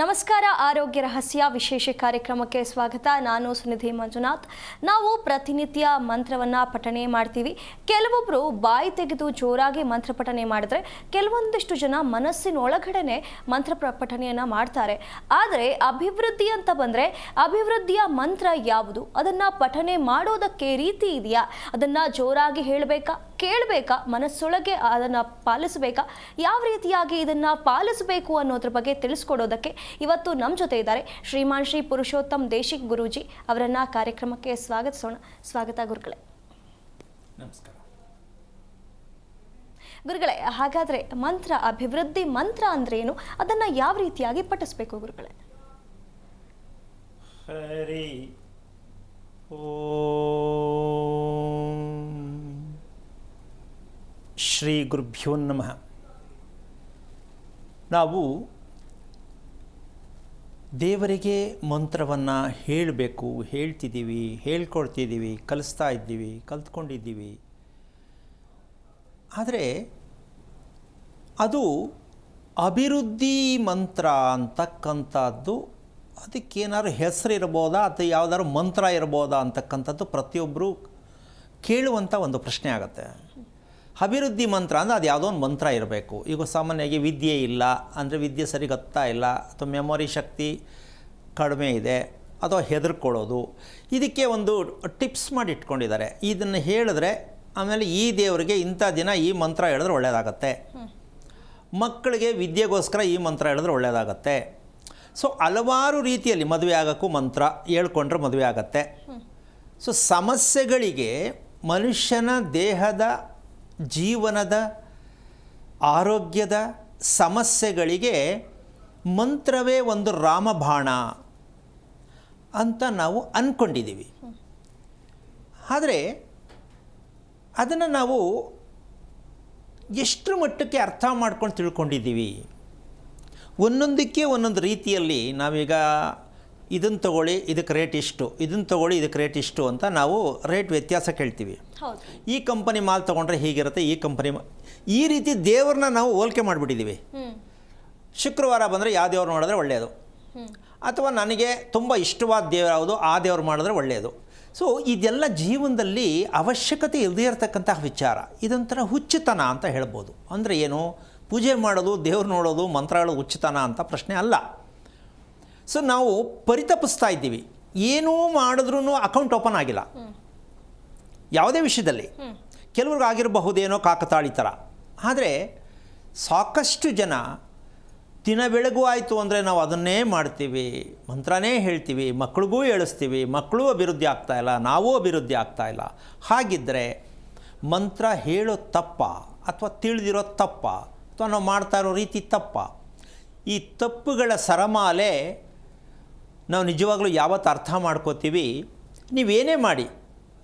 ನಮಸ್ಕಾರ. ಆರೋಗ್ಯ ರಹಸ್ಯ ವಿಶೇಷ ಕಾರ್ಯಕ್ರಮಕ್ಕೆ ಸ್ವಾಗತ. ನಾನು ಸುನಿಧಿ ಮಂಜುನಾಥ್. ನಾವು ಪ್ರತಿನಿತ್ಯ ಮಂತ್ರವನ್ನು ಪಠನೆ ಮಾಡ್ತೀವಿ. ಕೆಲವೊಬ್ಬರು ಬಾಯಿ ತೆಗೆದು ಜೋರಾಗಿ ಮಂತ್ರ ಪಠನೆ ಮಾಡಿದ್ರೆ, ಕೆಲವೊಂದಿಷ್ಟು ಜನ ಮನಸ್ಸಿನೊಳಗಡೆನೆ ಮಂತ್ರ ಪಠನೆಯನ್ನು ಮಾಡ್ತಾರೆ. ಆದರೆ ಅಭಿವೃದ್ಧಿ ಅಂತ ಬಂದರೆ ಅಭಿವೃದ್ಧಿಯ ಮಂತ್ರ ಯಾವುದು? ಅದನ್ನು ಪಠನೆ ಮಾಡೋದಕ್ಕೆ ರೀತಿ ಇದೆಯಾ? ಅದನ್ನು ಜೋರಾಗಿ ಹೇಳಬೇಕಾ, ಕೇಳಬೇಕಾ, ಮನಸ್ಸೊಳಗೆ ಅದನ್ನು ಪಾಲಿಸಬೇಕಾ, ಯಾವ ರೀತಿಯಾಗಿ ಇದನ್ನು ಪಾಲಿಸಬೇಕು ಅನ್ನೋದ್ರ ಬಗ್ಗೆ ತಿಳಿಸ್ಕೊಡೋದಕ್ಕೆ ಇವತ್ತು ನಮ್ಮ ಜೊತೆ ಇದ್ದಾರೆ ಶ್ರೀಮಾನ್ ಶ್ರೀ ಪುರುಷೋತ್ತಮ್ ದೇಶಿಕ್ ಗುರೂಜಿ. ಅವರನ್ನ ಕಾರ್ಯಕ್ರಮಕ್ಕೆ ಸ್ವಾಗತಿಸೋಣ. ಸ್ವಾಗತ ಗುರುಗಳೇ. ನಮಸ್ಕಾರ ಗುರುಗಳೇ. ಹಾಗಾದ್ರೆ ಮಂತ್ರ, ಅಭಿವೃದ್ಧಿ ಮಂತ್ರ ಅಂದ್ರೆ ಏನು? ಅದನ್ನ ಯಾವ ರೀತಿಯಾಗಿ ಪಠಿಸಬೇಕು ಗುರುಗಳೇ? ಹರಿ ಓಂ ಶ್ರೀ ಗುರುಭ್ಯೋ ನಮಃ. ನಾವು ದೇವರಿಗೆ ಮಂತ್ರವನ್ನು ಹೇಳಬೇಕು, ಹೇಳ್ತಿದ್ದೀವಿ, ಹೇಳ್ಕೊಡ್ತಿದ್ದೀವಿ, ಕಲಿಸ್ತಾ ಇದ್ದೀವಿ, ಕಲ್ತ್ಕೊಂಡಿದ್ದೀವಿ. ಆದರೆ ಅದು ಅಭಿವೃದ್ಧಿ ಮಂತ್ರ ಅಂತಕ್ಕಂಥದ್ದು ಅದಕ್ಕೇನಾದ್ರು ಹೆಸರು ಇರ್ಬೋದಾ ಅಥವಾ ಯಾವುದಾದ್ರು ಮಂತ್ರ ಇರ್ಬೋದಾ ಅಂತಕ್ಕಂಥದ್ದು ಪ್ರತಿಯೊಬ್ಬರು ಕೇಳುವಂಥ ಒಂದು ಪ್ರಶ್ನೆ ಆಗುತ್ತೆ. ಅಭಿವೃದ್ಧಿ ಮಂತ್ರ ಅಂದರೆ ಅದು ಯಾವುದೋ ಒಂದು ಮಂತ್ರ ಇರಬೇಕು. ಈಗ ಸಾಮಾನ್ಯವಾಗಿ ವಿದ್ಯೆ ಇಲ್ಲ ಅಂದರೆ ವಿದ್ಯೆ ಸರಿ ಗೊತ್ತಾ ಇಲ್ಲ, ಅಥವಾ ಮೆಮೊರಿ ಶಕ್ತಿ ಕಡಿಮೆ ಇದೆ, ಅಥವಾ ಹೆದರ್ಕೊಳ್ಳೋದು, ಇದಕ್ಕೆ ಒಂದು ಟಿಪ್ಸ್ ಮಾಡಿ ಇಟ್ಕೊಂಡಿದ್ದಾರೆ. ಇದನ್ನು ಹೇಳಿದ್ರೆ ಆಮೇಲೆ ಈ ದೇವರಿಗೆ ಇಂಥ ದಿನ ಈ ಮಂತ್ರ ಹೇಳಿದ್ರೆ ಒಳ್ಳೆಯದಾಗತ್ತೆ, ಮಕ್ಕಳಿಗೆ ವಿದ್ಯೆಗೋಸ್ಕರ ಈ ಮಂತ್ರ ಹೇಳಿದ್ರೆ ಒಳ್ಳೆಯದಾಗತ್ತೆ. ಸೊ ಹಲವಾರು ರೀತಿಯಲ್ಲಿ ಮದುವೆ ಆಗೋಕ್ಕೂ ಮಂತ್ರ ಹೇಳ್ಕೊಂಡ್ರೆ ಮದುವೆ ಆಗತ್ತೆ. ಸೊ ಸಮಸ್ಯೆಗಳಿಗೆ, ಮನುಷ್ಯನ ದೇಹದ ಜೀವನದ ಆರೋಗ್ಯದ ಸಮಸ್ಯೆಗಳಿಗೆ ಮಂತ್ರವೇ ಒಂದು ರಾಮಬಾಣ ಅಂತ ನಾವು ಅಂದ್ಕೊಂಡಿದ್ದೀವಿ. ಆದರೆ ಅದನ್ನು ನಾವು ಎಷ್ಟರ ಮಟ್ಟಕ್ಕೆ ಅರ್ಥ ಮಾಡ್ಕೊಂಡು ತಿಳ್ಕೊಂಡಿದ್ದೀವಿ? ಒಂದೊಂದಕ್ಕೆ ಒಂದೊಂದು ರೀತಿಯಲ್ಲಿ ನಾವೀಗ ಇದನ್ನು ತೊಗೊಳ್ಳಿ, ಇದಕ್ಕೆ ರೇಟ್ ಇಷ್ಟು, ಇದನ್ನು ತೊಗೊಳ್ಳಿ, ಇದಕ್ಕೆ ರೇಟ್ ಇಷ್ಟು ಅಂತ ನಾವು ರೇಟ್ ವ್ಯತ್ಯಾಸ ಕೇಳ್ತೀವಿ. ಈ ಕಂಪನಿ ಮಾಲ್ ತೊಗೊಂಡ್ರೆ ಹೀಗಿರುತ್ತೆ, ಈ ಕಂಪನಿ ಈ ರೀತಿ ದೇವ್ರನ್ನ ನಾವು ಹೋಲಿಕೆ ಮಾಡಿಬಿಟ್ಟಿದ್ದೀವಿ. ಶುಕ್ರವಾರ ಬಂದರೆ ಯಾವ ದೇವ್ರು ಮಾಡಿದ್ರೆ ಒಳ್ಳೆಯದು, ಅಥವಾ ನನಗೆ ತುಂಬ ಇಷ್ಟವಾದ ದೇವ್ರು ಯಾವುದು ಆ ದೇವ್ರು ಮಾಡಿದ್ರೆ ಒಳ್ಳೆಯದು. ಸೊ ಇದೆಲ್ಲ ಜೀವನದಲ್ಲಿ ಅವಶ್ಯಕತೆ ಇಲ್ಲದೇ ಇರತಕ್ಕಂತಹ ವಿಚಾರ. ಇದೊಂಥರ ಹುಚ್ಚುತನ ಅಂತ ಹೇಳ್ಬೋದು. ಅಂದರೆ ಏನು, ಪೂಜೆ ಮಾಡೋದು, ದೇವ್ರು ನೋಡೋದು, ಮಂತ್ರ ಹೇಳೋದು ಹುಚ್ಚುತನ ಅಂತ ಪ್ರಶ್ನೆ ಅಲ್ಲ. ಸೊ ನಾವು ಪರಿತಪಿಸ್ತಾ ಇದ್ದೀವಿ, ಏನೂ ಮಾಡಿದ್ರೂ ಅಕೌಂಟ್ ಓಪನ್ ಆಗಿಲ್ಲ ಯಾವುದೇ ವಿಷಯದಲ್ಲಿ. ಕೆಲವ್ರಿಗೆ ಆಗಿರಬಹುದೇನೋ ಕಾಕತಾಳಿ ಥರ. ಆದರೆ ಸಾಕಷ್ಟು ಜನ ದಿನ ಬೆಳಗೂ ಆಯಿತು ಅಂದರೆ ನಾವು ಅದನ್ನೇ ಮಾಡ್ತೀವಿ, ಮಂತ್ರನೇ ಹೇಳ್ತೀವಿ, ಮಕ್ಕಳಿಗೂ ಹೇಳಿಸ್ತೀವಿ, ಮಕ್ಕಳೂ ಅಭಿವೃದ್ಧಿ ಆಗ್ತಾಯಿಲ್ಲ, ನಾವೂ ಅಭಿವೃದ್ಧಿ ಆಗ್ತಾಯಿಲ್ಲ. ಹಾಗಿದ್ದರೆ ಮಂತ್ರ ಹೇಳೋ ತಪ್ಪ, ಅಥವಾ ತಿಳಿದಿರೋ ತಪ್ಪ, ಅಥವಾ ನಾವು ಮಾಡ್ತಾ ಇರೋ ರೀತಿ ತಪ್ಪ? ಈ ತಪ್ಪುಗಳ ಸರಮಾಲೆ ನಾವು ನಿಜವಾಗ್ಲೂ ಯಾವತ್ತು ಅರ್ಥ ಮಾಡ್ಕೋತೀವಿ? ನೀವೇನೇ ಮಾಡಿ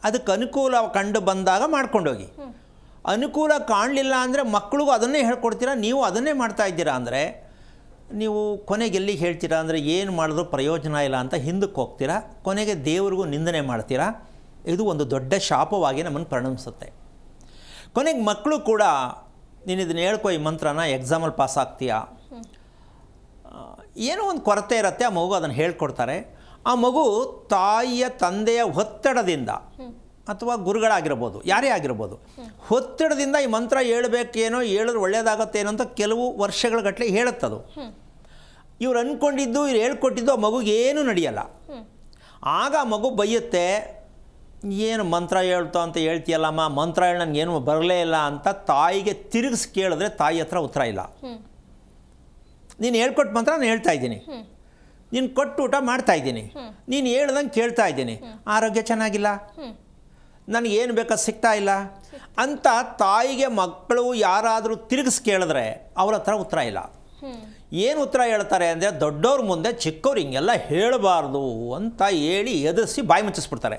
ಅದಕ್ಕೆ ಅನುಕೂಲ ಕಂಡು ಬಂದಾಗ ಮಾಡ್ಕೊಂಡೋಗಿ. ಅನುಕೂಲ ಕಾಣಲಿಲ್ಲ ಅಂದರೆ ಮಕ್ಕಳಿಗೂ ಅದನ್ನೇ ಹೇಳ್ಕೊಡ್ತೀರಾ, ನೀವು ಅದನ್ನೇ ಮಾಡ್ತಾ ಇದ್ದೀರಾ ಅಂದರೆ ನೀವು ಕೊನೆಗೆ ಎಲ್ಲಿಗೆ ಹೇಳ್ತೀರಾ ಅಂದರೆ ಏನು ಮಾಡಿದ್ರೂ ಪ್ರಯೋಜನ ಇಲ್ಲ ಅಂತ ಹಿಂದಕ್ಕೆ ಹೋಗ್ತೀರಾ. ಕೊನೆಗೆ ದೇವ್ರಿಗೂ ನಿಂದನೆ ಮಾಡ್ತೀರಾ. ಇದು ಒಂದು ದೊಡ್ಡ ಶಾಪವಾಗಿ ನಮ್ಮನ್ನು ಪರಿಣಮಿಸುತ್ತೆ. ಕೊನೆಗೆ ಮಕ್ಕಳು ಕೂಡ ನೀನು ಇದನ್ನು ಹೇಳ್ಕೊ, ಈ ಮಂತ್ರನ ಎಕ್ಸಾಮಲ್ಲಿ ಪಾಸ್ ಆಗ್ತೀಯಾ, ಏನೋ ಒಂದು ಕೊರತೆ ಇರುತ್ತೆ, ಆ ಮಗು ಅದನ್ನು ಹೇಳ್ಕೊಡ್ತಾರೆ. ಆ ಮಗು ತಾಯಿಯ ತಂದೆಯ ಒತ್ತಡದಿಂದ, ಅಥವಾ ಗುರುಗಳಾಗಿರ್ಬೋದು, ಯಾರೇ ಆಗಿರ್ಬೋದು, ಒತ್ತಡದಿಂದ ಈ ಮಂತ್ರ ಹೇಳ್ಬೇಕೇನೋ, ಹೇಳಿದ್ರೆ ಒಳ್ಳೆಯದಾಗತ್ತೇನೋ ಅಂತ ಕೆಲವು ವರ್ಷಗಳ ಗಟ್ಟಲೆ ಹೇಳುತ್ತದು. ಇವ್ರು ಅಂದ್ಕೊಂಡಿದ್ದು, ಇವ್ರು ಹೇಳ್ಕೊಟ್ಟಿದ್ದು ಆ ಮಗುಗೇನೂ ನಡೆಯಲ್ಲ. ಆಗ ಆ ಮಗು ಬೈಯುತ್ತೆ, ಏನು ಮಂತ್ರ ಹೇಳ್ತೋ ಅಂತ ಹೇಳ್ತೀಯಲ್ಲಮ್ಮ, ಮಂತ್ರ ಹೇಳಿ ನನಗೇನು ಬರಲೇ ಇಲ್ಲ ಅಂತ ತಾಯಿಗೆ ತಿರುಗಿಸಿ ಕೇಳಿದ್ರೆ ತಾಯಿ ಹತ್ರ ಉತ್ತರ ಇಲ್ಲ. ನೀನು ಹೇಳ್ಕೊಟ್ಟು ಮಂತ್ರ ನಾನು ಹೇಳ್ತಾ ಇದ್ದೀನಿ, ನೀನು ಕೊಟ್ಟು ಊಟ ಮಾಡ್ತಾಯಿದ್ದೀನಿ, ನೀನು ಹೇಳ್ದಂಗೆ ಕೇಳ್ತಾ ಇದ್ದೀನಿ, ಆರೋಗ್ಯ ಚೆನ್ನಾಗಿಲ್ಲ, ನನಗೇನು ಬೇಕಾದ ಸಿಗ್ತಾ ಇಲ್ಲ ಅಂತ ತಾಯಿಗೆ ಮಕ್ಕಳು ಯಾರಾದರೂ ತಿರುಗಿಸಿ ಕೇಳಿದ್ರೆ ಅವ್ರ ಹತ್ರ ಉತ್ತರ ಇಲ್ಲ. ಏನು ಉತ್ತರ ಹೇಳ್ತಾರೆ ಅಂದರೆ, ದೊಡ್ಡವ್ರ ಮುಂದೆ ಚಿಕ್ಕವ್ರು ಹಿಂಗೆಲ್ಲ ಹೇಳಬಾರ್ದು ಅಂತ ಹೇಳಿ ಎದುರಿಸಿ ಬಾಯಿ ಮುಚ್ಚಿಸ್ಬಿಡ್ತಾರೆ.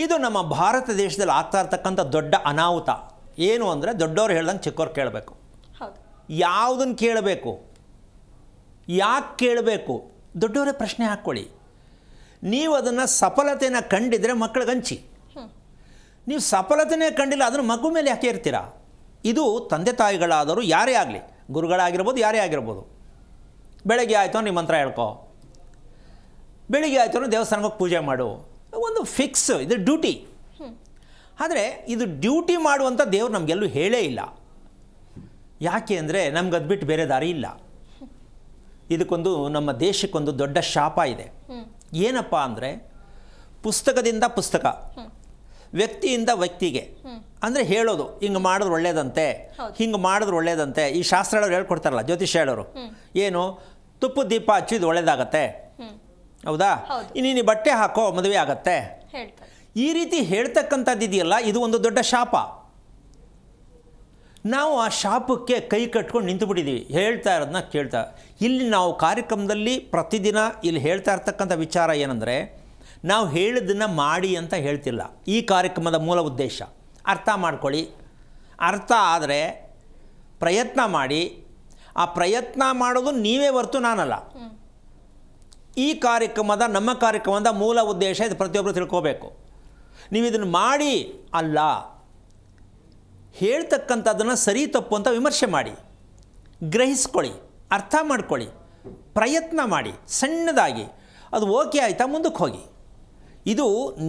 ಇದು ನಮ್ಮ ಭಾರತ ದೇಶದಲ್ಲಿ ಆಗ್ತಾ ಇರ್ತಕ್ಕಂಥ ದೊಡ್ಡ ಅನಾಹುತ. ಏನು ಅಂದರೆ, ದೊಡ್ಡವ್ರು ಹೇಳ್ದಂಗೆ ಚಿಕ್ಕವ್ರು ಕೇಳಬೇಕು. ಯಾವುದನ್ನು ಕೇಳಬೇಕು, ಯಾಕೆ ಕೇಳಬೇಕು? ದೊಡ್ಡವರೇ ಪ್ರಶ್ನೆ ಹಾಕ್ಕೊಳ್ಳಿ. ನೀವು ಅದನ್ನು ಸಫಲತೆನ ಕಂಡಿದ್ರೆ ಮಕ್ಕಳಿಗೆ ಹಂಚಿ. ನೀವು ಸಫಲತೆನೇ ಕಂಡಿಲ್ಲ, ಅದನ್ನು ಮಗು ಮೇಲೆ ಯಾಕೆ ಇರ್ತೀರಾ? ಇದು ತಂದೆ ತಾಯಿಗಳಾದರೂ ಯಾರೇ ಆಗಲಿ, ಗುರುಗಳಾಗಿರ್ಬೋದು, ಯಾರೇ ಆಗಿರ್ಬೋದು, ಬೆಳಗ್ಗೆ ಆಯಿತು ನೀವು ಮಂತ್ರ ಹೇಳ್ಕೊ, ಬೆಳಿಗ್ಗೆ ಆಯಿತು ದೇವಸ್ಥಾನಕ್ಕೆ ಹೋಗಿ ಪೂಜೆ ಮಾಡು, ಒಂದು ಫಿಕ್ಸ್, ಇದು ಡ್ಯೂಟಿ. ಆದರೆ ಇದು ಡ್ಯೂಟಿ ಮಾಡುವಂಥ ದೇವ್ರು ನಮಗೆಲ್ಲೂ ಹೇಳೇ ಇಲ್ಲ. ಯಾಕೆ ಅಂದರೆ ನಮ್ಗೆ ಅದು ಬಿಟ್ಟು ಬೇರೆ ದಾರಿ ಇಲ್ಲ. ಇದಕ್ಕೊಂದು ನಮ್ಮ ದೇಶಕ್ಕೊಂದು ದೊಡ್ಡ ಶಾಪ ಇದೆ. ಏನಪ್ಪ ಅಂದರೆ ಪುಸ್ತಕದಿಂದ ಪುಸ್ತಕ, ವ್ಯಕ್ತಿಯಿಂದ ವ್ಯಕ್ತಿಗೆ, ಅಂದರೆ ಹೇಳೋದು ಹಿಂಗೆ ಮಾಡಿದ್ರೆ ಒಳ್ಳೇದಂತೆ, ಹಿಂಗೆ ಮಾಡಿದ್ರೆ ಒಳ್ಳೇದಂತೆ. ಈ ಶಾಸ್ತ್ರ ಹೇಳೋರು ಹೇಳ್ಕೊಡ್ತಾರಲ್ಲ, ಜ್ಯೋತಿಷ್ಯ ಹೇಳೋರು, ಏನು ತುಪ್ಪದ ದೀಪ ಹಚ್ಚಿದ್ದು ಒಳ್ಳೇದಾಗತ್ತೆ, ಹೌದಾ, ನೀನು ಬಟ್ಟೆ ಹಾಕೋ ಮದುವೆ ಆಗತ್ತೆ, ಈ ರೀತಿ ಹೇಳ್ತಕ್ಕಂಥದ್ದು ಇದೆಯಲ್ಲ, ಇದು ಒಂದು ದೊಡ್ಡ ಶಾಪ. ನಾವು ಆ ಶಾಪಕ್ಕೆ ಕೈ ಕಟ್ಕೊಂಡು ನಿಂತು ಬಿಟ್ಟಿದ್ದೀವಿ, ಹೇಳ್ತಾ ಇರೋದನ್ನ ಕೇಳ್ತಾ. ಇಲ್ಲಿ ನಾವು ಕಾರ್ಯಕ್ರಮದಲ್ಲಿ ಪ್ರತಿದಿನ ಇಲ್ಲಿ ಹೇಳ್ತಾ ಇರ್ತಕ್ಕಂಥ ವಿಚಾರ ಏನಂದರೆ, ನಾವು ಹೇಳಿದ್ದನ್ನು ಮಾಡಿ ಅಂತ ಹೇಳ್ತಿಲ್ಲ. ಈ ಕಾರ್ಯಕ್ರಮದ ಮೂಲ ಉದ್ದೇಶ ಅರ್ಥ ಮಾಡ್ಕೊಳ್ಳಿ. ಅರ್ಥ ಆದರೆ ಪ್ರಯತ್ನ ಮಾಡಿ. ಆ ಪ್ರಯತ್ನ ಮಾಡೋದು ನೀವೇ ಹೊರತು ನಾನಲ್ಲ. ಈ ಕಾರ್ಯಕ್ರಮದ, ನಮ್ಮ ಕಾರ್ಯಕ್ರಮದ ಮೂಲ ಉದ್ದೇಶ ಇದು, ಪ್ರತಿಯೊಬ್ಬರು ತಿಳ್ಕೋಬೇಕು. ನೀವು ಇದನ್ನು ಮಾಡಿ ಅಲ್ಲ, ಹೇಳ್ತಕ್ಕಂಥದ್ದನ್ನು ಸರಿ ತಪ್ಪು ಅಂತ ವಿಮರ್ಶೆ ಮಾಡಿ, ಗ್ರಹಿಸ್ಕೊಳ್ಳಿ, ಅರ್ಥ ಮಾಡ್ಕೊಳ್ಳಿ, ಪ್ರಯತ್ನ ಮಾಡಿ ಸಣ್ಣದಾಗಿ. ಅದು ಓಕೆ ಆಯಿತಾ, ಮುಂದಕ್ಕೆ ಹೋಗಿ. ಇದು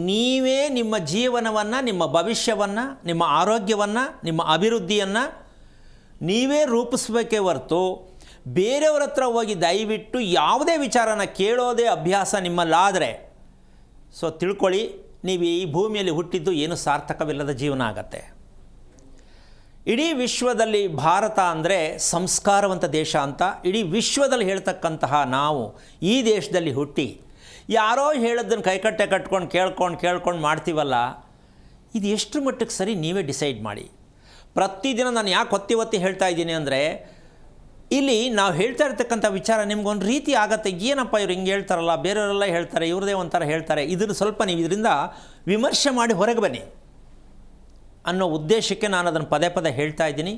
ನೀವೇ ನಿಮ್ಮ ಜೀವನವನ್ನು, ನಿಮ್ಮ ಭವಿಷ್ಯವನ್ನು, ನಿಮ್ಮ ಆರೋಗ್ಯವನ್ನು, ನಿಮ್ಮ ಅಭಿವೃದ್ಧಿಯನ್ನು ನೀವೇ ರೂಪಿಸ್ಬೇಕೇ ಹೊರತು ಬೇರೆಯವ್ರ ಹತ್ರ ಹೋಗಿ ದಯವಿಟ್ಟು ಯಾವುದೇ ವಿಚಾರನ ಕೇಳೋದೇ ಅಭ್ಯಾಸ ನಿಮ್ಮಲ್ಲಾದರೆ, ಸೊ ತಿಳ್ಕೊಳ್ಳಿ, ನೀವು ಈ ಭೂಮಿಯಲ್ಲಿ ಹುಟ್ಟಿದ್ದು ಏನು ಸಾರ್ಥಕವಿಲ್ಲದ ಜೀವನ ಆಗತ್ತೆ. ಇಡೀ ವಿಶ್ವದಲ್ಲಿ ಭಾರತ ಅಂದರೆ ಸಂಸ್ಕಾರವಂತ ದೇಶ ಅಂತ ಇಡೀ ವಿಶ್ವದಲ್ಲಿ ಹೇಳ್ತಕ್ಕಂತಹ ನಾವು ಈ ದೇಶದಲ್ಲಿ ಹುಟ್ಟಿ ಯಾರೋ ಹೇಳೋದನ್ನು ಕೈಕಟ್ಟೆ ಕಟ್ಕೊಂಡು ಕೇಳ್ಕೊಂಡು ಮಾಡ್ತೀವಲ್ಲ, ಇದು ಎಷ್ಟು ಮಟ್ಟಕ್ಕೆ ಸರಿ ನೀವೇ ಡಿಸೈಡ್ ಮಾಡಿ. ಪ್ರತಿದಿನ ನಾನು ಯಾಕೆ ಒತ್ತಿ ಹೇಳ್ತಾ ಇದ್ದೀನಿ ಅಂದರೆ, ಇಲ್ಲಿ ನಾವು ಹೇಳ್ತಾ ಇರ್ತಕ್ಕಂಥ ವಿಚಾರ ನಿಮ್ಗೊಂದು ರೀತಿ ಆಗತ್ತೆ. ಏನಪ್ಪ ಇವ್ರು ಹಿಂಗೆ ಹೇಳ್ತಾರಲ್ಲ, ಬೇರೆಯವರೆಲ್ಲ ಹೇಳ್ತಾರೆ, ಇವ್ರದೇ ಒಂಥರ ಹೇಳ್ತಾರೆ, ಇದನ್ನು ಸ್ವಲ್ಪ ನೀವು ಇದರಿಂದ ವಿಮರ್ಶೆ ಮಾಡಿ ಹೊರಗೆ ಬನ್ನಿ ಅನ್ನೋ ಉದ್ದೇಶಕ್ಕೆ ನಾನು ಅದನ್ನು ಪದೇ ಪದೇ ಹೇಳ್ತಾ ಇದ್ದೀನಿ.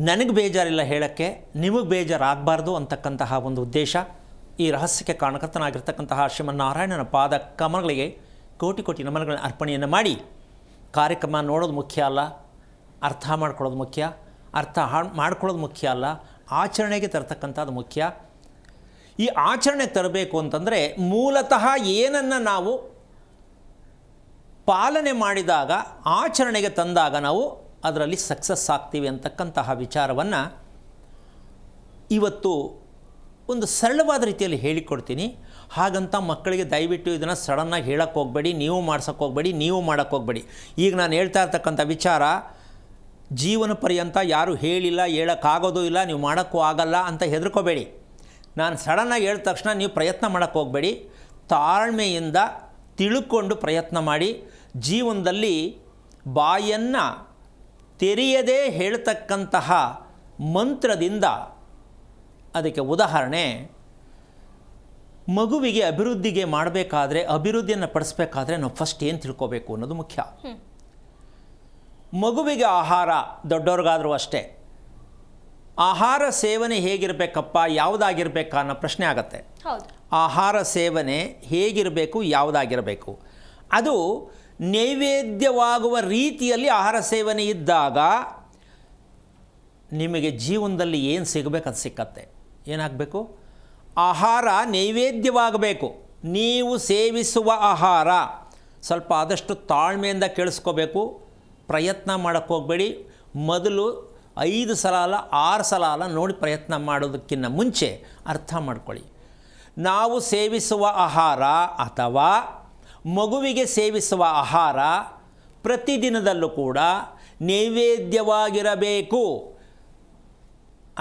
ನನಗೆ ಬೇಜಾರಿಲ್ಲ ಹೇಳೋಕ್ಕೆ, ನಿಮಗೆ ಬೇಜಾರಾಗಬಾರ್ದು ಅಂತಕ್ಕಂತಹ ಒಂದು ಉದ್ದೇಶ. ಈ ರಹಸ್ಯಕ್ಕೆ ಕಾರಣಕರ್ತನಾಗಿರ್ತಕ್ಕಂತಹ ಶ್ರೀಮನ್ನಾರಾಯಣನ ಪಾದ ಕಮಲಗಳಿಗೆ ಕೋಟಿ ಕೋಟಿ ನಮನಗಳನ್ನ ಅರ್ಪಣೆಯನ್ನು ಮಾಡಿ, ಕಾರ್ಯಕ್ರಮ ನೋಡೋದು ಮುಖ್ಯ ಅಲ್ಲ, ಅರ್ಥ ಮಾಡ್ಕೊಳ್ಳೋದು ಮುಖ್ಯ. ಅರ್ಥ ಮಾಡ್ಕೊಳ್ಳೋದು ಮುಖ್ಯ ಅಲ್ಲ, ಆಚರಣೆಗೆ ತರ್ತಕ್ಕಂಥದ್ದು ಮುಖ್ಯ. ಈ ಆಚರಣೆಗೆ ತರಬೇಕು ಅಂತಂದರೆ ಮೂಲತಃ ಏನನ್ನು ನಾವು ಪಾಲನೆ ಮಾಡಿದಾಗ, ಆಚರಣೆಗೆ ತಂದಾಗ ನಾವು ಅದರಲ್ಲಿ ಸಕ್ಸಸ್ ಆಗ್ತೀವಿ ಅಂತಕ್ಕಂತಹ ವಿಚಾರವನ್ನು ಇವತ್ತು ಒಂದು ಸರಳವಾದ ರೀತಿಯಲ್ಲಿ ಹೇಳಿಕೊಡ್ತೀನಿ. ಹಾಗಂತ ಮಕ್ಕಳಿಗೆ ದಯವಿಟ್ಟು ಇದನ್ನು ಸಡನ್ನಾಗಿ ಹೇಳೋಕ್ಕೆ ಹೋಗಬೇಡಿ, ನೀವು ಮಾಡ್ಸೋಕ್ಕೆ ಹೋಗಬೇಡಿ, ನೀವು ಮಾಡೋಕ್ಕೆ ಹೋಗಬೇಡಿ. ಈಗ ನಾನು ಹೇಳ್ತಾ ಇರ್ತಕ್ಕಂಥ ವಿಚಾರ ಜೀವನ ಪರ್ಯಂತ ಯಾರೂ ಹೇಳಿಲ್ಲ, ಹೇಳೋಕ್ಕಾಗೋದು ಇಲ್ಲ, ನೀವು ಮಾಡೋಕ್ಕೂ ಆಗಲ್ಲ ಅಂತ ಹೆದರ್ಕೋಬೇಡಿ. ನಾನು ಸಡನ್ನಾಗಿ ಹೇಳಿದ ತಕ್ಷಣ ನೀವು ಪ್ರಯತ್ನ ಮಾಡೋಕ್ಕೆ ಹೋಗಬೇಡಿ. ತಾಳ್ಮೆಯಿಂದ ತಿಳ್ಕೊಂಡು ಪ್ರಯತ್ನ ಮಾಡಿ. ಜೀವನದಲ್ಲಿ ಬಾಯನ್ನು ತೆರೆಯದೇ ಹೇಳ್ತಕ್ಕಂತಹ ಮಂತ್ರದಿಂದ, ಅದಕ್ಕೆ ಉದಾಹರಣೆ, ಮಗುವಿಗೆ ಅಭಿವೃದ್ಧಿಗೆ ಮಾಡಬೇಕಾದ್ರೆ, ಅಭಿವೃದ್ಧಿಯನ್ನು ಪಡಿಸ್ಬೇಕಾದ್ರೆ ನಾವು ಫಸ್ಟ್ ಏನು ತಿಳ್ಕೋಬೇಕು ಅನ್ನೋದು ಮುಖ್ಯ. ಮಗುವಿಗೆ ಆಹಾರ, ದೊಡ್ಡವ್ರಿಗಾದರೂ ಅಷ್ಟೇ, ಆಹಾರ ಸೇವನೆ ಹೇಗಿರಬೇಕಪ್ಪ, ಯಾವುದಾಗಿರಬೇಕಾ ಅನ್ನೋ ಪ್ರಶ್ನೆ ಆಗತ್ತೆ. ಆಹಾರ ಸೇವನೆ ಹೇಗಿರಬೇಕು, ಯಾವುದಾಗಿರಬೇಕು, ಅದು ನೈವೇದ್ಯವಾಗುವ ರೀತಿಯಲ್ಲಿ ಆಹಾರ ಸೇವನೆ ಇದ್ದಾಗ ನಿಮಗೆ ಜೀವನದಲ್ಲಿ ಏನು ಸಿಗಬೇಕು ಅದು ಸಿಕ್ಕತ್ತೆ. ಏನಾಗಬೇಕು? ಆಹಾರ ನೈವೇದ್ಯವಾಗಬೇಕು. ನೀವು ಸೇವಿಸುವ ಆಹಾರ ಸ್ವಲ್ಪ ಆದಷ್ಟು ತಾಳ್ಮೆಯಿಂದ ಕೇಳಿಸ್ಕೋಬೇಕು. ಪ್ರಯತ್ನ ಮಾಡೋಕ್ಕೆ ಹೋಗಬೇಡಿ. ಮೊದಲು 5 ಸಲ ಅಲ್ಲ 6 ಸಲ ಅಲ್ಲ ನೋಡಿ ಪ್ರಯತ್ನ ಮಾಡೋದಕ್ಕಿಂತ ಮುಂಚೆ ಅರ್ಥ ಮಾಡ್ಕೊಳ್ಳಿ. ನಾವು ಸೇವಿಸುವ ಆಹಾರ ಅಥವಾ ಮಗುವಿಗೆ ಸೇವಿಸುವ ಆಹಾರ ಪ್ರತಿದಿನದಲ್ಲೂ ಕೂಡ ನೈವೇದ್ಯವಾಗಿರಬೇಕು.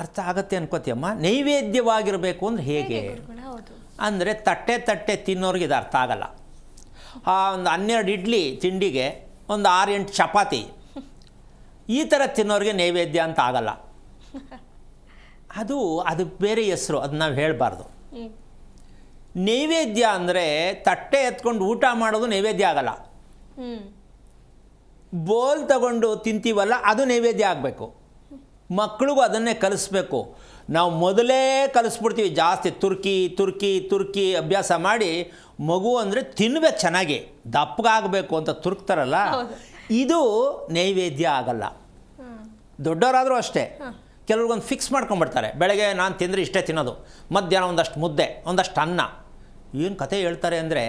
ಅರ್ಥ ಆಗತ್ತೆ ಅನ್ಕೋತೀಯಮ್ಮ? ನೈವೇದ್ಯವಾಗಿರಬೇಕು ಅಂದರೆ ಹೇಗೆ ಅಂದರೆ, ತಟ್ಟೆ ತಿನ್ನೋರಿಗೆ ಇದು ಅರ್ಥ ಆಗಲ್ಲ. ಒಂದು 12 ಇಡ್ಲಿ ತಿಂಡಿಗೆ ಒಂದು 6-8 ಚಪಾತಿ, ಈ ಥರ ತಿನ್ನೋರಿಗೆ ನೈವೇದ್ಯ ಅಂತ ಆಗಲ್ಲ. ಅದು ಬೇರೆ ಹೆಸರು, ಅದು ನಾವು ಹೇಳಬಾರ್ದು. ನೈವೇದ್ಯ ಅಂದರೆ ತಟ್ಟೆ ಎತ್ಕೊಂಡು ಊಟ ಮಾಡೋದು ನೈವೇದ್ಯ ಆಗಲ್ಲ. ಬೋಲ್ ತಗೊಂಡು ತಿಂತೀವಲ್ಲ, ಅದು ನೈವೇದ್ಯ ಆಗಬೇಕು. ಮಕ್ಕಳಿಗೂ ಅದನ್ನೇ ಕಲಿಸ್ಬೇಕು. ನಾವು ಮೊದಲೇ ಕಲಿಸ್ಬಿಡ್ತೀವಿ ಜಾಸ್ತಿ, ತುರ್ಕಿ ಅಭ್ಯಾಸ ಮಾಡಿ. ಮಗು ಅಂದರೆ ತಿನ್ನಬೇಕು, ಚೆನ್ನಾಗಿ ದಪ್ಪಗಾಗಬೇಕು ಅಂತ ತುರುಕ್ತಾರಲ್ಲ, ಇದು ನೈವೇದ್ಯ ಆಗಲ್ಲ. ದೊಡ್ಡವರಾದರೂ ಅಷ್ಟೇ, ಕೆಲವ್ರಿಗೊಂದು ಫಿಕ್ಸ್ ಮಾಡ್ಕೊಂಬಿಡ್ತಾರೆ, ಬೆಳಗ್ಗೆ ನಾನು ತಿಂದರೆ ಇಷ್ಟೇ ತಿನ್ನೋದು, ಮಧ್ಯಾಹ್ನ ಒಂದಷ್ಟು ಮುದ್ದೆ, ಒಂದಷ್ಟು ಅನ್ನ. ಏನು ಕತೆ ಹೇಳ್ತಾರೆ ಅಂದರೆ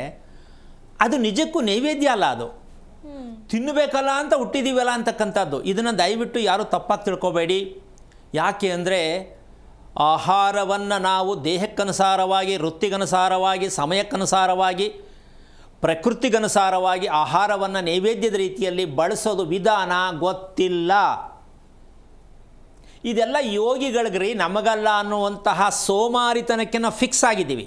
ಅದು ನಿಜಕ್ಕೂ ನೈವೇದ್ಯ ಅಲ್ಲ, ಅದು ತಿನ್ನಬೇಕಲ್ಲ ಅಂತ ಹುಟ್ಟಿದ್ದೀವಲ್ಲ ಅಂತಕ್ಕಂಥದ್ದು. ಇದನ್ನು ದಯವಿಟ್ಟು ಯಾರೂ ತಪ್ಪಾಗಿ ತಿಳ್ಕೊಬೇಡಿ. ಯಾಕೆ ಅಂದರೆ ಆಹಾರವನ್ನು ನಾವು ದೇಹಕ್ಕನುಸಾರವಾಗಿ, ವೃತ್ತಿಗನುಸಾರವಾಗಿ, ಸಮಯಕ್ಕನುಸಾರವಾಗಿ, ಪ್ರಕೃತಿಗನುಸಾರವಾಗಿ ಆಹಾರವನ್ನು ನೈವೇದ್ಯದ ರೀತಿಯಲ್ಲಿ ಬಳಸೋದು ವಿಧಾನ ಗೊತ್ತಿಲ್ಲ. ಇದೆಲ್ಲ ಯೋಗಿಗಳಿಗ್ರಿ, ನಮಗಲ್ಲ ಅನ್ನುವಂತಹ ಸೋಮಾರಿತನಕ್ಕೆ ನಾವು ಫಿಕ್ಸ್ ಆಗಿದ್ದೀವಿ.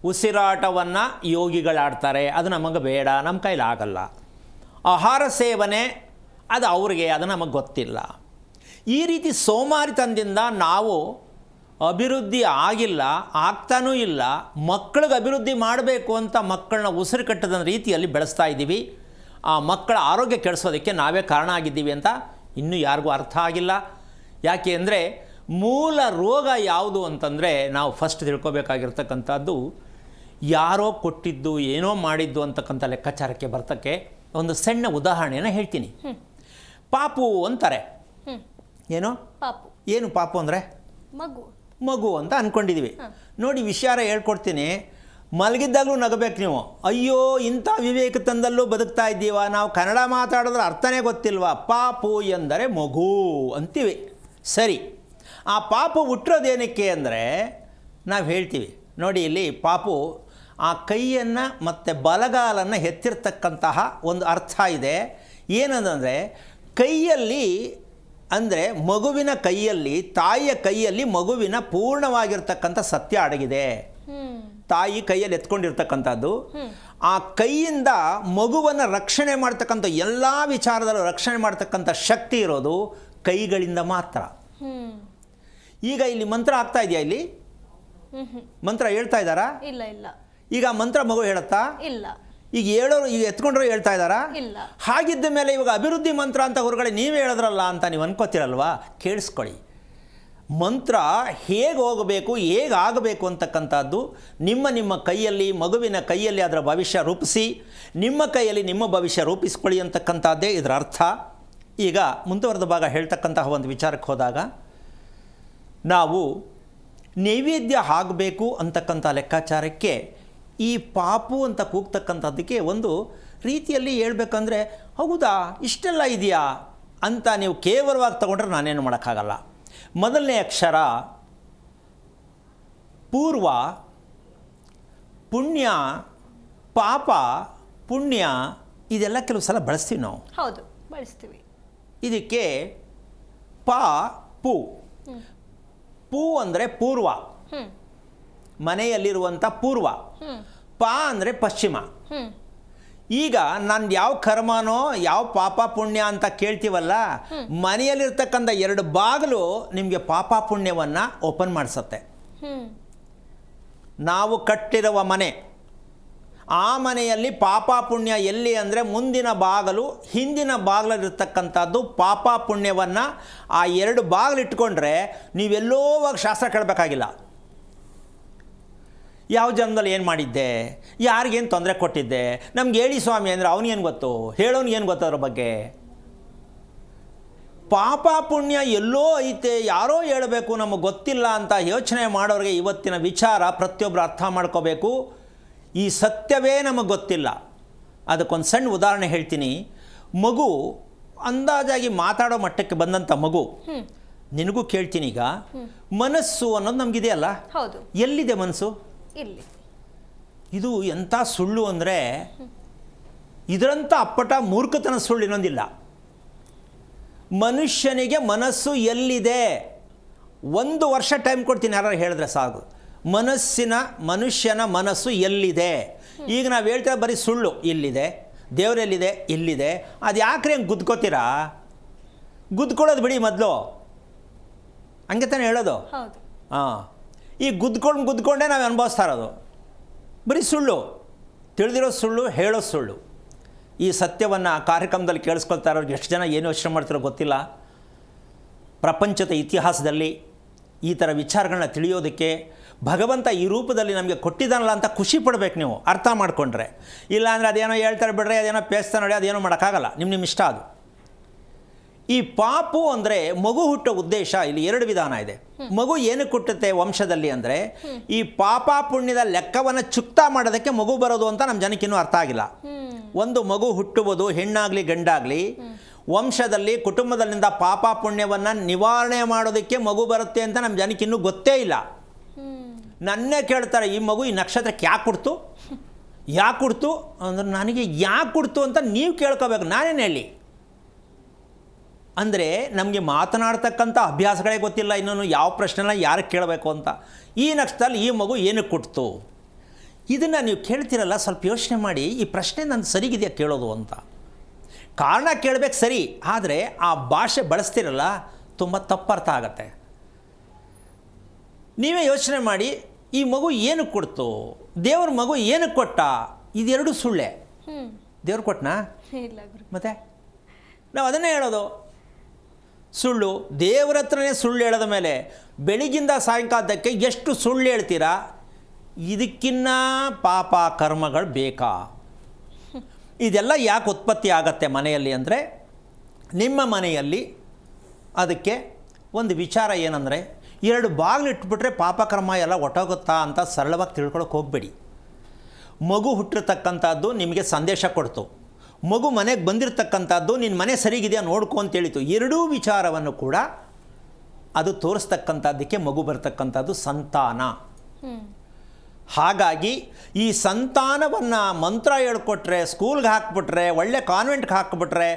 ಉಸಿರಾಟವನ್ನು ಯೋಗಿಗಳಾಡ್ತಾರೆ, ಅದು ನಮಗೆ ಬೇಡ, ನಮ್ಮ ಕೈಲಿ ಆಗಲ್ಲ. ಆಹಾರ ಸೇವನೆ ಅದು ಅವ್ರಿಗೆ, ಅದು ನಮಗೆ ಗೊತ್ತಿಲ್ಲ. ಈ ರೀತಿ ಸೋಮಾರಿತನದಿಂದ ನಾವು ಅಭಿವೃದ್ಧಿ ಆಗಿಲ್ಲ, ಆಗ್ತಾನೂ ಇಲ್ಲ. ಮಕ್ಕಳಿಗೆ ಅಭಿವೃದ್ಧಿ ಮಾಡಬೇಕು ಅಂತ ಮಕ್ಕಳನ್ನ ಉಸಿರು ಕಟ್ಟದ ರೀತಿಯಲ್ಲಿ ಬೆಳೆಸ್ತಾ ಇದ್ದೀವಿ. ಆ ಮಕ್ಕಳ ಆರೋಗ್ಯ ಕೆಡಿಸೋದಕ್ಕೆ ನಾವೇ ಕಾರಣ ಆಗಿದ್ದೀವಿ ಅಂತ ಇನ್ನೂ ಯಾರಿಗೂ ಅರ್ಥ ಆಗಿಲ್ಲ. ಯಾಕೆ ಅಂದರೆ ಮೂಲ ರೋಗ ಯಾವುದು ಅಂತಂದರೆ ನಾವು ಫಸ್ಟ್ ತಿಳ್ಕೊಬೇಕಾಗಿರ್ತಕ್ಕಂಥದ್ದು ಯಾರೋ ಕೊಟ್ಟಿದ್ದು, ಏನೋ ಮಾಡಿದ್ದು ಅಂತಕ್ಕಂಥ ಲೆಕ್ಕಾಚಾರಕ್ಕೆ ಬರ್ತಕ್ಕೆ ಒಂದು ಸಣ್ಣ ಉದಾಹರಣೆಯನ್ನು ಹೇಳ್ತೀನಿ. ಪಾಪು ಅಂತಾರೆ. ಏನೋ ಪಾಪು, ಏನು ಪಾಪು ಅಂದರೆ ಮಗು ಅಂತ ಅಂದ್ಕೊಂಡಿದ್ದೀವಿ. ನೋಡಿ ವಿಚಾರ ಹೇಳ್ಕೊಡ್ತೀನಿ. ಮಲಗಿದ್ದಾಗಲೂ ನಗಬೇಕು ನೀವು. ಅಯ್ಯೋ ಇಂಥ ವಿವೇಕ ತಂದಲ್ಲೂ ಬದುಕ್ತಾ ಇದ್ದೀವ, ನಾವು ಕನ್ನಡ ಮಾತಾಡಿದ್ರೆ ಅರ್ಥನೇ ಗೊತ್ತಿಲ್ವಾ? ಪಾಪು ಎಂದರೆ ಮಗು ಅಂತೀವಿ. ಸರಿ, ಆ ಪಾಪು ಹುಟ್ಟಿರೋದೇನಕ್ಕೆ ಅಂದರೆ ನಾವು ಹೇಳ್ತೀವಿ ನೋಡಿ, ಇಲ್ಲಿ ಪಾಪು ಆ ಕೈಯನ್ನು ಮತ್ತು ಬಲಗಾಲನ್ನು ಎತ್ತಿರ್ತಕ್ಕಂತಹ ಒಂದು ಅರ್ಥ ಇದೆ. ಏನಂದರೆ ಕೈಯಲ್ಲಿ ಅಂದರೆ ಮಗುವಿನ ಕೈಯಲ್ಲಿ, ತಾಯಿಯ ಕೈಯಲ್ಲಿ ಮಗುವಿನ ಪೂರ್ಣವಾಗಿರ್ತಕ್ಕಂಥ ಸತ್ಯ ಅಡಗಿದೆ. ತಾಯಿ ಕೈಯಲ್ಲಿ ಎತ್ಕೊಂಡಿರ್ತಕ್ಕಂಥದ್ದು. ಆ ಕೈಯಿಂದ ಮಗುವನ್ನು ರಕ್ಷಣೆ ಮಾಡ್ತಕ್ಕಂಥ ಎಲ್ಲ ವಿಚಾರದಲ್ಲೂ ರಕ್ಷಣೆ ಮಾಡ್ತಕ್ಕಂಥ ಶಕ್ತಿ ಇರೋದು ಕೈಗಳಿಂದ ಮಾತ್ರ. ಈಗ ಇಲ್ಲಿ ಮಂತ್ರ ಆಗ್ತಾ ಇದೆಯಾ? ಇಲ್ಲಿ ಮಂತ್ರ ಹೇಳ್ತಾ ಇದ್ದಾರಾ? ಇಲ್ಲ ಇಲ್ಲ. ಈಗ ಮಂತ್ರ ಮಗು ಹೇಳುತ್ತಾ? ಇಲ್ಲ. ಈಗ ಹೇಳೋರು, ಈಗ ಎತ್ಕೊಂಡ್ರು ಹೇಳ್ತಾ ಇದ್ದಾರಾ? ಇಲ್ಲ. ಹಾಗಿದ್ದ ಮೇಲೆ ಇವಾಗ ಅಭಿವೃದ್ಧಿ ಮಂತ್ರ ಅಂತ ಹೊರಗಡೆ ನೀವೇ ಹೇಳಿದ್ರಲ್ಲ ಅಂತ ನೀವು ಅನ್ಕೋತಿರಲ್ವಾ? ಕೇಳಿಸ್ಕೊಳ್ಳಿ. ಮಂತ್ರ ಹೇಗೆ ಹೋಗಬೇಕು, ಹೇಗೆ ಆಗಬೇಕು ಅಂತಕ್ಕಂಥದ್ದು ನಿಮ್ಮ ಕೈಯಲ್ಲಿ, ಮಗುವಿನ ಕೈಯಲ್ಲಿ ಅದರ ಭವಿಷ್ಯ ರೂಪಿಸಿ, ನಿಮ್ಮ ಕೈಯಲ್ಲಿ ನಿಮ್ಮ ಭವಿಷ್ಯ ರೂಪಿಸ್ಕೊಳ್ಳಿ ಅಂತಕ್ಕಂಥದ್ದೇ ಇದರ ಅರ್ಥ. ಈಗ ಮುಂದುವರೆದ ಭಾಗ ಹೇಳ್ತಕ್ಕಂತಹ ಒಂದು ವಿಚಾರಕ್ಕೆ ಹೋದಾಗ, ನಾವು ನೈವೇದ್ಯ ಆಗಬೇಕು ಅಂತಕ್ಕಂಥ ಲೆಕ್ಕಾಚಾರಕ್ಕೆ ಈ ಪಾಪು ಅಂತ ಕೂಗ್ತಕ್ಕಂಥದ್ದಕ್ಕೆ ಒಂದು ರೀತಿಯಲ್ಲಿ ಹೇಳ್ಬೇಕಂದ್ರೆ, ಹೌದಾ ಇಷ್ಟೆಲ್ಲ ಇದೆಯಾ ಅಂತ ನೀವು ಕೇವಲವಾಗಿ ತಗೊಂಡ್ರೆ ನಾನೇನು ಮಾಡೋಕ್ಕಾಗಲ್ಲ. ಮೊದಲನೇ ಅಕ್ಷರ ಪೂರ್ವ, ಪುಣ್ಯ, ಪಾಪ, ಪುಣ್ಯ ಇದೆಲ್ಲ ಕೆಲವು ಸಲ ಬಳಸ್ತೀವಿ ನಾವು. ಹೌದು, ಬಳಸ್ತೀವಿ. ಇದಕ್ಕೆ ಪ ಪು. ಪೂ ಅಂದರೆ ಪೂರ್ವ, ಮನೆಯಲ್ಲಿರುವಂಥ ಪೂರ್ವ. ಪ ಅಂದರೆ ಪಶ್ಚಿಮ. ಈಗ ನಾನು ಯಾವ ಕರ್ಮನೋ ಯಾವ ಪಾಪ ಪುಣ್ಯ ಅಂತ ಕೇಳ್ತೀವಲ್ಲ, ಮನೆಯಲ್ಲಿರ್ತಕ್ಕಂಥ ಎರಡು ಬಾಗಿಲು ನಿಮಗೆ ಪಾಪ ಪುಣ್ಯವನ್ನು ಓಪನ್ ಮಾಡಿಸುತ್ತೆ. ನಾವು ಕಟ್ಟಿರುವ ಮನೆ, ಆ ಮನೆಯಲ್ಲಿ ಪಾಪ ಪುಣ್ಯ ಎಲ್ಲಿ ಅಂದರೆ ಮುಂದಿನ ಬಾಗಿಲು, ಹಿಂದಿನ ಬಾಗಿಲಲ್ಲಿರ್ತಕ್ಕಂಥದ್ದು ಪಾಪ ಪುಣ್ಯವನ್ನು ಆ ಎರಡು ಬಾಗಿಲು ಇಟ್ಕೊಂಡ್ರೆ ನೀವೆಲ್ಲೋ ಹೋಗಿ ಶಾಸ್ತ್ರ ಕೇಳಬೇಕಾಗಿಲ್ಲ. ಯಾವ ಜನ್ಮದಲ್ಲಿ ಏನು ಮಾಡಿದ್ದೆ, ಯಾರಿಗೇನು ತೊಂದರೆ ಕೊಟ್ಟಿದ್ದೆ, ನಮ್ಗೆ ಹೇಳಿ ಸ್ವಾಮಿ ಅಂದರೆ ಅವನಿಗೇನು ಗೊತ್ತು, ಹೇಳೋನಿಗೇನು ಗೊತ್ತು ಅದ್ರ ಬಗ್ಗೆ. ಪಾಪ ಪುಣ್ಯ ಎಲ್ಲೋ ಐತೆ, ಯಾರೋ ಹೇಳಬೇಕು, ನಮಗೆ ಗೊತ್ತಿಲ್ಲ ಅಂತ ಯೋಚನೆ ಮಾಡೋರಿಗೆ ಇವತ್ತಿನ ವಿಚಾರ ಪ್ರತಿಯೊಬ್ಬರು ಅರ್ಥ ಮಾಡ್ಕೋಬೇಕು. ಈ ಸತ್ಯವೇ ನಮಗೆ ಗೊತ್ತಿಲ್ಲ. ಅದಕ್ಕೊಂದು ಸಣ್ಣ ಉದಾಹರಣೆ ಹೇಳ್ತೀನಿ. ಮಗು ಅಂದಾಜಾಗಿ ಮಾತಾಡೋ ಮಟ್ಟಕ್ಕೆ ಬಂದಂಥ ಮಗು, ನಿನಗೂ ಕೇಳ್ತೀನಿ. ಈಗ ಮನಸ್ಸು ಅನ್ನೋದು ನಮಗಿದೆಯಲ್ಲ, ಹೌದು, ಎಲ್ಲಿದೆ ಮನಸ್ಸು? ಇಲ್ಲಿ. ಇದು ಎಂಥ ಸುಳ್ಳು ಅಂದರೆ, ಇದರಂಥ ಅಪ್ಪಟ ಮೂರ್ಖತನ ಸುಳ್ಳು ಇನ್ನೊಂದಿಲ್ಲ. ಮನುಷ್ಯನಿಗೆ ಮನಸ್ಸು ಎಲ್ಲಿದೆ? 1 ವರ್ಷ ಟೈಮ್ ಕೊಡ್ತೀನಿ, ಯಾರು ಹೇಳಿದ್ರೆ ಸಾಕು. ಮನುಷ್ಯನ ಮನಸ್ಸು ಎಲ್ಲಿದೆ? ಈಗ ನಾವು ಹೇಳ್ತೇವೆ ಬರೀ ಸುಳ್ಳು. ಇಲ್ಲಿದೆ. ದೇವರೆಲ್ಲಿದೆ? ಇಲ್ಲಿದೆ. ಅದು ಯಾಕ್ರೆ ಹಂಗೆ ಗುದ್ಕೋತೀರಾ? ಗುದ್ಕೊಳ್ಳೋದು ಬಿಡಿ ಮೊದಲು, ಹಂಗೆ ತಾನೇ ಹೇಳೋದು. ಹಾಂ, ಈ ಗುದ್ಕೊಂಡೇ ನಾವು ಅನುಭವಿಸ್ತಾ ಇರೋದು. ಬರೀ ಸುಳ್ಳು, ತಿಳಿದಿರೋ ಸುಳ್ಳು, ಹೇಳೋ ಸುಳ್ಳು. ಈ ಸತ್ಯವನ್ನು ಕಾರ್ಯಕ್ರಮದಲ್ಲಿ ಕೇಳಿಸ್ಕೊಳ್ತಾ ಇರೋರಿಗೆ ಎಷ್ಟು ಜನ ಏನು ಯೋಚನೆ ಮಾಡ್ತಿರೋ ಗೊತ್ತಿಲ್ಲ. ಪ್ರಪಂಚದ ಇತಿಹಾಸದಲ್ಲಿ ಈ ಥರ ವಿಚಾರಗಳನ್ನ ತಿಳಿಯೋದಕ್ಕೆ ಭಗವಂತ ಈ ರೂಪದಲ್ಲಿ ನಮಗೆ ಕೊಟ್ಟಿದ್ದಾನಲ್ಲ ಅಂತ ಖುಷಿ ಪಡಬೇಕು ನೀವು, ಅರ್ಥ ಮಾಡಿಕೊಂಡ್ರೆ. ಇಲ್ಲಾಂದರೆ ಅದೇನೋ ಹೇಳ್ತಾರೆ ಬಿಡ್ರೆ, ಅದೇನೋ ಪೇಸ್ತಾ ನೋಡಿ, ಅದೇನೋ ಮಾಡೋಕ್ಕಾಗಲ್ಲ. ನಿಮ್ಮ ಇಷ್ಟ ಅದು. ಈ ಪಾಪು ಅಂದರೆ ಮಗು ಹುಟ್ಟೋ ಉದ್ದೇಶ ಇಲ್ಲಿ ಎರಡು ವಿಧಾನ ಇದೆ. ಮಗು ಏನಕ್ಕೆ ಹುಟ್ಟುತ್ತೆ ವಂಶದಲ್ಲಿ ಅಂದರೆ ಈ ಪಾಪ ಪುಣ್ಯದ ಲೆಕ್ಕವನ್ನು ಚುಕ್ತಾ ಮಾಡೋದಕ್ಕೆ ಮಗು ಬರೋದು ಅಂತ ನಮ್ಮ ಜನಕ್ಕೆ ಇನ್ನೂ ಅರ್ಥ ಆಗಿಲ್ಲ. ಒಂದು ಮಗು ಹುಟ್ಟುವುದು ಹೆಣ್ಣಾಗಲಿ ಗಂಡಾಗಲಿ ವಂಶದಲ್ಲಿ ಕುಟುಂಬದಲ್ಲಿಂದ ಪಾಪ ಪುಣ್ಯವನ್ನು ನಿವಾರಣೆ ಮಾಡೋದಕ್ಕೆ ಮಗು ಬರುತ್ತೆ ಅಂತ ನಮ್ಮ ಜನಕ್ಕೆ ಇನ್ನೂ ಗೊತ್ತೇ ಇಲ್ಲ. ನನ್ನೇ ಕೇಳ್ತಾರೆ, ಈ ಮಗು ಈ ನಕ್ಷತ್ರಕ್ಕೆ ಯಾಕೆ ಕೊಡ್ತು ಅಂದ್ರೆ ನನಗೆ ಯಾಕೆ ಕೊಡ್ತು ಅಂತ ನೀವು ಕೇಳ್ಕೋಬೇಕು, ನಾನೇನು ಹೇಳಿ. ಅಂದರೆ ನಮಗೆ ಮಾತನಾಡ್ತಕ್ಕಂಥ ಅಭ್ಯಾಸಗಳೇ ಗೊತ್ತಿಲ್ಲ, ಇನ್ನೂ ಯಾವ ಪ್ರಶ್ನೆನ ಯಾರಿಗೆ ಕೇಳಬೇಕು ಅಂತ. ಈ ನಕ್ಷತ್ರದಲ್ಲಿ ಈ ಮಗು ಏನಕ್ಕೆ ಕೊಡ್ತು, ಇದನ್ನು ನೀವು ಕೇಳ್ತಿರಲ್ಲ, ಸ್ವಲ್ಪ ಯೋಚನೆ ಮಾಡಿ ಈ ಪ್ರಶ್ನೆ ನನ್ನ ಸರಿಗಿದೆಯಾ ಕೇಳೋದು ಅಂತ. ಕಾರಣ ಕೇಳಬೇಕು ಸರಿ, ಆದರೆ ಆ ಭಾಷೆ ಬಳಸ್ತಿರಲ್ಲ ತುಂಬ ತಪ್ಪರ್ಥ ಆಗತ್ತೆ. ನೀವೇ ಯೋಚನೆ ಮಾಡಿ, ಈ ಮಗು ಏನಕ್ಕೆ ಕೊಡ್ತು, ದೇವ್ರ ಮಗು ಏನಕ್ಕೆ ಕೊಟ್ಟ, ಇದೆರಡು ಸುಳ್ಳೆ. ದೇವ್ರು ಕೊಟ್ಟನಾ? ಮತ್ತೆ ನಾವು ಅದನ್ನೇ ಹೇಳೋದು ಸುಳ್ಳು. ದೇವ್ರ ಹತ್ರನೇ ಸುಳ್ಳು ಹೇಳೋದ ಮೇಲೆ ಬೆಳಿಗ್ಗಿಂದ ಸಾಯಂಕಾಲದಕ್ಕೆ ಎಷ್ಟು ಸುಳ್ಳು ಹೇಳ್ತೀರಾ? ಇದಕ್ಕಿನ್ನ ಪಾಪ ಕರ್ಮಗಳು ಬೇಕಾ? ಇದೆಲ್ಲ ಯಾಕೆ ಉತ್ಪತ್ತಿ ಆಗತ್ತೆ ಮನೆಯಲ್ಲಿ ಅಂದರೆ, ನಿಮ್ಮ ಮನೆಯಲ್ಲಿ ಅದಕ್ಕೆ ಒಂದು ವಿಚಾರ ಏನಂದರೆ, ಎರಡು ಬಾಗಿಲು ಇಟ್ಬಿಟ್ರೆ ಪಾಪಕರ್ಮ ಎಲ್ಲ ಒಟ್ಟೋಗುತ್ತಾ ಅಂತ ಸರಳವಾಗಿ ತಿಳ್ಕೊಳಕ್ಕೆ ಹೋಗಬೇಡಿ. ಮಗು ಹುಟ್ಟಿರ್ತಕ್ಕಂಥದ್ದು ನಿಮಗೆ ಸಂದೇಶ ಕೊಡ್ತು, ಮಗು ಮನೆಗೆ ಬಂದಿರತಕ್ಕಂಥದ್ದು ನಿನ್ನ ಮನೆ ಸರಿಗಿದೆಯಾ ನೋಡ್ಕೊ ಅಂತೇಳಿತು. ಎರಡೂ ವಿಚಾರವನ್ನು ಕೂಡ ಅದು ತೋರಿಸ್ತಕ್ಕಂಥದ್ದಕ್ಕೆ ಮಗು ಬರ್ತಕ್ಕಂಥದ್ದು ಸಂತಾನ. ಹಾಗಾಗಿ ಈ ಸಂತಾನವನ್ನು ಮಂತ್ರ ಹೇಳ್ಕೊಟ್ರೆ, ಸ್ಕೂಲ್ಗೆ ಹಾಕ್ಬಿಟ್ರೆ, ಒಳ್ಳೆ ಕಾನ್ವೆಂಟ್ಗೆ ಹಾಕ್ಬಿಟ್ರೆ,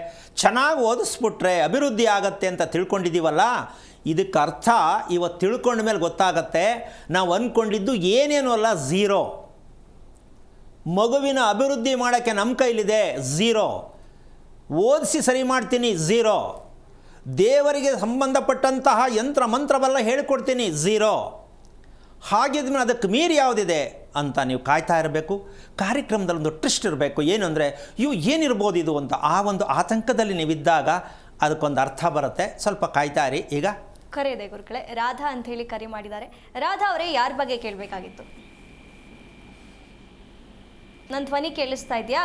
ಚೆನ್ನಾಗಿ ಓದಿಸ್ಬಿಟ್ರೆ ಅಭಿವೃದ್ಧಿ ಆಗತ್ತೆ ಅಂತ ತಿಳ್ಕೊಂಡಿದ್ದೀವಲ್ಲ, ಇದಕ್ಕೆ ಅರ್ಥ ಇವತ್ತು ತಿಳ್ಕೊಂಡ ಮೇಲೆ ಗೊತ್ತಾಗತ್ತೆ, ನಾವು ಅಂದ್ಕೊಂಡಿದ್ದು ಏನೇನು ಅಲ್ಲ, ಝೀರೋ. ಮಗುವಿನ ಅಭಿವೃದ್ಧಿ ಮಾಡೋಕ್ಕೆ ನಮ್ಮ ಕೈಲಿದೆ ಝೀರೋ, ಓದಿಸಿ ಸರಿ ಮಾಡ್ತೀನಿ ಝೀರೋ, ದೇವರಿಗೆ ಸಂಬಂಧಪಟ್ಟಂತಹ ಯಂತ್ರ ಮಂತ್ರವೆಲ್ಲ ಹೇಳಿಕೊಡ್ತೀನಿ ಝೀರೋ. ಹಾಗಿದ್ಮೇಲೆ ಅದಕ್ಕೆ ಮೀರಿ ಯಾವುದಿದೆ ಅಂತ ನೀವು ಕಾಯ್ತಾ ಇರಬೇಕು. ಕಾರ್ಯಕ್ರಮದಲ್ಲಿ ಒಂದು ಟ್ವಿಸ್ಟ್ ಇರಬೇಕು, ಏನು ಅಂದರೆ ಏನಿರ್ಬೋದು ಇದು ಅಂತ. ಆ ಒಂದು ಆತಂಕದಲ್ಲಿ ನೀವಿದ್ದಾಗ ಅದಕ್ಕೊಂದು ಅರ್ಥ ಬರುತ್ತೆ. ಸ್ವಲ್ಪ ಕಾಯ್ತಾ ಇರಿ. ಈಗ ಕರೆ ಇದೆ ಗುರುಗಳೇ, ರಾಧಾ ಅಂತ ಹೇಳಿ ಕರೆ ಮಾಡಿದ್ದಾರೆ. ರಾಧಾ ಅವರೇ, ಯಾರ ಬಗ್ಗೆ ಕೇಳಬೇಕಾಗಿತ್ತು? ನನ್ನ ಧ್ವನಿ ಕೇಳಿಸ್ತಾ ಇದೆಯಾ?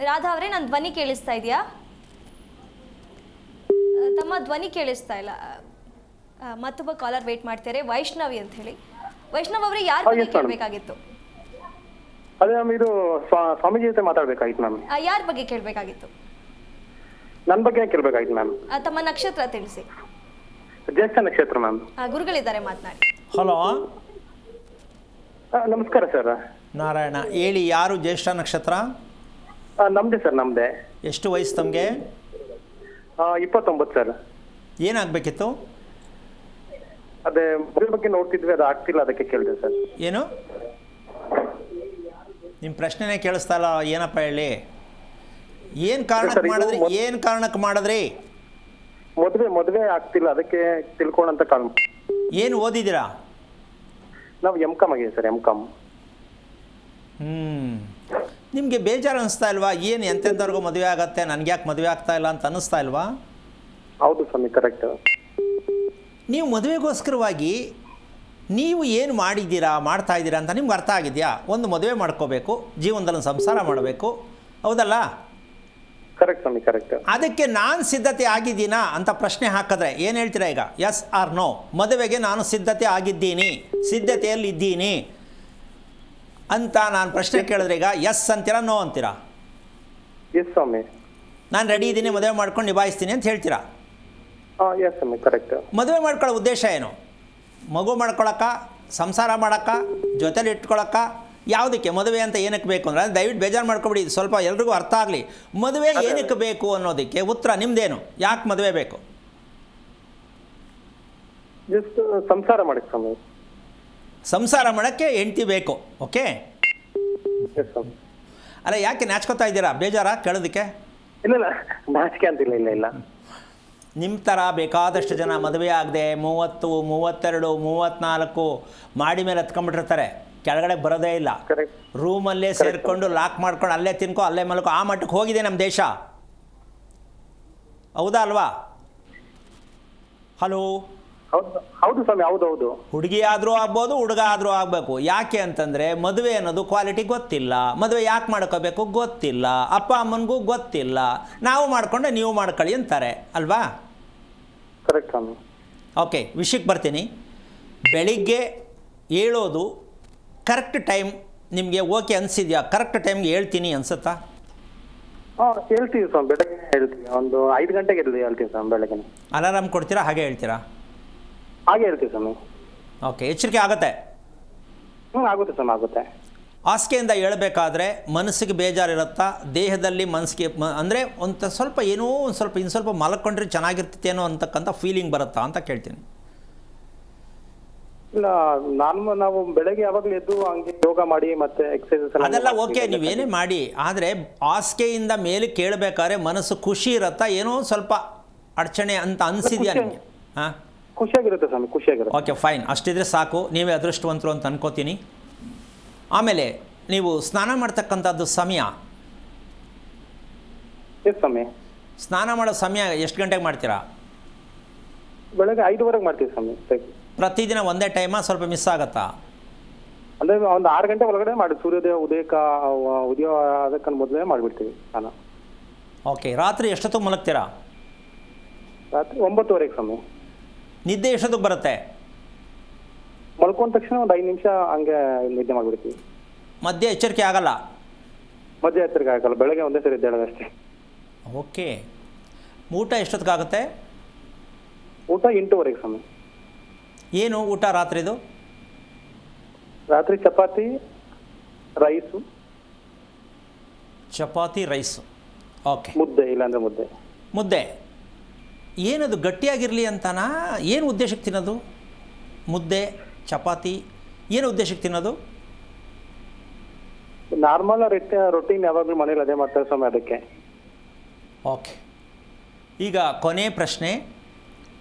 ರಾಧಾ ಅವರೇ, ನನ್ನ ಧ್ವನಿ ಕೇಳಿಸ್ತಾ ಇದೆಯಾ? ತಮ್ಮ ಧ್ವನಿ ಕೇಳಿಸ್ತಾ ಇಲ್ಲ. ಮತ್ತೊಬ್ಬ ಕಾಲರ್ ವೇಟ್ ಮಾಡ್ತಾರೆ, ವೈಷ್ಣವಿ ಅಂತ ಹೇಳಿ. ವೈಷ್ಣವ್ ಅವರೇ, ಯಾರ ಬಗ್ಗೆ ಕೇಳಬೇಕಾಗಿತ್ತು? ಅದೇ ಮ್ಯಾಮ್, ಇದು ಸ್ವಾಮೀಜಿ ಜೊತೆ ಮಾತಾಡ್ಬೇಕಾಗಿತ್ತು ಮ್ಯಾಮ್. ಯಾರ ಬಗ್ಗೆ ಕೇಳಬೇಕಾಗಿತ್ತು? ನನ್ನ ಬಗ್ಗೆ ಕೇಳಬೇಕಾಗಿತ್ತು ಮ್ಯಾಮ್. ತಮ್ಮ ನಕ್ಷತ್ರ ತಿಳಿಸಿ. ಜ್ಯೇಷ್ಠ ನಕ್ಷತ್ರ ಮ್ಯಾಮ್. ಗುರುಗಳಿದ್ದಾರೆ, ಮಾತನಾಡಿ. ಹಲೋ, ನಮಸ್ಕಾರ ಸರ್. ನಾರಾಯಣ ಹೇಳಿ, ಯಾರು ಜ್ಯೇಷ್ಠ ನಕ್ಷತ್ರ? ನಮ್ದೇ ಸರ್, ನಮ್ದೇ. ಎಷ್ಟು ವಯಸ್ಸು ತಮಗೆ? 29 ಸರ್. ಏನಾಗಬೇಕಿತ್ತು? ಅದೇ ಮದುವೆ ಬಗ್ಗೆ ನೋಡ್ತಿದ್ವಿ, ಅದು ಆಗ್ತಿಲ್ಲ, ಅದಕ್ಕೆ ಕೇಳಿದೆ ಸರ್. ಏನು ನಿಮ್ಮ ಪ್ರಶ್ನೆನೇ ಕೇಳಿಸ್ತಾ ಇಲ್ಲ, ಏನಪ್ಪ ಹೇಳಿ? ಏನು ಕಾರಣಕ್ಕೆ ಮಾಡಿದ್ರಿ? ಏನು ಕಾರಣಕ್ಕೆ ಮಾಡಿದ್ರಿ? ಮದುವೆ ಆಗ್ತಿಲ್ಲ, ಅದಕ್ಕೆ ತಿಳ್ಕೊಳಂತ ಕಾಲ್. ಏನು ಓದಿದ್ದೀರಾ? ನಾವು M.Com ಆಗಿದೆ ಸರ್, M.Com. ನಿಮಗೆ ಬೇಜಾರು ಅನಿಸ್ತಾ ಇಲ್ವಾ? ಏನು ಎಂತೆಂಥವ್ರಿಗೂ ಮದುವೆ ಆಗತ್ತೆ, ನನಗೆ ಯಾಕೆ ಮದುವೆ ಆಗ್ತಾ ಇಲ್ಲ ಅಂತ ಅನ್ನಿಸ್ತಾ ಇಲ್ವಾ? ಹೌದು ಸ್ವಾಮಿ, ಕರೆಕ್ಟ್. ನೀವು ಮದುವೆಗೋಸ್ಕರವಾಗಿ ನೀವು ಏನು ಮಾಡಿದ್ದೀರಾ, ಮಾಡ್ತಾ ಇದ್ದೀರಾ ಅಂತ ನಿಮ್ಗೆ ಅರ್ಥ ಆಗಿದೆಯಾ? ಒಂದು ಮದುವೆ ಮಾಡ್ಕೋಬೇಕು, ಜೀವನದಲ್ಲಿ ಒಂದು ಸಂಸಾರ ಮಾಡಬೇಕು, ಹೌದಲ್ಲ? ಕರೆಕ್ಟ್ ಸ್ವಾಮಿ, ಕರೆಕ್ಟ್. ಅದಕ್ಕೆ ನಾನು ಸಿದ್ಧತೆ ಆಗಿದ್ದೀನಾ ಅಂತ ಪ್ರಶ್ನೆ ಹಾಕಿದ್ರೆ ಏನು ಹೇಳ್ತೀರಾ ಈಗ? Yes or no. ಮದುವೆಗೆ ನಾನು ಸಿದ್ಧತೆ ಆಗಿದ್ದೀನಿ, ಸಿದ್ಧತೆಯಲ್ಲಿ ಇದ್ದೀನಿ ಅಂತ ನಾನು ಪ್ರಶ್ನೆ ಕೇಳಿದ್ರೆ ಈಗ ಎಸ್ ಅಂತೀರಾ, ನೋ ಅಂತೀರಾ? ಎಸ್ ಸ್ವಾಮಿ. ನಾನು ರೆಡಿ ಇದ್ದೀನಿ, ಮದುವೆ ಮಾಡ್ಕೊಂಡು ನಿಭಾಯಿಸ್ತೀನಿ ಅಂತ ಹೇಳ್ತೀರಾ? ಎಸ್ ಸ್ವಾಮಿ, ಕರೆಕ್ಟ್. ಮದುವೆ ಮಾಡ್ಕೊಳ್ಳೋ ಉದ್ದೇಶ ಏನು? ಮಗು ಮಾಡ್ಕೊಳಕ್ಕ, ಸಂಸಾರ ಮಾಡೋಕ್ಕ, ಜೊತೆಲಿ ಇಟ್ಕೊಳಕ್ಕ, ಯಾವುದಕ್ಕೆ ಮದುವೆ ಅಂತ ಏನಕ್ಕೆ ಬೇಕು ಅಂದರೆ ದಯವಿಟ್ಟು ಬೇಜಾರು ಮಾಡ್ಕೊಬಿಡಿ, ಸ್ವಲ್ಪ ಎಲ್ರಿಗೂ ಅರ್ಥ ಆಗಲಿ. ಮದುವೆ ಏನಕ್ಕೆ ಬೇಕು ಅನ್ನೋದಕ್ಕೆ ಉತ್ತರ ನಿಮ್ಮದೇನು? ಯಾಕೆ ಮದುವೆ ಬೇಕು? ಜಸ್ಟ್ ಸಂಸಾರ ಮಾಡಿ ಸ್ವಾಮಿ. ಸಂಸಾರ ಮಾಡೋಕ್ಕೆ ಹೆಂಡತಿ ಬೇಕು, ಓಕೆ? ಎಸ್ ಸ್ವಾಮಿ. ಅಲ್ಲ, ಯಾಕೆ ನಾಚ್ಕೋತಾ ಇದ್ದೀರಾ? ಬೇಜಾರಾ ಕೇಳೋದಕ್ಕೆ? ಇಲ್ಲ, ನಾಚಿಕೆ ಅಂತಿಲ್ಲ, ಇಲ್ಲ. ನಿಮ್ಮ ಥರ ಬೇಕಾದಷ್ಟು ಜನ ಮದುವೆ ಆಗದೆ 30, 32, 34 ಮಾಡಿ ಮೇಲೆ ಹತ್ಕೊಂಡ್ಬಿಟ್ಟಿರ್ತಾರೆ, ಕೆಳಗಡೆ ಬರೋದೇ ಇಲ್ಲ. ರೂಮಲ್ಲೇ ಸೇರಿಕೊಂಡು ಲಾಕ್ ಮಾಡ್ಕೊಂಡು ಅಲ್ಲೇ ತಿನ್ಕೊ, ಅಲ್ಲೇ ಮಲ್ಕೊ, ಆ ಮಟ್ಟಕ್ಕೆ ಹೋಗಿದೆ ನಮ್ಮ ದೇಶ, ಹೌದಾ ಅಲ್ವಾ? ಹಲೋ, ಹೌದು ಹೌದು ಸ್ವಾಮಿ, ಹೌದು. ಹುಡುಗಿ ಆದರೂ ಆಗ್ಬೋದು, ಹುಡುಗ ಆದರೂ ಆಗಬೇಕು. ಯಾಕೆ ಅಂತಂದರೆ ಮದುವೆ ಅನ್ನೋದು ಕ್ವಾಲಿಟಿ ಗೊತ್ತಿಲ್ಲ, ಮದುವೆ ಯಾಕೆ ಮಾಡ್ಕೋಬೇಕು ಗೊತ್ತಿಲ್ಲ, ಅಪ್ಪ ಅಮ್ಮನಿಗೂ ಗೊತ್ತಿಲ್ಲ, ನಾವು ಮಾಡಿಕೊಂಡೆ ನೀವು ಮಾಡ್ಕೊಳ್ಳಿ ಅಂತಾರೆ ಅಲ್ವಾ? ಕರೆಕ್ಟ್ ಸ್ವಾಮಿ. ಓಕೆ, ವಿಷಯಕ್ಕೆ ಬರ್ತೀನಿ. ಬೆಳಿಗ್ಗೆ ಹೇಳೋದು ಕರೆಕ್ಟ್ ಟೈಮ್ ನಿಮಗೆ ಓಕೆ ಅನಿಸಿದ್ಯಾ? ಕರೆಕ್ಟ್ ಟೈಮ್ಗೆ ಹೇಳ್ತೀನಿ ಅನ್ಸುತ್ತಾ? ಹೇಳ್ತೀವಿ ಸ್ವಾಮಿ, ಬೆಳಗ್ಗೆ ಹೇಳ್ತೀವಿ. ಒಂದು 5 ಗಂಟೆಗೆ ಹೇಳ್ತೀವಿ ಸ್ವಾಮಿ ಬೆಳಗ್ಗೆ. ಅಲಾರಾಮ್ ಕೊಡ್ತೀರಾ ಹಾಗೆ ಹೇಳ್ತೀರಾ? ಹಾಗೆ ಹೇಳ್ತೀವಿ ಸ್ವಾಮಿ. ಓಕೆ, ಎಚ್ಚರಿಕೆ ಆಗುತ್ತೆ? ಆಗುತ್ತೆ ಸ್ವಾಮಿ, ಆಗುತ್ತೆ. ಹಾಸಿಗೆಯಿಂದ ಹೇಳಬೇಕಾದ್ರೆ ಮನಸ್ಸಿಗೆ ಬೇಜಾರಿರುತ್ತಾ, ದೇಹದಲ್ಲಿ ಮನಸ್ಸಿಗೆ ಅಂದರೆ ಒಂದು ಸ್ವಲ್ಪ ಏನೋ ಒಂದು ಸ್ವಲ್ಪ ಇನ್ನು ಸ್ವಲ್ಪ ಮಲ್ಕೊಂಡ್ರೆ ಚೆನ್ನಾಗಿರ್ತೇನೋ ಅಂತಕ್ಕಂಥ ಫೀಲಿಂಗ್ ಬರುತ್ತಾ ಅಂತ ಕೇಳ್ತೀನಿ. ಇಲ್ಲ, ನಾವು ಬೆಳಗ್ಗೆ ಯಾವಾಗಲೂ ಎದ್ದು ಹಂಗೆ ಯೋಗ ಮಾಡಿ ಮತ್ತೆ ಎಕ್ಸರ್ಸೈಸ್ ಅದೆಲ್ಲ ಓಕೆ, ನೀವೇನೇ ಮಾಡಿ. ಆದರೆ ಹಾಸಿಗೆಯಿಂದ ಮೇಲೆ ಕೇಳಬೇಕಾದ್ರೆ ಮನಸ್ಸು ಖುಷಿ ಇರುತ್ತಾ, ಏನೋ ಸ್ವಲ್ಪ ಅಡಚಣೆ ಅಂತ ಅನಿಸಿದ್ಯಾ ನಿಮಗೆ? ಹಾಂ, ಖುಷಿಯಾಗಿರುತ್ತೆ ಸ್ವಾಮಿ, ಖುಷಿಯಾಗಿರುತ್ತೆ. ಓಕೆ ಫೈನ್, ಅಷ್ಟಿದ್ರೆ ಸಾಕು, ನೀವೇ ಅದೃಷ್ಟವಂತರು ಅಂತ ಅನ್ಕೋತೀನಿ. ಆಮೇಲೆ ನೀವು ಸ್ನಾನ ಮಾಡ್ತಕ್ಕಂಥದ್ದು ಸಮಯ, ಎಸ್ ಸ್ವಾಮಿ. ಸ್ನಾನ ಮಾಡೋ ಸಮಯ ಎಷ್ಟು ಗಂಟೆಗೆ ಮಾಡ್ತೀರಾ? ಬೆಳಗ್ಗೆ 5:15 ಮಾಡ್ತೀವಿ ಸ್ವಾಮಿ. ಪ್ರತಿದಿನ ಒಂದೇ ಟೈಮಾ, ಸ್ವಲ್ಪ ಮಿಸ್ ಆಗುತ್ತಾ? ಅಂದ್ರೆ ಒಂದು 6 ಗಂಟೆ ಒಳಗಡೆ ಮಾಡಿ, ಸೂರ್ಯೋದಯ ಉದಯ ಅದಕ್ಕೆ ಮೊದಲೇ ಮಾಡಿಬಿಡ್ತೀವಿ ಸ್ನಾನ. ಓಕೆ, ರಾತ್ರಿ ಎಷ್ಟೊತ್ತಿಗೆ ಮಲಗ್ತೀರಾ? ರಾತ್ರಿ 9:30 ಸ್ವಾಮಿ. ನಿದ್ದೆ ಎಷ್ಟೊತ್ತಿಗೆ ಬರುತ್ತೆ? ಮಲ್ಕೊಂಡ ತಕ್ಷಣ ಒಂದು 5 ನಿಮಿಷ ಹಂಗೆ ನಿದ್ದೆ ಮಾಡಿಬಿಡ್ತೀವಿ. ಮಧ್ಯೆ ಎಚ್ಚರಿಕೆ ಆಗಲ್ಲ? ಮಧ್ಯ ಎಚ್ಚರಿಕೆ ಆಗಲ್ಲ, ಬೆಳಗ್ಗೆ ಒಂದೇ ಸರಿ ಎದ್ದೇಳೋದಷ್ಟೇ. ಓಕೆ, ಊಟ ಎಷ್ಟೊತ್ತಿಗಾಗುತ್ತೆ? ಊಟ 8:00 ಸ್ವಾಮಿ. ಏನು ಊಟ ರಾತ್ರಿದು? ರಾತ್ರಿ chapati rice. Chapati rice, okay. ಮುದ್ದೆ, ಇಲ್ಲಾಂದ್ರೆ ಮುದ್ದೆ. ಮುದ್ದೆ ಏನದು ಗಟ್ಟಿಯಾಗಿರಲಿ ಅಂತನಾ? ಏನು ಉದ್ದೇಶಕ್ಕೆ ತಿನ್ನೋದು? ಮುದ್ದೆ ಚಪಾತಿ ಏನು ಉದ್ದೇಶಕ್ಕೆ ತಿನ್ನೋದು? ನಾರ್ಮಲ್ ರೊಟೀನ್ ಯಾವಾಗಲೂ ಮನೇಲಿ ಅದೇ ಮಾಡ್ತಾರೆ ಸ್ವಾಮಿ, ಅದಕ್ಕೆ. ಓಕೆ, ಈಗ ಕೊನೆ ಪ್ರಶ್ನೆ.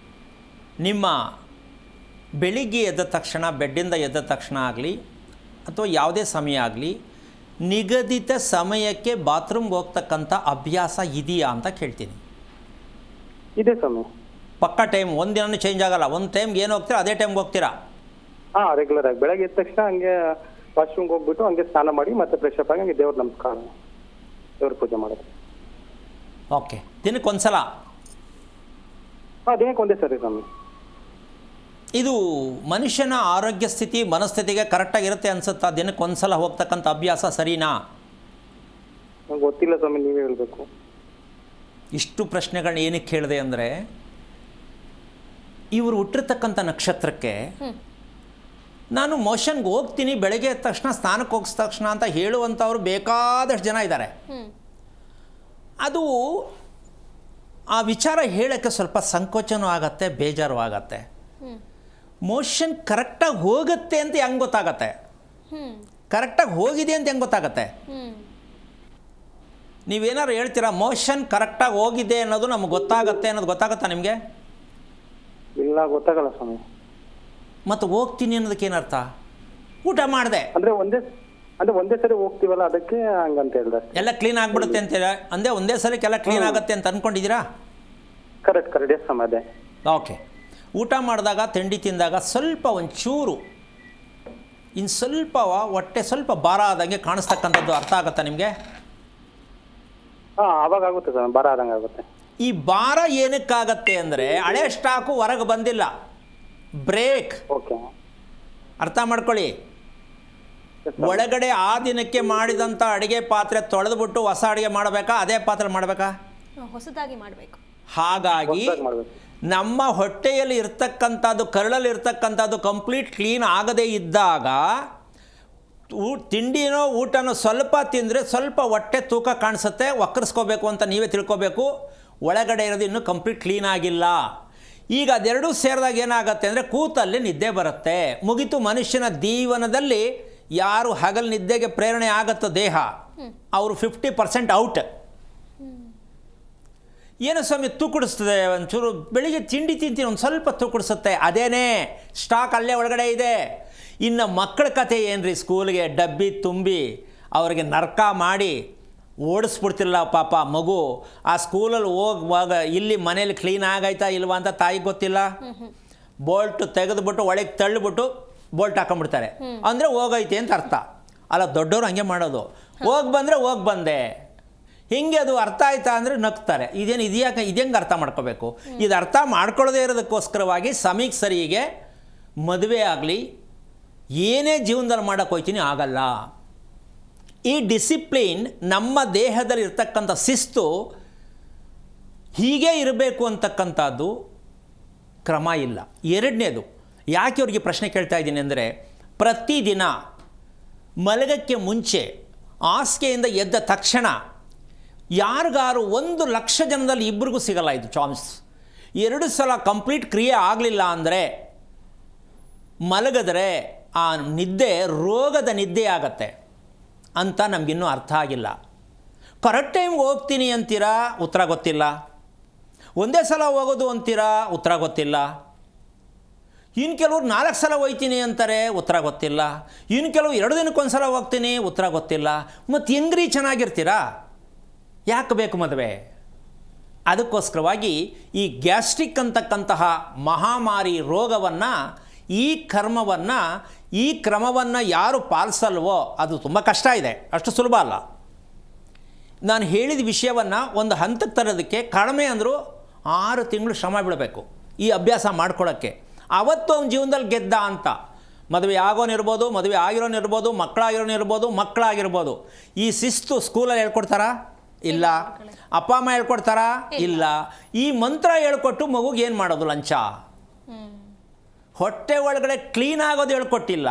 ನಿಮ್ಮ ಬೆಳಿಗ್ಗೆ ಎದ್ದ ತಕ್ಷಣ, ಬೆಡ್ಡಿಂದ ಎದ್ದ ತಕ್ಷಣ ಆಗಲಿ ಅಥವಾ ಯಾವುದೇ ಸಮಯ ಆಗಲಿ, ನಿಗದಿತ ಸಮಯಕ್ಕೆ ಬಾತ್ರೂಮ್ಗೆ ಹೋಗ್ತಕ್ಕಂಥ ಅಭ್ಯಾಸ ಇದೆಯಾ ಅಂತ ಕೇಳ್ತೀನಿ. ಇದೆ ಸ್ವಾಮಿ. ಪಕ್ಕ ಟೈಮ್ ಒಂದಿನೂ ಚೇಂಜ್ ಆಗಲ್ಲ? ಒಂದು ಟೈಮ್ಗೆ ಏನು ಹೋಗ್ತೀರಾ ಅದೇ ಟೈಮ್ಗೆ ಹೋಗ್ತೀರಾ? ಹಾಂ, ರೆಗ್ಯುಲರ್ ಆಗಿ ಬೆಳಗ್ಗೆ ಎದ್ದ ತಕ್ಷಣ ಹಂಗೆ ವಾಶ್ರೂಮ್ಗೆ ಹೋಗ್ಬಿಟ್ಟು ಹಂಗೆ ಸ್ನಾನ ಮಾಡಿ ಮತ್ತೆ ಫ್ರೆಶ್ ಅಪ್ ಆಗಿ ಹಂಗೆ ದೇವ್ರ ನಮಸ್ಕಾರ, ದೇವ್ರ ಪೂಜೆ ಮಾಡೋದು. ಓಕೆ, ದಿನಕ್ಕೆ ಒಂದ್ಸಲ? ಹಾಂ, ದಿನಕ್ಕೆ ಒಂದೇ ಸರಿ ಸ್ವಾಮಿ. ಇದು ಮನುಷ್ಯನ ಆರೋಗ್ಯ ಸ್ಥಿತಿ ಮನಸ್ಥಿತಿಗೆ ಕರೆಕ್ಟಾಗಿರುತ್ತೆ ಅನಿಸುತ್ತಾ? ದಿನಕ್ಕೆ ಒಂದ್ಸಲ ಹೋಗ್ತಕ್ಕಂಥ ಅಭ್ಯಾಸ ಸರಿನಾ? ನಂಗೆ ಗೊತ್ತಿಲ್ಲ ಸ್ವಾಮಿ, ನೀವೇ ಹೇಳಬೇಕು. ಇಷ್ಟು ಪ್ರಶ್ನೆಗಳನ್ನ ಏನಕ್ಕೆ ಕೇಳಿದೆ ಅಂದರೆ, ಇವರು ಹುಟ್ಟಿರ್ತಕ್ಕಂಥ ನಕ್ಷತ್ರಕ್ಕೆ ನಾನು ಮೋಷನ್ಗೆ ಹೋಗ್ತೀನಿ ಬೆಳಗ್ಗೆ ಎದ್ದ ತಕ್ಷಣ, ಸ್ನಾನಕ್ಕೆ ಹೋಗಿದ ತಕ್ಷಣ ಅಂತ ಹೇಳುವಂಥವ್ರು ಬೇಕಾದಷ್ಟು ಜನ ಇದ್ದಾರೆ. ಅದು ಆ ವಿಚಾರ ಹೇಳೋಕ್ಕೆ ಸ್ವಲ್ಪ ಸಂಕೋಚನೂ ಆಗತ್ತೆ, ಬೇಜಾರು ಆಗತ್ತೆ. ಮೋಷನ್ ಕರೆಕ್ಟಾಗಿ ಹೋಗುತ್ತೆ ಅಂತ ಹೆಂಗೆ ಗೊತ್ತಾಗತ್ತೆ? ಕರೆಕ್ಟಾಗಿ ಹೋಗಿದೆ ಅಂತ ಹೆಂಗೆ ಗೊತ್ತಾಗತ್ತೆ? ನೀವೇನಾದ್ರು ಹೇಳ್ತೀರಾ ಮೋಷನ್ ಕರೆಕ್ಟಾಗಿ ಹೋಗಿದೆ ಅನ್ನೋದು ನಮ್ಗೆ ಗೊತ್ತಾಗತ್ತೆ ಅನ್ನೋದು ಗೊತ್ತಾಗತ್ತಾ ನಿಮಗೆ? ಇಲ್ಲ, ಗೊತ್ತಾಗಲ್ಲ ಸ್ವಾಮಿ. ಮತ್ತು ಹೋಗ್ತೀನಿ ಅನ್ನೋದಕ್ಕೆ ಏನರ್ಥ? ಊಟ ಮಾಡಿದೆ ಅಂದ್ರೆ ಒಂದೇ ಸರಿ ಹೋಗ್ತೀವಲ್ಲ, ಅದಕ್ಕೆ ಹಂಗಂತ ಹೇಳ್ದೆ. ಎಲ್ಲ ಕ್ಲೀನ್ ಆಗಿಬಿಡುತ್ತೆ ಅಂತೀರಾ? ಅಂದೇ ಒಂದೇ ಸಲಕ್ಕೆಲ್ಲ ಕ್ಲೀನ್ ಆಗುತ್ತೆ ಅಂತ ಅಂದ್ಕೊಂಡಿದ್ದೀರಾ? ಕರೆಕ್ಟ್ ಎಸ್ ಸ್ವಾಮಿ, ಅದೇ. ಓಕೆ, ಊಟ ಮಾಡಿದಾಗ ತಿಂಡಿ ತಿಂದಾಗ ಸ್ವಲ್ಪ ಒಂಚೂರು ಇನ್ನು ಸ್ವಲ್ಪ ಹೊಟ್ಟೆ ಸ್ವಲ್ಪ ಭಾರ ಆದಂಗೆ ಕಾಣಿಸ್ತಕ್ಕಂಥದ್ದು ಅರ್ಥ ಆಗುತ್ತಾ ನಿಮಗೆ? ಹಾಂ, ಆವಾಗ ಆಗುತ್ತೆ ಸರ್, ಭಾರ ಆದಂಗೆ ಆಗುತ್ತೆ. ಈ ಭಾರ ಏನಕ್ಕಾಗತ್ತೆ ಅಂದರೆ, ಹಳೆ ಸ್ಟಾಕು ಹೊರಗೆ ಬಂದಿಲ್ಲ, ಬ್ರೇಕ್. ಓಕೆ, ಅರ್ಥ ಮಾಡ್ಕೊಳ್ಳಿ. ಒಳಗಡೆ ಆ ದಿನಕ್ಕೆ ಮಾಡಿದಂಥ ಅಡುಗೆ ಪಾತ್ರೆ ತೊಳೆದ್ಬಿಟ್ಟು ಹೊಸ ಅಡುಗೆ ಮಾಡಬೇಕಾ? ಅದೇ ಪಾತ್ರೆ ಮಾಡಬೇಕಾ? ಹೊಸದಾಗಿ ಮಾಡಬೇಕು. ಹಾಗಾಗಿ ನಮ್ಮ ಹೊಟ್ಟೆಯಲ್ಲಿ ಇರ್ತಕ್ಕಂಥದ್ದು, ಕರಳಲ್ಲಿ ಇರ್ತಕ್ಕಂಥದ್ದು ಕಂಪ್ಲೀಟ್ ಕ್ಲೀನ್ ಆಗದೇ ಇದ್ದಾಗ ತಿಂಡಿನೋ ಊಟನೋ ಸ್ವಲ್ಪ ತಿಂದರೆ ಸ್ವಲ್ಪ ಹೊಟ್ಟೆ ತೂಕ ಕಾಣಿಸುತ್ತೆ, ವಕ್ರಿಸ್ಕೋಬೇಕು ಅಂತ ನೀವೇ ತಿಳ್ಕೊಬೇಕು. ಒಳಗಡೆ ಇರೋದು ಇನ್ನೂ ಕಂಪ್ಲೀಟ್ ಕ್ಲೀನ್ ಆಗಿಲ್ಲ. ಈಗ ಅದೆರಡೂ ಸೇರಿದಾಗ ಏನಾಗುತ್ತೆ ಅಂದರೆ ಕೂತಲ್ಲಿ ನಿದ್ದೆ ಬರುತ್ತೆ, ಮುಗಿತು. ಮನುಷ್ಯನ ಜೀವನದಲ್ಲಿ ಯಾರು ಹಗಲು ನಿದ್ದೆಗೆ ಪ್ರೇರಣೆ ಆಗುತ್ತೋ ದೇಹ, ಅವರು 50% ಔಟ್. ಏನು ಸ್ವಾಮಿ ತೂಕುಡಿಸ್ತದೆ? ಒಂಚೂರು ಬೆಳಿಗ್ಗೆ ತಿಂಡಿ ತಿಂತೀನಿ, ಒಂದು ಸ್ವಲ್ಪ ತೂಕುಡಿಸುತ್ತೆ, ಅದೇನೇ ಸ್ಟಾಕ್ ಅಲ್ಲೇ ಒಳಗಡೆ ಇದೆ. ಇನ್ನು ಮಕ್ಕಳ ಕಥೆ ಏನ್ರಿ? ಸ್ಕೂಲ್ಗೆ ಡಬ್ಬಿ ತುಂಬಿ ಅವ್ರಿಗೆ ನರ್ಕ ಮಾಡಿ ಓಡಿಸ್ಬಿಡ್ತಿಲ್ಲ ಪಾಪ ಮಗು. ಆ ಸ್ಕೂಲಲ್ಲಿ ಹೋಗುವಾಗ ಇಲ್ಲಿ ಮನೇಲಿ ಕ್ಲೀನ್ ಆಗೈತಾ ಇಲ್ವಾ ಅಂತ ತಾಯಿಗೆ ಗೊತ್ತಿಲ್ಲ. ಬೋಲ್ಟ್ ತೆಗೆದುಬಿಟ್ಟು ಒಳಗೆ ತಳ್ಳಿಬಿಟ್ಟು ಬೋಲ್ಟ್ ಹಾಕೊಂಡ್ಬಿಡ್ತಾರೆ, ಅಂದರೆ ಹೋಗೈತೆ ಅಂತ ಅರ್ಥ. ಅಲ್ಲ, ದೊಡ್ಡವರು ಹಂಗೆ ಮಾಡೋದು. ಹೋಗಿ ಬಂದರೆ ಹೋಗಿ ಬಂದೆ, ಹಿಂಗೆ ಅದು ಅರ್ಥ ಆಯ್ತಾ ಅಂದರೆ ನಗ್ತಾರೆ. ಇದೇಂಗೆ ಅರ್ಥ ಮಾಡ್ಕೋಬೇಕು? ಇದು ಅರ್ಥ ಮಾಡ್ಕೊಳ್ಳೋದೇ ಇರೋದಕ್ಕೋಸ್ಕರವಾಗಿ ಸಮಯಕ್ಕೆ ಸರಿಗೆ ಮದುವೆ ಆಗಲಿ ಏನೇ ಜೀವನದಲ್ಲಿ ಮಾಡೋಕ್ಕೆ ಹೋಗ್ತೀನಿ ಆಗಲ್ಲ. ಈ ಡಿಸಿಪ್ಲಿನ್ ನಮ್ಮ ದೇಹದಲ್ಲಿ ಇರ್ತಕ್ಕಂಥ ಶಿಸ್ತು ಹೀಗೆ ಇರಬೇಕು ಅಂತಕ್ಕಂಥದ್ದು ಕ್ರಮ ಇಲ್ಲ. ಎರಡನೇದು, ಯಾಕೆ ಅವ್ರಿಗೆ ಪ್ರಶ್ನೆ ಕೇಳ್ತಾ ಇದ್ದೀನಿ ಅಂದರೆ, ಪ್ರತಿದಿನ ಮಲಗಕ್ಕೆ ಮುಂಚೆ ಹಾಸಿಗೆಯಿಂದ ಎದ್ದ ತಕ್ಷಣ ಯಾರಿಗಾರು 1,00,000 ಜನದಲ್ಲಿ ಇಬ್ಬರಿಗೂ ಸಿಗಲ್ಲ ಇದು ಚಾನ್ಸ್. 2 ಸಲ ಕಂಪ್ಲೀಟ್ ಕ್ರಿಯೆ ಆಗಲಿಲ್ಲ ಅಂದರೆ ಮಲಗಿದ್ರೆ ಆ ನಿದ್ದೆ ರೋಗದ ನಿದ್ದೆ ಆಗತ್ತೆ ಅಂತ ನಮಗಿನ್ನೂ ಅರ್ಥ ಆಗಿಲ್ಲ. ಕರೆಕ್ಟ್ ಟೈಮ್ಗೆ ಹೋಗ್ತೀನಿ ಅಂತೀರಾ, ಉತ್ತರ ಗೊತ್ತಿಲ್ಲ. ಒಂದೇ ಸಲ ಹೋಗೋದು ಅಂತೀರಾ, ಉತ್ತರ ಗೊತ್ತಿಲ್ಲ. ಇನ್ನು ಕೆಲವ್ರು 4 ಸಲ ಹೋಗ್ತೀನಿ ಅಂತಾರೆ, ಉತ್ತರ ಗೊತ್ತಿಲ್ಲ. ಇನ್ನು ಕೆಲವು 2 ದಿನಕ್ಕೊಂದು ಸಲ ಹೋಗ್ತೀನಿ, ಉತ್ತರ ಗೊತ್ತಿಲ್ಲ. ಮತ್ತು ಹೆಂಗ್ರಿ ಚೆನ್ನಾಗಿರ್ತೀರಾ? ಯಾಕೆ ಬೇಕು ಮದುವೆ? ಅದಕ್ಕೋಸ್ಕರವಾಗಿ ಈ ಗ್ಯಾಸ್ಟ್ರಿಕ್ ಅಂತಕ್ಕಂತಹ ಮಹಾಮಾರಿ ರೋಗವನ್ನು, ಈ ಕರ್ಮವನ್ನು, ಈ ಕ್ರಮವನ್ನು ಯಾರು ಪಾಲಿಸಲ್ವೋ ಅದು ತುಂಬ ಕಷ್ಟ ಇದೆ, ಅಷ್ಟು ಸುಲಭ ಅಲ್ಲ. ನಾನು ಹೇಳಿದ ವಿಷಯವನ್ನು ಒಂದು ಹಂತಕ್ಕೆ ತರೋದಕ್ಕೆ ಕಡಿಮೆ ಅಂದರೂ 6 ತಿಂಗಳು ಶ್ರಮ ಬೀಳಬೇಕು ಈ ಅಭ್ಯಾಸ ಮಾಡ್ಕೊಳ್ಳೋಕ್ಕೆ. ಅವತ್ತು ಅವನ ಜೀವನದಲ್ಲಿ ಗೆದ್ದ ಅಂತ. ಮದುವೆ ಆಗೋನಿರ್ಬೋದು, ಮದುವೆ ಆಗಿರೋನಿರ್ಬೋದು, ಮಕ್ಕಳಾಗಿರ್ಬೋದು. ಈ ಶಿಸ್ತು ಸ್ಕೂಲಲ್ಲಿ ಹೇಳ್ಕೊಡ್ತಾರಾ? ಇಲ್ಲ. ಅಪ್ಪ ಅಮ್ಮ ಹೇಳ್ಕೊಡ್ತಾರಾ? ಇಲ್ಲ. ಈ ಮಂತ್ರ ಹೇಳ್ಕೊಟ್ಟು ಮಗುಗೆ ಏನು ಮಾಡೋದು? ಲಂಚ. ಹೊಟ್ಟೆ ಒಳಗಡೆ ಕ್ಲೀನ್ ಆಗೋದು ಹೇಳ್ಕೊಟ್ಟಿಲ್ಲ.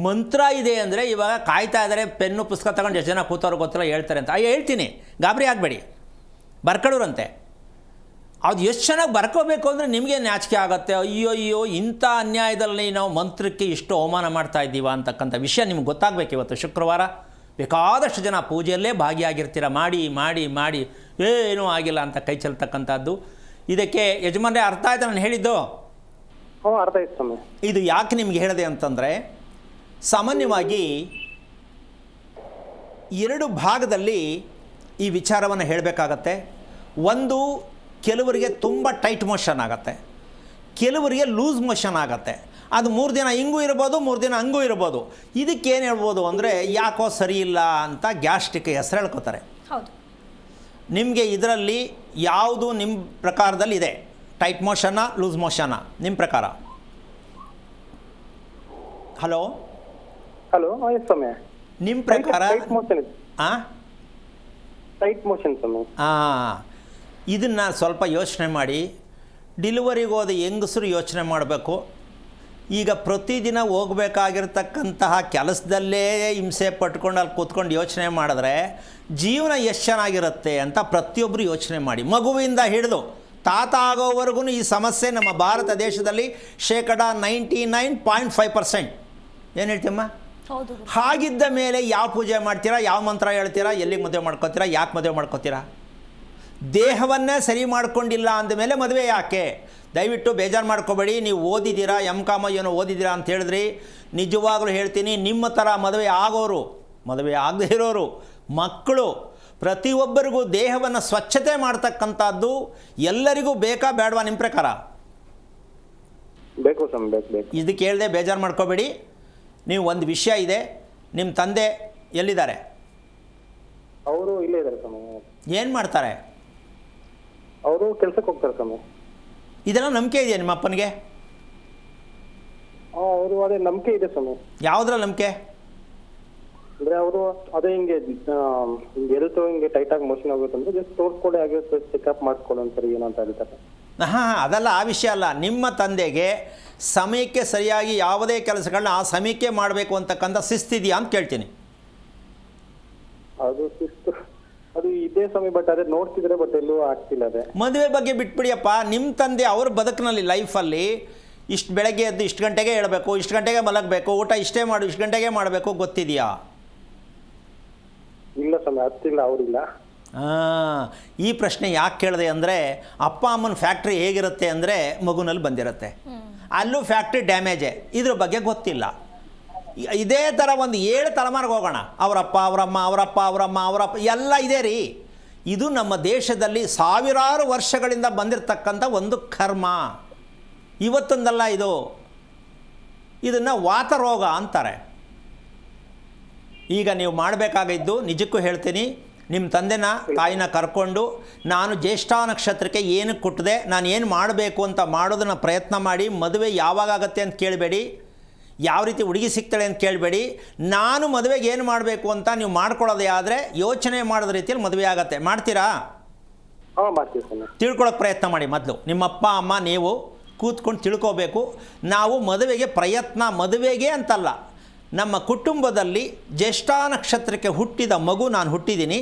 ಮಂತ್ರ ಇದೆ ಅಂದರೆ ಇವಾಗ ಕಾಯ್ತಾ ಇದ್ದಾರೆ, ಪೆನ್ನು ಪುಸ್ತಕ ತಗೊಂಡು ಎಷ್ಟು ಜನ ಕೂತವ್ರು ಗೊತ್ತಿಲ್ಲ ಹೇಳ್ತಾರೆ ಅಂತ. ಹೇಳ್ತೀನಿ, ಗಾಬರಿ ಆಗಬೇಡಿ, ಬರ್ಕೊಳ್ಳೋರಂತೆ. ಅದು ಎಷ್ಟು ಚೆನ್ನಾಗಿ ಬರ್ಕೋಬೇಕು ಅಂದರೆ ನಿಮಗೆ ನಾಚಿಕೆ ಆಗುತ್ತೆ. ಅಯ್ಯೋ ಇಂಥ ಅನ್ಯಾಯದಲ್ಲಿ ನಾವು ಮಂತ್ರಕ್ಕೆ ಇಷ್ಟು ಅವಮಾನ ಮಾಡ್ತಾ ಇದ್ದೀವ ಅಂತಕ್ಕಂಥ ವಿಷಯ ನಿಮ್ಗೆ ಗೊತ್ತಾಗಬೇಕು. ಇವತ್ತು ಶುಕ್ರವಾರ ಬೇಕಾದಷ್ಟು ಜನ ಪೂಜೆಯಲ್ಲೇ ಭಾಗಿಯಾಗಿರ್ತೀರ. ಮಾಡಿ ಏನೂ ಆಗಿಲ್ಲ ಅಂತ ಕೈ ಚೆಲ್ತಕ್ಕಂಥದ್ದು. ಇದಕ್ಕೆ ಯಜಮಾನ್ರೆ ಅರ್ಥ ಆಯ್ತು ನಾನು ಹೇಳಿದ್ದು? ಅರ್ಥ ಆಯ್ತು ಸ್ವಾಮಿ. ಇದು ಯಾಕೆ ನಿಮ್ಗೆ ಹೇಳಿದೆ ಅಂತಂದರೆ, ಸಾಮಾನ್ಯವಾಗಿ 2 ಭಾಗದಲ್ಲಿ ಈ ವಿಚಾರವನ್ನು ಹೇಳಬೇಕಾಗತ್ತೆ. ಒಂದು, ಕೆಲವರಿಗೆ ತುಂಬ ಟೈಟ್ ಮೋಷನ್ ಆಗುತ್ತೆ, ಕೆಲವರಿಗೆ ಲೂಸ್ ಮೋಷನ್ ಆಗುತ್ತೆ. ಅದು 3 ದಿನ ಹಿಂಗೂ ಇರ್ಬೋದು, 3 ದಿನ ಹಂಗೂ ಇರ್ಬೋದು. ಇದಕ್ಕೇನು ಹೇಳ್ಬೋದು ಅಂದರೆ, ಯಾಕೋ ಸರಿ ಇಲ್ಲ ಅಂತ ಗ್ಯಾಸ್ಟ್ರಿಕ್ ಹೆಸರು ಹೇಳ್ಕೊತಾರೆ. ಹೌದು. ನಿಮಗೆ ಇದರಲ್ಲಿ ಯಾವುದು ನಿಮ್ಮ ಪ್ರಕಾರದಲ್ಲಿ ಇದೆ? ಟೈಟ್ ಮೋಷನ್ನ, ಲೂಸ್ ಮೋಷನ್ನ ನಿಮ್ಮ ಪ್ರಕಾರ? ಹಲೋ ಎಸ್ ಸ್ವಾಮಿ. ನಿಮ್ಮ ಪ್ರಕಾರ ಟೈಟ್ ಮೋಷನ್ ಇದೆ. ಟೈಟ್ ಮೋಷನ್ ಸ್ವಾಮಿ. ಇದನ್ನು ಸ್ವಲ್ಪ ಯೋಚನೆ ಮಾಡಿ. ಡೆಲಿವರಿಗೆ ಹೋದ ಹೆಂಗಸರು ಯೋಚನೆ ಮಾಡಬೇಕು. ಈಗ ಪ್ರತಿದಿನ ಹೋಗಬೇಕಾಗಿರ್ತಕ್ಕಂತಹ ಕೆಲಸದಲ್ಲೇ ಹಿಂಸೆ ಪಟ್ಕೊಂಡು ಅಲ್ಲಿ ಕೂತ್ಕೊಂಡು ಯೋಚನೆ ಮಾಡಿದ್ರೆ ಜೀವನ ಎಷ್ಟು ಚೆನ್ನಾಗಿರುತ್ತೆ ಅಂತ ಪ್ರತಿಯೊಬ್ಬರು ಯೋಚನೆ ಮಾಡಿ. ಮಗುವಿಂದ ಹಿಡಿದು ತಾತ ಆಗೋವರೆಗೂ ಈ ಸಮಸ್ಯೆ ನಮ್ಮ ಭಾರತ ದೇಶದಲ್ಲಿ 99.5%. ಏನು ಹೇಳ್ತೀಮ್ಮ? ಹೌದು. ಹಾಗಿದ್ದ ಮೇಲೆ ಯಾವ ಪೂಜೆ ಮಾಡ್ತೀರಾ, ಯಾವ ಮಂತ್ರ ಹೇಳ್ತೀರಾ, ಎಲ್ಲಿಗೆ ಮದುವೆ ಮಾಡ್ಕೋತೀರಾ, ಯಾಕೆ ಮದುವೆ ಮಾಡ್ಕೋತೀರಾ? ದೇಹವನ್ನೇ ಸರಿ ಮಾಡ್ಕೊಂಡಿಲ್ಲ ಅಂದಮೇಲೆ ಮದುವೆ ಯಾಕೆ? ದಯವಿಟ್ಟು ಬೇಜಾರು ಮಾಡ್ಕೋಬೇಡಿ. ನೀವು ಓದಿದ್ದೀರಾ, MCom ಏನೋ ಓದಿದ್ದೀರಾ ಅಂತ ಹೇಳಿದ್ರಿ. ನಿಜವಾಗ್ಲೂ ಹೇಳ್ತೀನಿ, ನಿಮ್ಮ ಥರ ಮದುವೆ ಆಗೋರು, ಮದುವೆ ಆಗದೇ ಇರೋರು, ಮಕ್ಕಳು, ಪ್ರತಿಯೊಬ್ಬರಿಗೂ ದೇಹವನ್ನು ಸ್ವಚ್ಛತೆ ಮಾಡ್ತಕ್ಕಂಥದ್ದು ಎಲ್ಲರಿಗೂ ಬೇಕಾ ಬೇಡವಾ ನಿಮ್ಮ ಪ್ರಕಾರ? ಬೇಕು ಸ್ವಾಮಿ, ಬೇಕು. ಇದಕ್ಕೆ ಹೇಳ್ದೆ ಬೇಜಾರು ಮಾಡ್ಕೋಬೇಡಿ. ನೀವು ಒಂದು ವಿಷಯ ಇದೆ, ನಿಮ್ಮ ತಂದೆ ಎಲ್ಲಿದ್ದಾರೆ? ಅವರು ಇಲ್ಲೇ ಇದ್ದಾರೆ ಸ್ವಾಮಿ. ಏನು ಮಾಡ್ತಾರೆ? ಅವರು ಕೆಲಸಕ್ಕೆ ಹೋಗ್ತಾರೆ ಸ್ವಾಮಿ. ಇದೆಲ್ಲ ನಂಬಿಕೆ ಇದೆಯಾ ನಿಮ್ಮ ಅಪ್ಪನಿಗೆ? ಅವರು ಅದೇ ನಂಬಿಕೆ ಇದೆ ಸ್ವಾಮಿ. ಯಾವುದ್ರಲ್ಲಿ ನಂಬಿಕೆ? ಅಂದ್ರೆ ಅವರು ಅದೇ ಹಿಂಗೆ ಎಲ್ತು ಹಿಂಗೆ ಟೈಟ್ ಆಗಿ ಮೋಷನ್ ಆಗುತ್ತೆ ಅಂದ್ರೆ ಜಸ್ಟ್ ತೋರಿಸ್ಕೊಳ್ಳಿ, ಆಗಿರುತ್ತೆ ಚೆಕಪ್ ಮಾಡ್ಕೊಳ್ಳೋ ಅಂತಾರೆ ಏನೋ ಅಂತ ಹೇಳ್ತಾರೆ. ಅದಲ್ಲ, ಆ ವಿಷಯ ಅಲ್ಲ. ನಿಮ್ಮ ತಂದೆಗೆ ಸಮಯಕ್ಕೆ ಸರಿಯಾಗಿ ಯಾವುದೇ ಕೆಲಸಗಳನ್ನ ಆ ಸಮಯಕ್ಕೆ ಮಾಡಬೇಕು ಅಂತಕ್ಕಂಥ ಶಿಸ್ತಿದೆಯಾ ಅಂತ ಕೇಳ್ತೀನಿ. ಅದು ಶಿಸ್ತು ಅದು ಇದೇ ಸಮಯ, ಬಟ್ ಅದೇ ನೋಡ್ತಿದ್ರೆ ಬಟ್ ಎಲ್ಲೂ ಆಗ್ತಿಲ್ಲ. ಅದೇ ಮದುವೆ ಬಗ್ಗೆ ಬಿಟ್ಬಿಡಿಯಪ್ಪ. ನಿಮ್ಮ ತಂದೆ ಅವ್ರ ಬದುಕಿನಲ್ಲಿ ಲೈಫಲ್ಲಿ ಇಷ್ಟು ಬೆಳಗ್ಗೆ ಎದ್ದು ಇಷ್ಟು ಗಂಟೆಗೆ ಹೇಳಬೇಕು, ಇಷ್ಟು ಗಂಟೆಗೆ ಮಲಗಬೇಕು, ಊಟ ಇಷ್ಟೇ ಮಾಡು, ಇಷ್ಟು ಗಂಟೆಗೆ ಮಾಡಬೇಕು, ಗೊತ್ತಿದೆಯಾ? ಇಲ್ಲ ಸ್ವಾಮಿ, ಅಷ್ಟಿಲ್ಲ, ಅವರಿಲ್ಲ. ಈ ಪ್ರಶ್ನೆ ಯಾಕೆ ಕೇಳಿದೆ ಅಂದರೆ, ಅಪ್ಪ ಅಮ್ಮನ ಫ್ಯಾಕ್ಟ್ರಿ ಹೇಗಿರುತ್ತೆ ಅಂದರೆ ಮಗುನಲ್ಲಿ ಬಂದಿರುತ್ತೆ, ಅಲ್ಲೂ ಫ್ಯಾಕ್ಟ್ರಿ ಡ್ಯಾಮೇಜೇ. ಇದ್ರ ಬಗ್ಗೆ ಗೊತ್ತಿಲ್ಲ. ಇದೇ ಥರ ಒಂದು 7 ತಲೆಮಾರಿಗೆ ಹೋಗೋಣ. ಅವರಪ್ಪ ಅವರಮ್ಮ ಎಲ್ಲ ಇದೆ ರೀ. ಇದು ನಮ್ಮ ದೇಶದಲ್ಲಿ ಸಾವಿರಾರು ವರ್ಷಗಳಿಂದ ಬಂದಿರತಕ್ಕಂಥ ಒಂದು ಕರ್ಮ. ಇವತ್ತೊಂದಲ್ಲ ಇದನ್ನು ವಾತರೋಗ ಅಂತಾರೆ. ಈಗ ನೀವು ಮಾಡಬೇಕಾಗಿದ್ದು, ನಿಜಕ್ಕೂ ಹೇಳ್ತೀನಿ, ನಿಮ್ಮ ತಂದೆನ ತಾಯಿನ ಕರ್ಕೊಂಡು ನಾನು ಜ್ಯೇಷ್ಠ ನಕ್ಷತ್ರಕ್ಕೆ ಏನು ಕೊಟ್ಟಿದೆ, ನಾನು ಏನು ಮಾಡಬೇಕು ಅಂತ ಮಾಡೋದನ್ನು ಪ್ರಯತ್ನ ಮಾಡಿ. ಮದುವೆ ಯಾವಾಗ ಆಗುತ್ತೆ ಅಂತ ಕೇಳಬೇಡಿ, ಯಾವ ರೀತಿ ಹುಡುಗಿ ಸಿಗ್ತಾಳೆ ಅಂತ ಕೇಳಬೇಡಿ. ನಾನು ಮದುವೆಗೆ ಏನು ಮಾಡಬೇಕು ಅಂತ ನೀವು ಮಾಡ್ಕೊಳ್ಳೋದೇ ಆದರೆ ಯೋಚನೆ ಮಾಡೋದ ರೀತಿಯಲ್ಲಿ ಮದುವೆ ಆಗುತ್ತೆ. ಮಾಡ್ತೀರಾ? ಹಾಂ, ಮಾಡ್ತೀವಿ ಸರ್. ತಿಳ್ಕೊಳ್ಳೋಕೆ ಪ್ರಯತ್ನ ಮಾಡಿ. ಮೊದಲು ನಿಮ್ಮ ಅಪ್ಪ ಅಮ್ಮ ನೀವು ಕೂತ್ಕೊಂಡು ತಿಳ್ಕೋಬೇಕು. ನಾವು ಮದುವೆಗೆ ಅಂತಲ್ಲ, ನಮ್ಮ ಕುಟುಂಬದಲ್ಲಿ ಜ್ಯೇಷ್ಠ ನಕ್ಷತ್ರಕ್ಕೆ ಹುಟ್ಟಿದ ಮಗು ನಾನು ಹುಟ್ಟಿದ್ದೀನಿ.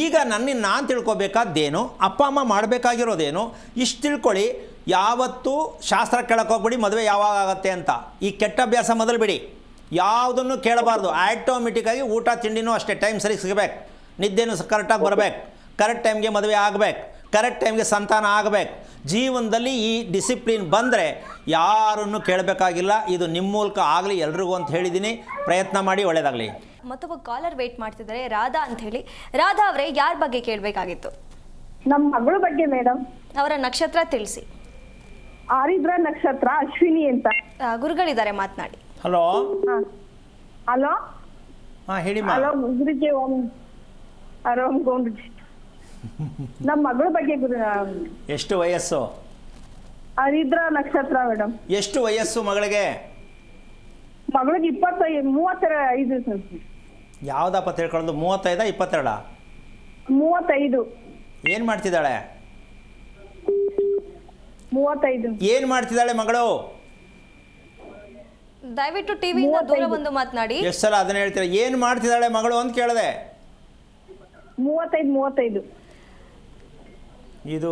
ಈಗ ನಾನು ತಿಳ್ಕೊಬೇಕಾದ್ದೇನು, ಅಪ್ಪ ಅಮ್ಮ ಮಾಡಬೇಕಾಗಿರೋದೇನು, ಇಷ್ಟು ತಿಳ್ಕೊಳ್ಳಿ. ಯಾವತ್ತೂ ಶಾಸ್ತ್ರ ಕೇಳಕ್ಕೆ ಹೋಗ್ಬಿಡಿ ಮದುವೆ ಯಾವಾಗ ಆಗುತ್ತೆ ಅಂತ. ಈ ಕೆಟ್ಟ ಅಭ್ಯಾಸ ಮೊದಲು ಬಿಡಿ. ಯಾವುದನ್ನು ಕೇಳಬಾರ್ದು. ಆಟೋಮೆಟಿಕ್ಕಾಗಿ ಊಟ ತಿಂಡಿನೂ ಅಷ್ಟೇ ಟೈಮ್ ಸರಿ ಸಿಗಬೇಕು, ನಿದ್ದೆನೂ ಕರೆಕ್ಟಾಗಿ ಬರಬೇಕು, ಕರೆಕ್ಟ್ ಟೈಮ್ಗೆ ಮದುವೆ ಆಗಬೇಕು, ಕರೆಕ್ಟ್ ಟೈಮ್ಗೆ ಸಂತಾನ ಆಗಬೇಕು. ಜೀವನದಲ್ಲಿ ಈ ಡಿಸಿಪ್ಲಿನ್ ಬಂದರೆ ಯಾರನ್ನು ಕೇಳಬೇಕಾಗಿಲ್ಲ. ಇದು ನಿಮ್ಮ ಮೂಲಕ ಆಗಲಿ ಎಲ್ರಿಗೂ ಅಂತ ಹೇಳಿದ್ದೀನಿ. ಪ್ರಯತ್ನ ಮಾಡಿ, ಒಳ್ಳೆಯದಾಗಲಿ. ಮತ್ತೊಬ್ಬ ಕಾಲರ್ ವೇಟ್ ಮಾಡ್ತಿದ್ದಾರೆ, ರಾಧಾ ಅಂತ ಹೇಳಿ. ರಾಧಾ ಅವರೇ, ಯಾರ ಬಗ್ಗೆ ಕೇಳಬೇಕಾಗಿತ್ತು? ನಮ್ಮ ಮಗಳ ಬಗ್ಗೆ ಮೇಡಮ್. ಅವರ ನಕ್ಷತ್ರ ತಿಳಿಸಿ. ಆರಿದ್ರ ನಕ್ಷತ್ರ, ಅಶ್ವಿನಿ ಅಂತ. ಗುರುಗಳಿದ್ದಾರೆ, ಮಾತನಾಡಿ. ಹಲೋ. ಹಲೋ. ಹಾಂ, ಹೇಳಿ. ಹಲೋ ಗುರುಜಿ. ಓಂ ಗುರುಜಿ. ನಮ್ಮ ಮಗಳ ಬಗ್ಗೆ ಎಷ್ಟು ವಯಸ್ಸು? ಆರಿದ್ರ ನಕ್ಷತ್ರ ಮೇಡಮ್. ಎಷ್ಟು ವಯಸ್ಸು ಮಗಳಿಗೆ? ಮಗಳಿಗೆ 35 ಸರ್. ಯಾವುದಪ್ಪ ತಿಳ್ಕೊಳ್ಳೋದು? 35 22? 35. ಏನು ಮಾಡ್ತಿದ್ದಾಳೆ? 35. ಏನು ಮಾಡ್ತಿದ್ದಾಳೆ ಮಗಳು? ದಯವಿಟ್ಟು ಟಿವಿಯಿಂದ ದೂರ ಬಂದು ಮಾತನಾಡಿ. ಎಷ್ಟು ಸಲ ಅದನ್ನ ಹೇಳ್ತೀರಾ? ಏನು ಮಾಡ್ತಿದ್ದಾಳೆ ಮಗಳು ಅಂತ ಕೇಳಿದೆ. 35. ಇದು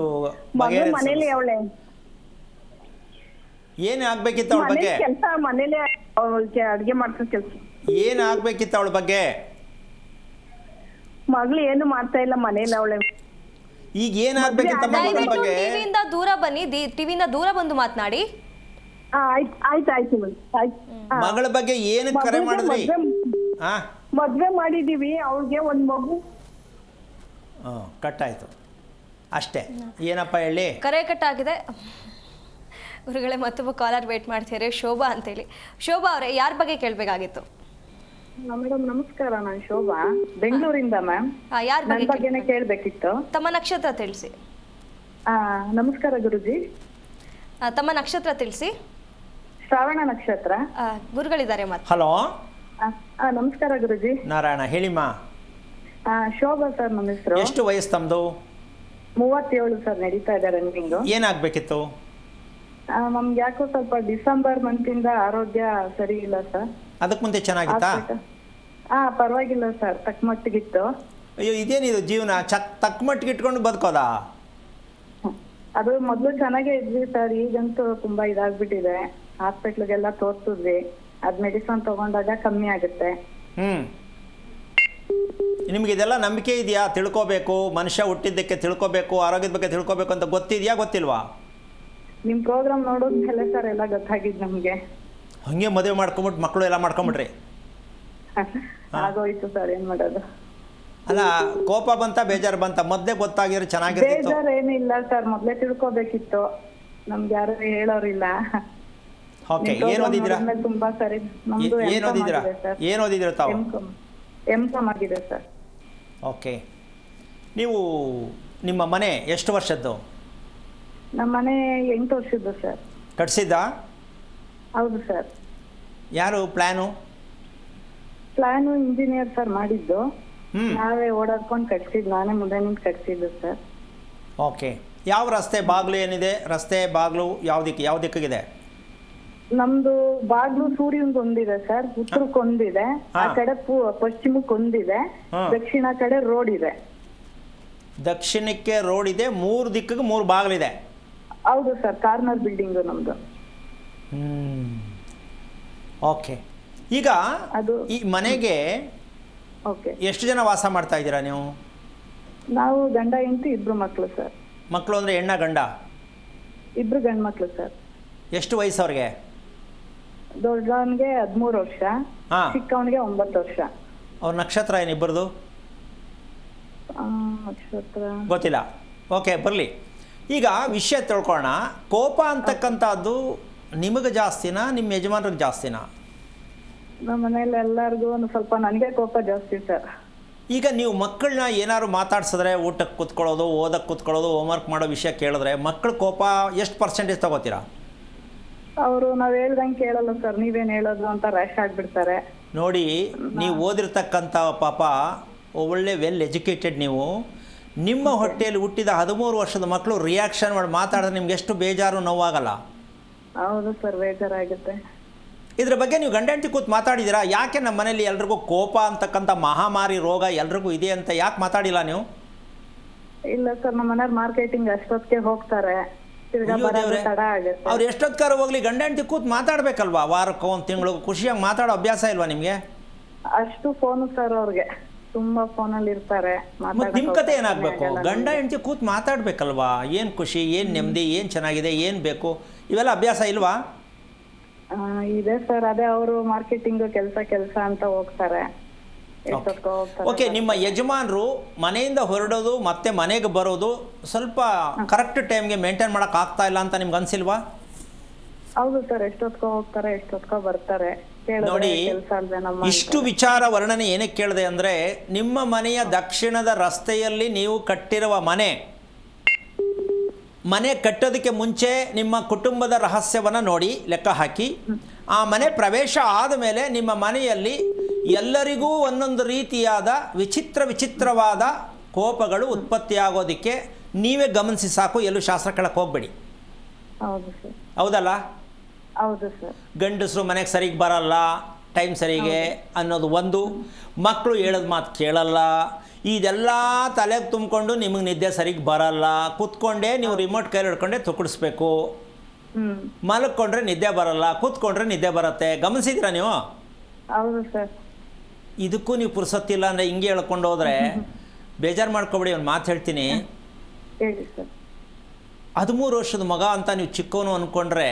ಮನೇಲಿ ಅವಳೆ. ಏನು ಆಗ್ಬೇಕಿತ್ತು ಅವಳ ಬಗ್ಗೆ? ಕೆಲಸ ಮನೇಲಿ ಅಡ್ಗೆ ಮಾಡ್ತಾ ಕೆಲಸ. ಏನು ಆಗ್ಬೇಕಿತ್ತು ಅವಳ ಬಗ್ಗೆ? ಮಗಳು ಏನು ಮಾಡ್ತಾ ಇಲ್ಲ, ಮನೇಲಿ ಅವಳೆ. ಈಗ ಏನು ಆಗ್ಬೇಕಿತ್ತ ಮಗಳ ದಯವಿಟ್ಟು ಬಗ್ಗೆ? ಟಿವಿಯಿಂದ ದೂರ ಬನ್ನಿ, ಟಿವಿಯಿಂದ ದೂರ ಬಂದು ಮಾತನಾಡಿ. ಆಯ್ತು ಮಗಳ ಬಗ್ಗೆ ಏನು ಕರೆ ಮಾಡಿದ್ರಿ? ಮದ್ವೆ ಮಾಡಿದೀವಿ, ಅವಳಿಗೆ ಒಂದ್ ಮಗು. ಕಟ್ಟಾಯ್ತು ಅಷ್ಟೇ. ಏನಪ್ಪ ಹೇಳಿ? ಕರೆ ಕಟ್ಟಾಗಿದೆ. ಗುರುಗಳೇ, ಮತ್ತೊಬ್ಬ ಕಾಲರ್ ವೇಟ್ ಮಾಡ್ತಿದ್ದಾರೆ, ಶೋಭಾ ಅಂತೇಳಿ. ಶೋಭಾ ಅವರೇ, ಯಾರ ಬಗ್ಗೆ ಕೇಳಬೇಕಾಗಿತ್ತು? ಮೇಡಮ್ ನಮಸ್ಕಾರ, ನಾನು ಶೋಭಾ, ಬೆಂಗಳೂರಿಂದ. ಮ್ಯಾಮ್, ಯಾರ ನನ್ನ ಬಗ್ಗೆ ಬಗ್ಗೆನೇ ಕೇಳ್ಬೇಕಿತ್ತು. ತಮ್ಮ ನಕ್ಷತ್ರ ತಿಳಿಸಿ. ನಮಸ್ಕಾರ ಗುರುಜಿ. ತಮ್ಮ ನಕ್ಷತ್ರ ತಿಳಿಸಿ. ಶ್ರಾವಣ ನಕ್ಷತ್ರ. ಗುರುಗಳಿದ್ದಾರೆ ಮತ್ತೆ. ಹಲೋ. ನಮಸ್ಕಾರ ಗುರುಜಿ. ನಾರಾಯಣ, ಹೇಳಿಮ್ಮ. ಶೋಭಾ ಸರ್ ನನ್ನ ಹೆಸರು. ಎಷ್ಟು ವಯಸ್ಸು ತಮ್ಮದು? 37 ಸರ್, ನಡೀತಾ ಇದೆ ರನ್ನಿಂಗು. ಏನಾಗಬೇಕಿತ್ತು? ನಮ್ಗೆ ಯಾಕೋ ಸ್ವಲ್ಪ ಡಿಸೆಂಬರ್ ಮಂತಿಂದ ಆರೋಗ್ಯ ಸರಿ ಇಲ್ಲ ಸರ್. ಅದಕ್ಕೆ ಮುಂದೆ ಚೆನ್ನಾಗಿತ್ತಾ? ಪರವಾಗಿಲ್ಲ ಸರ್, ತಕ್ಕ ಮಟ್ಟಿಗಿತ್ತು. ಅಯ್ಯೋ, ಇದೇನಿದು ಜೀವನ? ತಕ್ಕ ಮಟ್ಟಿಗೆ ಇಟ್ಕೊಂಡು ಬದುಕೋದಾ? ಅದು ಮೊದಲು ಚೆನ್ನಾಗೇ ಇದ್ವಿ ಸರ್, ಈಗಂತೂ ತುಂಬಾ ಇದಾಗ್ಬಿಟ್ಟಿದೆ. ಹಾಸ್ಪಿಟ್ಲಿಗೆಲ್ಲ ತೋರ್ಸಿದ್ವಿ, ಅದ್ ಮೆಡಿಸನ್ ತಗೊಂಡಾಗ ಕಮ್ಮಿ ಆಗುತ್ತೆ. ನಿಮ್ಗೆ ಇದೆಲ್ಲ ನಂಬಿಕೆ ಇದೆಯಾ? ತಿಳ್ಕೋಬೇಕು, ಮನುಷ್ಯ ಹುಟ್ಟಿದ್ದಕ್ಕೆ ತಿಳ್ಕೋಬೇಕು, ಆರೋಗ್ಯದ ಬಗ್ಗೆ ತಿಳ್ಕೋಬೇಕು ಅಂತ ಗೊತ್ತಿದೆಯಾ, ಗೊತ್ತಿಲ್ವಾ? ನಿಮ್ ಪ್ರೋಗ್ರಾಮ್ ನೋಡೋದ್ಮೇಲೆ ಸರ್ ಎಲ್ಲ ಗೊತ್ತಾಗಿದ್ ನಮ್ಗೆ. ಹಂಗೆ ಮದುವೆ ಮಾಡ್ಕೊಂಬಿಟ್ಟು ಮಕ್ಕಳು ಎಲ್ಲ ಮಾಡ್ಕೊಂಬಿಟ್ರಿ? ಆಗೋಯ್ತು ಸರ್, ಏನ್ ಮಾಡೋದು. ಅಲ್ಲ, ಕೋಪ ಬಂತ, ಬೇಜಾರು ಬಂತ? ಮೊದಲೇ ಗೊತ್ತಾಗಿರೋ ಚೆನ್ನಾಗಿರ್ತಿತ್ತು. ಬೇಜಾರು ಏನಿಲ್ಲ ಸರ್, ಮೊದ್ಲೇ ತಿಳ್ಕೊಬೇಕಿತ್ತು, ನಮ್ಗೆ ಯಾರು ಹೇಳೋರಿಲ್ಲ. ಓಕೆ. ಏನು ಓದಿದ್ದೀರಾ? ತುಂಬಾ ಸರಿ. ನಮ್ದು ಏನು ಓದಿದ್ದೀರಾ? ಏನು ಓದಿದ್ದೀರಾ ತಾವು? M.Com ಆಗಿದೆ ಸರ್. ಓಕೆ. ನೀವು ನಿಮ್ಮ ಮನೆ ಎಷ್ಟು ವರ್ಷದ್ದು? ನಮ್ಮ ಮನೆ 8 ವರ್ಷದ್ದು ಸರ್. ಕಟ್ಸಿದ್ದಾ? ಹೌದು ಸರ್. ಯಾರು ಪ್ಲಾನು ಇಂಜಿನಿಯರ್ ಸರ್ ಮಾಡಿದ್ದು. ನಾವೇ ಓಡಾಡ್ಕೊಂಡು ಕಟ್ಸಿದ್ದು, ನಾನೇ ಮುಂದೆ ನಿಂತು ಕಟ್ಸಿದ್ದು ಸರ್. ಓಕೆ. ಯಾವ ರಸ್ತೆ ಬಾಗಿಲು ಏನಿದೆ? ರಸ್ತೆ ಬಾಗಿಲು ಯಾವ ದಿಕ್ಕಿಗಿದೆ? ನಮ್ದು ಬಾಗ್ಲು ಸೂರ್ಯಂಗ್ ಒಂದಿದೆ ಸರ್, ಉತ್ತರಕ್ಕೆ ಒಂದಿದೆ, ಆ ಕಡೆ ಪಶ್ಚಿಮಕ್ಕೆ ಒಂದಿದೆ, ದಕ್ಷಿಣ ಕಡೆ ರೋಡ್ ಇದೆ. ದಕ್ಷಿಣಕ್ಕೆ ರೋಡ್ ಇದೆ, 3 ದಿಕ್ಕಿಗೆ 3 ಬಾಗಿಲಿದೆ. ಹೌದು ಸರ್, ಕಾರ್ನರ್ ಬಿಲ್ಡಿಂಗ್ ನಮ್ದು. ಓಕೆ. ಈಗ ಅದು ಈ ಮನೆಗೆ ಓಕೆ ಎಷ್ಟು ಜನ ವಾಸ ಮಾಡ್ತಾ ಇದ್ದೀರಾ ನೀವು? ನಾವು ಗಂಡ ಹೆಂಡತಿ 2 ಮಕ್ಕಳು ಸರ್. ಮಕ್ಕಳು ಅಂದರೆ ಹೆಣ್ಣ ಗಂಡ? 2 ಗಂಡು ಮಕ್ಕಳು ಸರ್. ಎಷ್ಟು ವಯಸ್ಸು ಅವ್ರಿಗೆ? ದೊಡ್ಡವನಿಗೆ 13 ವರ್ಷ, ಚಿಕ್ಕವನಿಗೆ 9 ವರ್ಷ. ಅವ್ರ ನಕ್ಷತ್ರ ಏನು ಇಬ್ಬರದು? ನಕ್ಷತ್ರ ಗೊತ್ತಿಲ್ಲ. ಓಕೆ, ಬರಲಿ. ಈಗ ವಿಷಯ ತಿಳ್ಕೊಳ್ಳೋಣ. ಕೋಪ ಅಂತಕ್ಕಂಥದ್ದು ನಿಮಗೆ ಜಾಸ್ತಿನಾ ನಿಮ್ಮ ಯಜಮಾನ್ರಿಗೆ ಜಾಸ್ತಿನಾ? ನಮ್ಮ ಮನೇಲಿ ಎಲ್ಲರಿಗೂ ಒಂದು ಸ್ವಲ್ಪ ನನಗೆ ಕೋಪ ಜಾಸ್ತಿ ಸರ್. ಈಗ ನೀವು ಮಕ್ಕಳನ್ನ ಏನಾದ್ರು ಮಾತಾಡ್ಸಿದ್ರೆ, ಊಟಕ್ಕೆ ಕೂತ್ಕೊಳ್ಳೋದು, ಓದಕ್ಕೆ ಕೂತ್ಕೊಳ್ಳೋದು, ಹೋಮ್ವರ್ಕ್ ಮಾಡೋ ವಿಷಯ ಕೇಳಿದ್ರೆ ಮಕ್ಕಳ ಕೋಪ ಎಷ್ಟು ಪರ್ಸೆಂಟೇಜ್ ತಗೋತೀರಾ? ಅವರು ನಾವು ಹೇಳ್ದಂಗೆ ಕೇಳಲ್ಲ ಸರ್, ನೀವೇನು ಹೇಳೋದು ಅಂತ ರ್ಯಾಶ್ ಆಗಿಬಿಡ್ತಾರೆ. ನೋಡಿ, ನೀವು ಓದಿರ್ತಕ್ಕಂಥ ಪಾಪ ಒಳ್ಳೆ ವೆಲ್ ಎಜುಕೇಟೆಡ್, ನೀವು ನಿಮ್ಮ ಹೊಟ್ಟೆಯಲ್ಲಿ ಹುಟ್ಟಿದ 13 ವರ್ಷದ ಮಕ್ಕಳು ರಿಯಾಕ್ಷನ್ ಮಾಡಿ ಮಾತಾಡಿದ್ರೆ ನಿಮ್ಗೆ ಎಷ್ಟು ಬೇಜಾರು ನೋವಾಗಲ್ಲ? ಹೌದು ಸರ್, ಬೇಜಾರಾಗುತ್ತೆ. ಇದ್ರ ಬಗ್ಗೆ ನೀವು ಗಂಡ ಹೆಂಡತಿ ಕೂತು ಮಾತಾಡಿದ್ದೀರಾ? ಯಾಕೆ ನಮ್ಮ ಮನೇಲಿ ಎಲ್ರಿಗೂ ಕೋಪ ಅಂತಕ್ಕಂಥ ಮಹಾಮಾರಿ ರೋಗ ಎಲ್ರಿಗೂ ಇದೆ ಅಂತ ಯಾಕೆ ಮಾತಾಡಿಲ್ಲ ನೀವು? ಇಲ್ಲ ಸರ್, ನಮ್ಮ ಮನೆಯವ್ರು ಮಾರ್ಕೆಟಿಂಗ್ ಅಷ್ಟೊತ್ತಿಗೆ ಹೋಗ್ತಾರೆ, ತಿರ್ಗಾ ಬರೋದು ತಡ ಆಗುತ್ತೆ. ಅವ್ರು ಎಷ್ಟೊತ್ಕಾರ ಹೋಗ್ಲಿ ಗಂಡ ಹೆಂಡತಿ ಕೂತು ಮಾತಾಡ್ಬೇಕಲ್ವಾ? ವಾರಕ್ಕೋ ಒಂದು ತಿಂಗಳು ಖುಷಿಯಾಗಿ ಮಾತಾಡೋ ಅಭ್ಯಾಸ ಇಲ್ವಾ ನಿಮಗೆ? ಅಷ್ಟು ಫೋನು ಸರ್ ಅವ್ರಿಗೆ, ತುಂಬಾ ಫೋನಲ್ಲಿ ಇರ್ತಾರೆ. ಮತ್ತು ನಿಮ್ಮ ಕತೆ ಏನಾಗಬೇಕು? ಗಂಡ ಹೆಂಡತಿ ಕೂತು ಮಾತಾಡ್ಬೇಕಲ್ವಾ? ಏನು ಖುಷಿ, ಏನು ನೆಮ್ಮದಿ, ಏನು ಚೆನ್ನಾಗಿದೆ, ಏನು ಬೇಕು, ಇವೆಲ್ಲ ಅಭ್ಯಾಸ ಇಲ್ವಾ? ಇದೆ ಸರ್, ಅದೇ ಅವರು ಮಾರ್ಕೆಟಿಂಗ್ ಕೆಲಸ ಅಂತ ಹೋಗ್ತಾರೆ. ಓಕೆ, ನಿಮ್ಮ ಯಜಮಾನರು ಮನೆಯಿಂದ ಹೊರಡೋದು ಮತ್ತೆ ಮನೆಗೆ ಬರೋದು ಸ್ವಲ್ಪ ಕರೆಕ್ಟ್ ಟೈಮ್ಗೆ ಮೇಂಟೈನ್ ಮಾಡೋಕೆ ಆಗ್ತಾ ಇಲ್ಲ ಅಂತ ನಿಮ್ಗೆ ಅನ್ಸಿಲ್ವಾ? ಹೌದು ಸರ್, ಎಷ್ಟೊತ್ಕೋ ಹೋಗ್ತಾರೆ, ಎಷ್ಟೊತ್ಕೋ ಬರ್ತಾರೆ. ನೋಡಿ, ಇಷ್ಟು ವಿಚಾರ ವರ್ಣನೆ ಏನಕ್ಕೆ ಕೇಳಿದೆ ಅಂದರೆ, ನಿಮ್ಮ ಮನೆಯ ದಕ್ಷಿಣದ ರಸ್ತೆಯಲ್ಲಿ ನೀವು ಕಟ್ಟಿರುವ ಮನೆ ಕಟ್ಟೋದಕ್ಕೆ ಮುಂಚೆ ನಿಮ್ಮ ಕುಟುಂಬದ ರಹಸ್ಯವನ್ನು ನೋಡಿ ಲೆಕ್ಕ ಹಾಕಿ, ಆ ಮನೆ ಪ್ರವೇಶ ಆದಮೇಲೆ ನಿಮ್ಮ ಮನೆಯಲ್ಲಿ ಎಲ್ಲರಿಗೂ ಒಂದೊಂದು ರೀತಿಯಾದ ವಿಚಿತ್ರವಾದ ಕೋಪಗಳು ಉತ್ಪತ್ತಿಯಾಗೋದಕ್ಕೆ ನೀವೇ ಗಮನಿಸಿ ಸಾಕು. ಎಲ್ಲೂ ಶಾಸ್ತ್ರ ಕೇಳಕ್ಕೆ ಹೋಗಬೇಡಿ. ಹೌದು ಸರ್. ಹೌದಲ್ಲ? ಹೌದು ಸರ್. ಗಂಡಸರು ಮನೆಗೆ ಸರಿಗೆ ಬರಲ್ಲ ಟೈಮ್ ಸರಿಗೆ ಅನ್ನೋದು ಒಂದು, ಮಕ್ಕಳು ಹೇಳೋದು ಮಾತು ಕೇಳಲ್ಲ, ಇದೆಲ್ಲ ತಲೆಗೆ ತುಂಬಿಕೊಂಡು ನಿಮಗೆ ನಿದ್ದೆ ಸರಿಗೆ ಬರಲ್ಲ. ಕೂತ್ಕೊಂಡೇ ನೀವು ರಿಮೋಟ್ ಕೈಲಿ ಹಿಡ್ಕೊಂಡೆ ತುಕ್ಕಡಿಸ್ಬೇಕು. ಮಲಕ್ಕೊಂಡ್ರೆ ನಿದ್ದೆ ಬರಲ್ಲ, ಕೂತ್ಕೊಂಡ್ರೆ ನಿದ್ದೆ ಬರುತ್ತೆ. ಗಮನಿಸಿದ್ದೀರಾ ನೀವು? ಹೌದು ಸರ್. ಇದಕ್ಕೂ ನೀವು ಪುರ್ಸೊತ್ತಿಲ್ಲ ಅಂದರೆ ಹಿಂಗೆ ಹೇಳ್ಕೊಂಡು ಹೋದರೆ ಬೇಜಾರು ಮಾಡ್ಕೊಬೇಡಿ. ಒಂದು ಮಾತು ಹೇಳ್ತೀನಿ, ಹೇಳಿ ಸರ್. 13 ವರ್ಷದ ಮಗ ಅಂತ ನೀವು ಚಿಕ್ಕವನು ಅಂದ್ಕೊಂಡ್ರೆ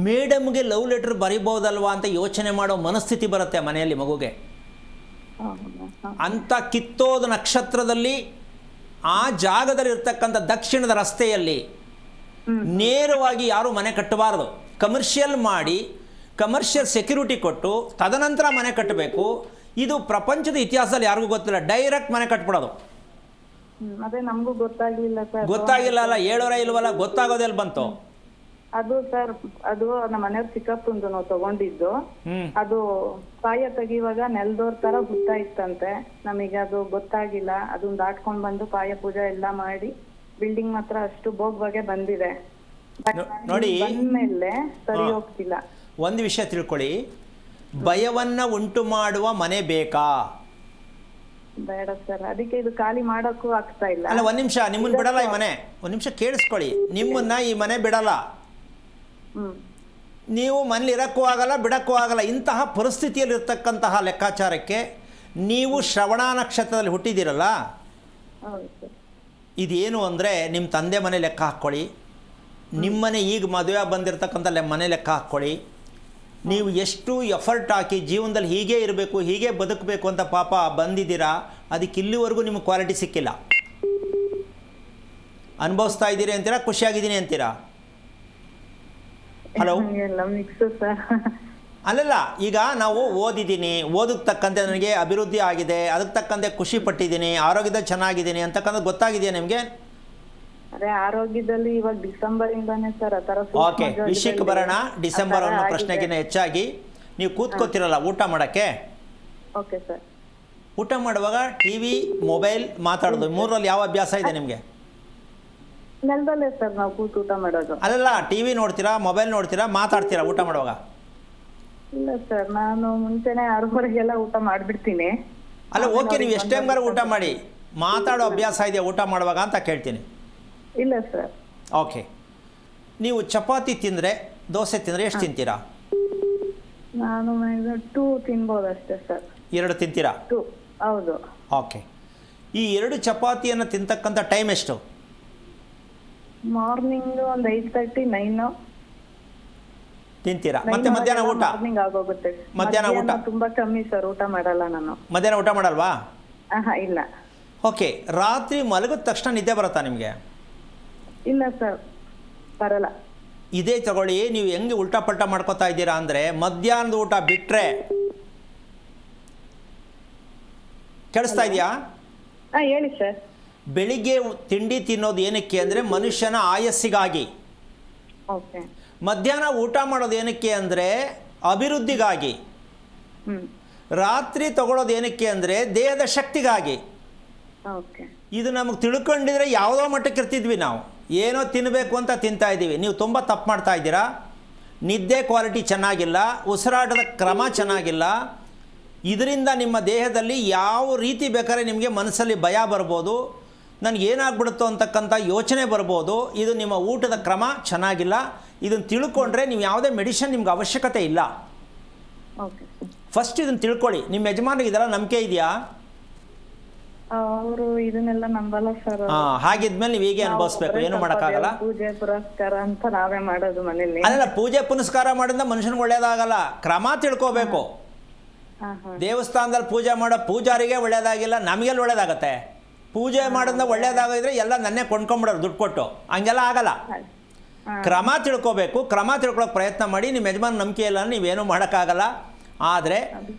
ಮೇಡಮ್ಗೆ ಲವ್ ಲೆಟರ್ ಬರಿಬೋದಲ್ವಾ ಅಂತ ಯೋಚನೆ ಮಾಡೋ ಮನಸ್ಥಿತಿ ಬರುತ್ತೆ ಮನೆಯಲ್ಲಿ ಮಗುಗೆ. ಅಂಥ ಕಿತ್ತೋದ ನಕ್ಷತ್ರದಲ್ಲಿ ಆ ಜಾಗದಲ್ಲಿ ಇರ್ತಕ್ಕಂಥ ದಕ್ಷಿಣದ ರಸ್ತೆಯಲ್ಲಿ ನೇರವಾಗಿ ಯಾರೂ ಮನೆ ಕಟ್ಟಬಾರದು. ಕಮರ್ಷಿಯಲ್ ಮಾಡಿ, ಕಮರ್ಷಿಯಲ್ ಸೆಕ್ಯೂರಿಟಿ ಕೊಟ್ಟು ತದನಂತರ ಮನೆ ಕಟ್ಟಬೇಕು. ಇದು ಪ್ರಪಂಚದ ಇತಿಹಾಸದಲ್ಲಿ ಯಾರಿಗೂ ಗೊತ್ತಿಲ್ಲ. ಡೈರೆಕ್ಟ್ ಮನೆ ಕಟ್ಬಿಡೋದು. ಅದೇ ನಮಗೂ ಗೊತ್ತಾಗ್ಲಿಲ್ಲ ಸರ್. ಗೊತ್ತಾಗಿಲ್ಲ ಅಲ್ಲ, ಹೇಳೋರೇ ಇಲ್ವಲ್ಲ, ಗೊತ್ತಾಗೋದೆಲ್ಲಿ ಬಂತು? ಅದು ಸರ್, ಅದು ನಮ್ಮ ಮನೆಯವ್ರ ಚಿಕ್ಕಪ್ಪಂದು ನಾವು ತಗೊಂಡಿದ್ದು. ಅದು ಪಾಯ ತೆಗಿಯುವಾಗ ನೆಲದೋರ್ ತರ ಗುತ್ತ ಇತ್ತಂತೆ. ನಮಗೆ ಅದು ಗೊತ್ತಾಗಿಲ್ಲ. ಅದನ್ನ ದಾಟ್ಕೊಂಡ್ ಬಂದು ಪಾಯ ಪೂಜೆ ಎಲ್ಲ ಮಾಡಿ ಬಿಲ್ಡಿಂಗ್ ಮಾತ್ರ ಅಷ್ಟು ಭೋಗ್ವಾಗೆ ಬಂದಿದೆ. ನೋಡಿ, ಬಂದ್ಮೇಲೆ ಸರಿ ಹೋಗ್ತಿಲ್ಲ. ಒಂದು ವಿಷಯ ತಿಳ್ಕೊಳ್ಳಿ, ಭಯವನ್ನ ಉಂಟು ಮಾಡುವ ಮನೆ ಬೇಕಾ? ಬೇಡ ಸರ್, ಅದಕ್ಕೆ ಇದು ಖಾಲಿ ಮಾಡೋಕ್ಕೂ ಆಗ್ತಾ ಇಲ್ಲ. ಅಲ್ಲ, ಒಂದು ನಿಮಿಷ, ನಿಮ್ಮನ್ನ ಬಿಡಲ್ಲ ಈ ಮನೆ. ಒಂದು ನಿಮಿಷ ಕೇಳಿಸ್ಕೊಳ್ಳಿ, ನಿಮ್ಮನ್ನ ಈ ಮನೆ ಬಿಡಲ್ಲ. ನೀವು ಮನೇಲಿ ಇರೋಕ್ಕೂ ಆಗಲ್ಲ, ಬಿಡೋಕ್ಕೂ ಆಗಲ್ಲ. ಇಂತಹ ಪರಿಸ್ಥಿತಿಯಲ್ಲಿರ್ತಕ್ಕಂತಹ ಲೆಕ್ಕಾಚಾರಕ್ಕೆ ನೀವು ಶ್ರವಣ ನಕ್ಷತ್ರದಲ್ಲಿ ಹುಟ್ಟಿದ್ದೀರಲ್ಲ, ಇದೇನು ಅಂದರೆ ನಿಮ್ಮ ತಂದೆ ಮನೆ ಲೆಕ್ಕ ಹಾಕ್ಕೊಳ್ಳಿ, ನಿಮ್ಮನೆ ಈಗ ಮದುವೆ ಬಂದಿರತಕ್ಕಂಥ ಮನೆ ಲೆಕ್ಕ ಹಾಕ್ಕೊಳ್ಳಿ. ನೀವು ಎಷ್ಟು ಎಫರ್ಟ್ ಹಾಕಿ ಜೀವನದಲ್ಲಿ ಹೀಗೆ ಇರಬೇಕು, ಹೀಗೆ ಬದುಕಬೇಕು ಅಂತ ಪಾಪ ಬಂದಿದ್ದೀರಾ. ಅದಕ್ಕೆ ಇಲ್ಲಿವರೆಗೂ ನಿಮಗೆ ಕ್ವಾಲಿಟಿ ಸಿಕ್ಕಿಲ್ಲ. ಅನುಭವಿಸ್ತಾ ಇದ್ದೀರಿ ಅಂತೀರಾ, ಖುಷಿಯಾಗಿದ್ದೀನಿ ಅಂತೀರಾ? ಹಲೋ, ಅಲ್ಲಲ್ಲ, ಈಗ ನಾವು ಓದಿದ್ದೀನಿ, ಓದಕ್ಕೆ ತಕ್ಕಂತೆ ನನಗೆ ಅಭಿವೃದ್ಧಿ ಆಗಿದೆ, ಅದಕ್ಕೆ ತಕ್ಕಂತೆ ಖುಷಿ ಪಟ್ಟಿದ್ದೀನಿ, ಆರೋಗ್ಯದ ಚೆನ್ನಾಗಿದ್ದೀನಿ ಅಂತಕ್ಕಂಥ ಗೊತ್ತಾಗಿದೆಯಾ ನಿಮಗೆ? ಅದೇ ಆರೋಗ್ಯದಲ್ಲಿ ಇವಾಗ ಡಿಸೆಂಬರ್ ಇಂದಾನೆ ಸರ್ ಆ ತರ. ಓಕೆ, ವಿಷಯಕ್ಕೆ ಬರೋಣ. ಡಿಸೆಂಬರ್ ಅನ್ನೋ ಪ್ರಶ್ನೆಗಿಂತ ಹೆಚ್ಚಾಗಿ ನೀವು ಕೂತ್ಕೋತಿರಲ್ಲ ಊಟ ಮಾಡೋಕ್ಕೆ. Okay sir. ಊಟ ಮಾಡುವಾಗ ಟಿವಿ, ಮೊಬೈಲ್, ಮಾತಾಡೋದು, ಮೂರರಲ್ಲಿ ಯಾವ ಅಭ್ಯಾಸ ಇದೆ ನಿಮಗೆ? ನೆಲದಲ್ಲೇ ಸರ್ ನಾವು ಕೂತು ಊಟ ಮಾಡೋದು. ಅಲ್ಲಲ್ಲ, ಟಿವಿ ನೋಡ್ತೀರಾ, ಮೊಬೈಲ್ ನೋಡ್ತೀರಾ, ಮಾತಾಡ್ತೀರಾ ಊಟ ಮಾಡುವಾಗ? ಇಲ್ಲ ಸರ್, ನಾನು ಮುಂಚೆನೆ 6:30ಗೆಲ್ಲ ಊಟ ಮಾಡ್ಬಿಡ್ತೀನಿ. ಅಲ್ಲ, ಓಕೆ, ನೀವು ಎಷ್ಟು ಟೈಮ್ಗಾರ ಊಟ ಮಾಡಿ, ಮಾತಾಡೋ ಅಭ್ಯಾಸ ಇದೆಯಾ ಊಟ ಮಾಡುವಾಗ ಅಂತ ಕೇಳ್ತೀನಿ. ಇಲ್ಲ ಸರ್. ಓಕೆ, ನೀವು ಚಪಾತಿ ತಿಂದರೆ, ದೋಸೆ ತಿಂದರೆ ಎಷ್ಟು ತಿಂತೀರಾ? ನಾನು 2 ತಿನ್ಬೋದು ಅಷ್ಟೇ ಸರ್. 2 ತಿಂತೀರಾ? 2. ಹೌದು. ಓಕೆ, ಈ 2 ಚಪಾತಿಯನ್ನು ತಿಂತಕ್ಕಂಥ ಟೈಮ್ ಎಷ್ಟು? ಮಾರ್ನಿಂಗ್ ಒಂದು 8:30, 9 ತಿಂತೀರಾ? ಮತ್ತೆ ಮಧ್ಯಾಹ್ನ ಊಟ? ಮಾರ್ನಿಂಗ್ ಆಗೋಗುತ್ತೆ. ಮಧ್ಯಾಹ್ನ ಊಟ ತುಂಬಾ ಕಮ್ಮಿ ಸರ್, ಊಟ ಮಾಡಲ್ಲ ನಾನು. ಮಧ್ಯಾಹ್ನ ಊಟ ಮಾಡಲ್ವಾ? ಇಲ್ಲ. ಓಕೆ, ರಾತ್ರಿ ಮಲಗಿದ ತಕ್ಷಣ ನಿದ್ದೆ ಬರುತ್ತಾ ನಿಮಗೆ? ಇಲ್ಲ ಸರ್ ಬರಲ್ಲ. ಇದೇ ತಗೊಳ್ಳಿ, ನೀವು ಹೆಂಗೆ ಉಲ್ಟಾ ಪಲ್ಟಾ ಮಾಡ್ಕೋತಾ ಇದ್ದೀರಾ ಅಂದರೆ, ಮಧ್ಯಾಹ್ನದ ಊಟ ಬಿಟ್ಟರೆ ಕೇಳಿಸ್ತಾ ಇದೆಯಾ? ಹೇಳಿ ಸರ್. ಬೆಳಿಗ್ಗೆ ತಿಂಡಿ ತಿನ್ನೋದು ಏನಕ್ಕೆ ಅಂದರೆ ಮನುಷ್ಯನ ಆಯಸ್ಸಿಗಾಗಿ. ಓಕೆ. ಮಧ್ಯಾಹ್ನ ಊಟ ಮಾಡೋದು ಏನಕ್ಕೆ ಅಂದರೆ ಅಭಿವೃದ್ಧಿಗಾಗಿ. ರಾತ್ರಿ ತಗೊಳ್ಳೋದು ಏನಕ್ಕೆ ಅಂದರೆ ದೇಹದ ಶಕ್ತಿಗಾಗಿ. ಓಕೆ. ಇದು ನಮಗೆ ತಿಳ್ಕೊಂಡಿದ್ರೆ ಯಾವುದೋ ಮಟ್ಟಕ್ಕೆ ಇರ್ತಿದ್ವಿ ನಾವು. ಏನೋ ತಿನ್ನಬೇಕು ಅಂತ ತಿಂತಾ ಇದ್ದೀವಿ. ನೀವು ತುಂಬ ತಪ್ಪು ಮಾಡ್ತಾ ಇದ್ದೀರಾ. ನಿದ್ದೆ ಕ್ವಾಲಿಟಿ ಚೆನ್ನಾಗಿಲ್ಲ, ಉಸಿರಾಟದ ಕ್ರಮ ಚೆನ್ನಾಗಿಲ್ಲ. ಇದರಿಂದ ನಿಮ್ಮ ದೇಹದಲ್ಲಿ ಯಾವ ರೀತಿ ಬೇಕಾದ್ರೆ ನಿಮಗೆ ಮನಸ್ಸಲ್ಲಿ ಭಯ ಬರ್ಬೋದು, ನನಗೇನಾಗ್ಬಿಡುತ್ತೋ ಅಂತಕ್ಕಂಥ ಯೋಚನೆ ಬರ್ಬೋದು. ಇದು ನಿಮ್ಮ ಊಟದ ಕ್ರಮ ಚೆನ್ನಾಗಿಲ್ಲ. ಇದನ್ನು ತಿಳ್ಕೊಂಡ್ರೆ ನೀವು ಯಾವುದೇ ಮೆಡಿಷನ್ ನಿಮ್ಗೆ ಅವಶ್ಯಕತೆ ಇಲ್ಲ. ಓಕೆ. ಫಸ್ಟ್ ಇದನ್ನು ತಿಳ್ಕೊಳ್ಳಿ. ನಿಮ್ಮ ಯಜಮಾನಿಗೆ ಇದೆಲ್ಲ ನಂಬಿಕೆ ಇದೆಯಾ? ಅವರು ಇದನ್ನೆಲ್ಲ ನಂಬಲ್ಲ ಸರ್. ಹಾಗಿದ್ಮೇಲೆ ನೀವು ಹೀಗೆ ಅನುಭವಿಸ್ಬೇಕು, ಏನು ಮಾಡೋಕ್ಕಾಗಲ್ಲ. ಪೂಜೆ ಪುರಸ್ಕಾರ ಅಂತ ನಾವೇ ಮಾಡೋದು ಮನೇಲಿ. ಅಲ್ಲ, ಪೂಜೆ ಪುನಸ್ಕಾರ ಮಾಡಿದ್ರೆ ಮನುಷ್ಯನಿಗೆ ಒಳ್ಳೇದಾಗಲ್ಲ. ಕ್ರಮ ತಿಳ್ಕೋಬೇಕು. ದೇವಸ್ಥಾನದಲ್ಲಿ ಪೂಜೆ ಮಾಡೋ ಪೂಜಾರಿಗೆ ಒಳ್ಳೇದಾಗಿಲ್ಲ, ನಮಗೆಲ್ಲ ಒಳ್ಳೇದಾಗತ್ತೆ. ಪೂಜೆ ಮಾಡೋದ್ರಿಂದ ಒಳ್ಳೇದಾಗಿದ್ರೆ ಎಲ್ಲ ನನ್ನೇ ಕೊಂಡ್ಕೊಂಬಿಡೋರು ದುಡ್ಡು ಕೊಟ್ಟು. ಹಂಗೆಲ್ಲ ಆಗಲ್ಲ. ಕ್ರಮ ತಿಳ್ಕೋಬೇಕು. ಕ್ರಮ ತಿಳ್ಕೊಳಕ್ಕೆ ಪ್ರಯತ್ನ ಮಾಡಿ. ನಿಮ್ಮ ಯಜಮಾನ ನಂಬಿಕೆ ಇಲ್ಲ, ನೀವೇನು ಮಾಡೋಕ್ಕಾಗಲ್ಲ. ಆದರೆ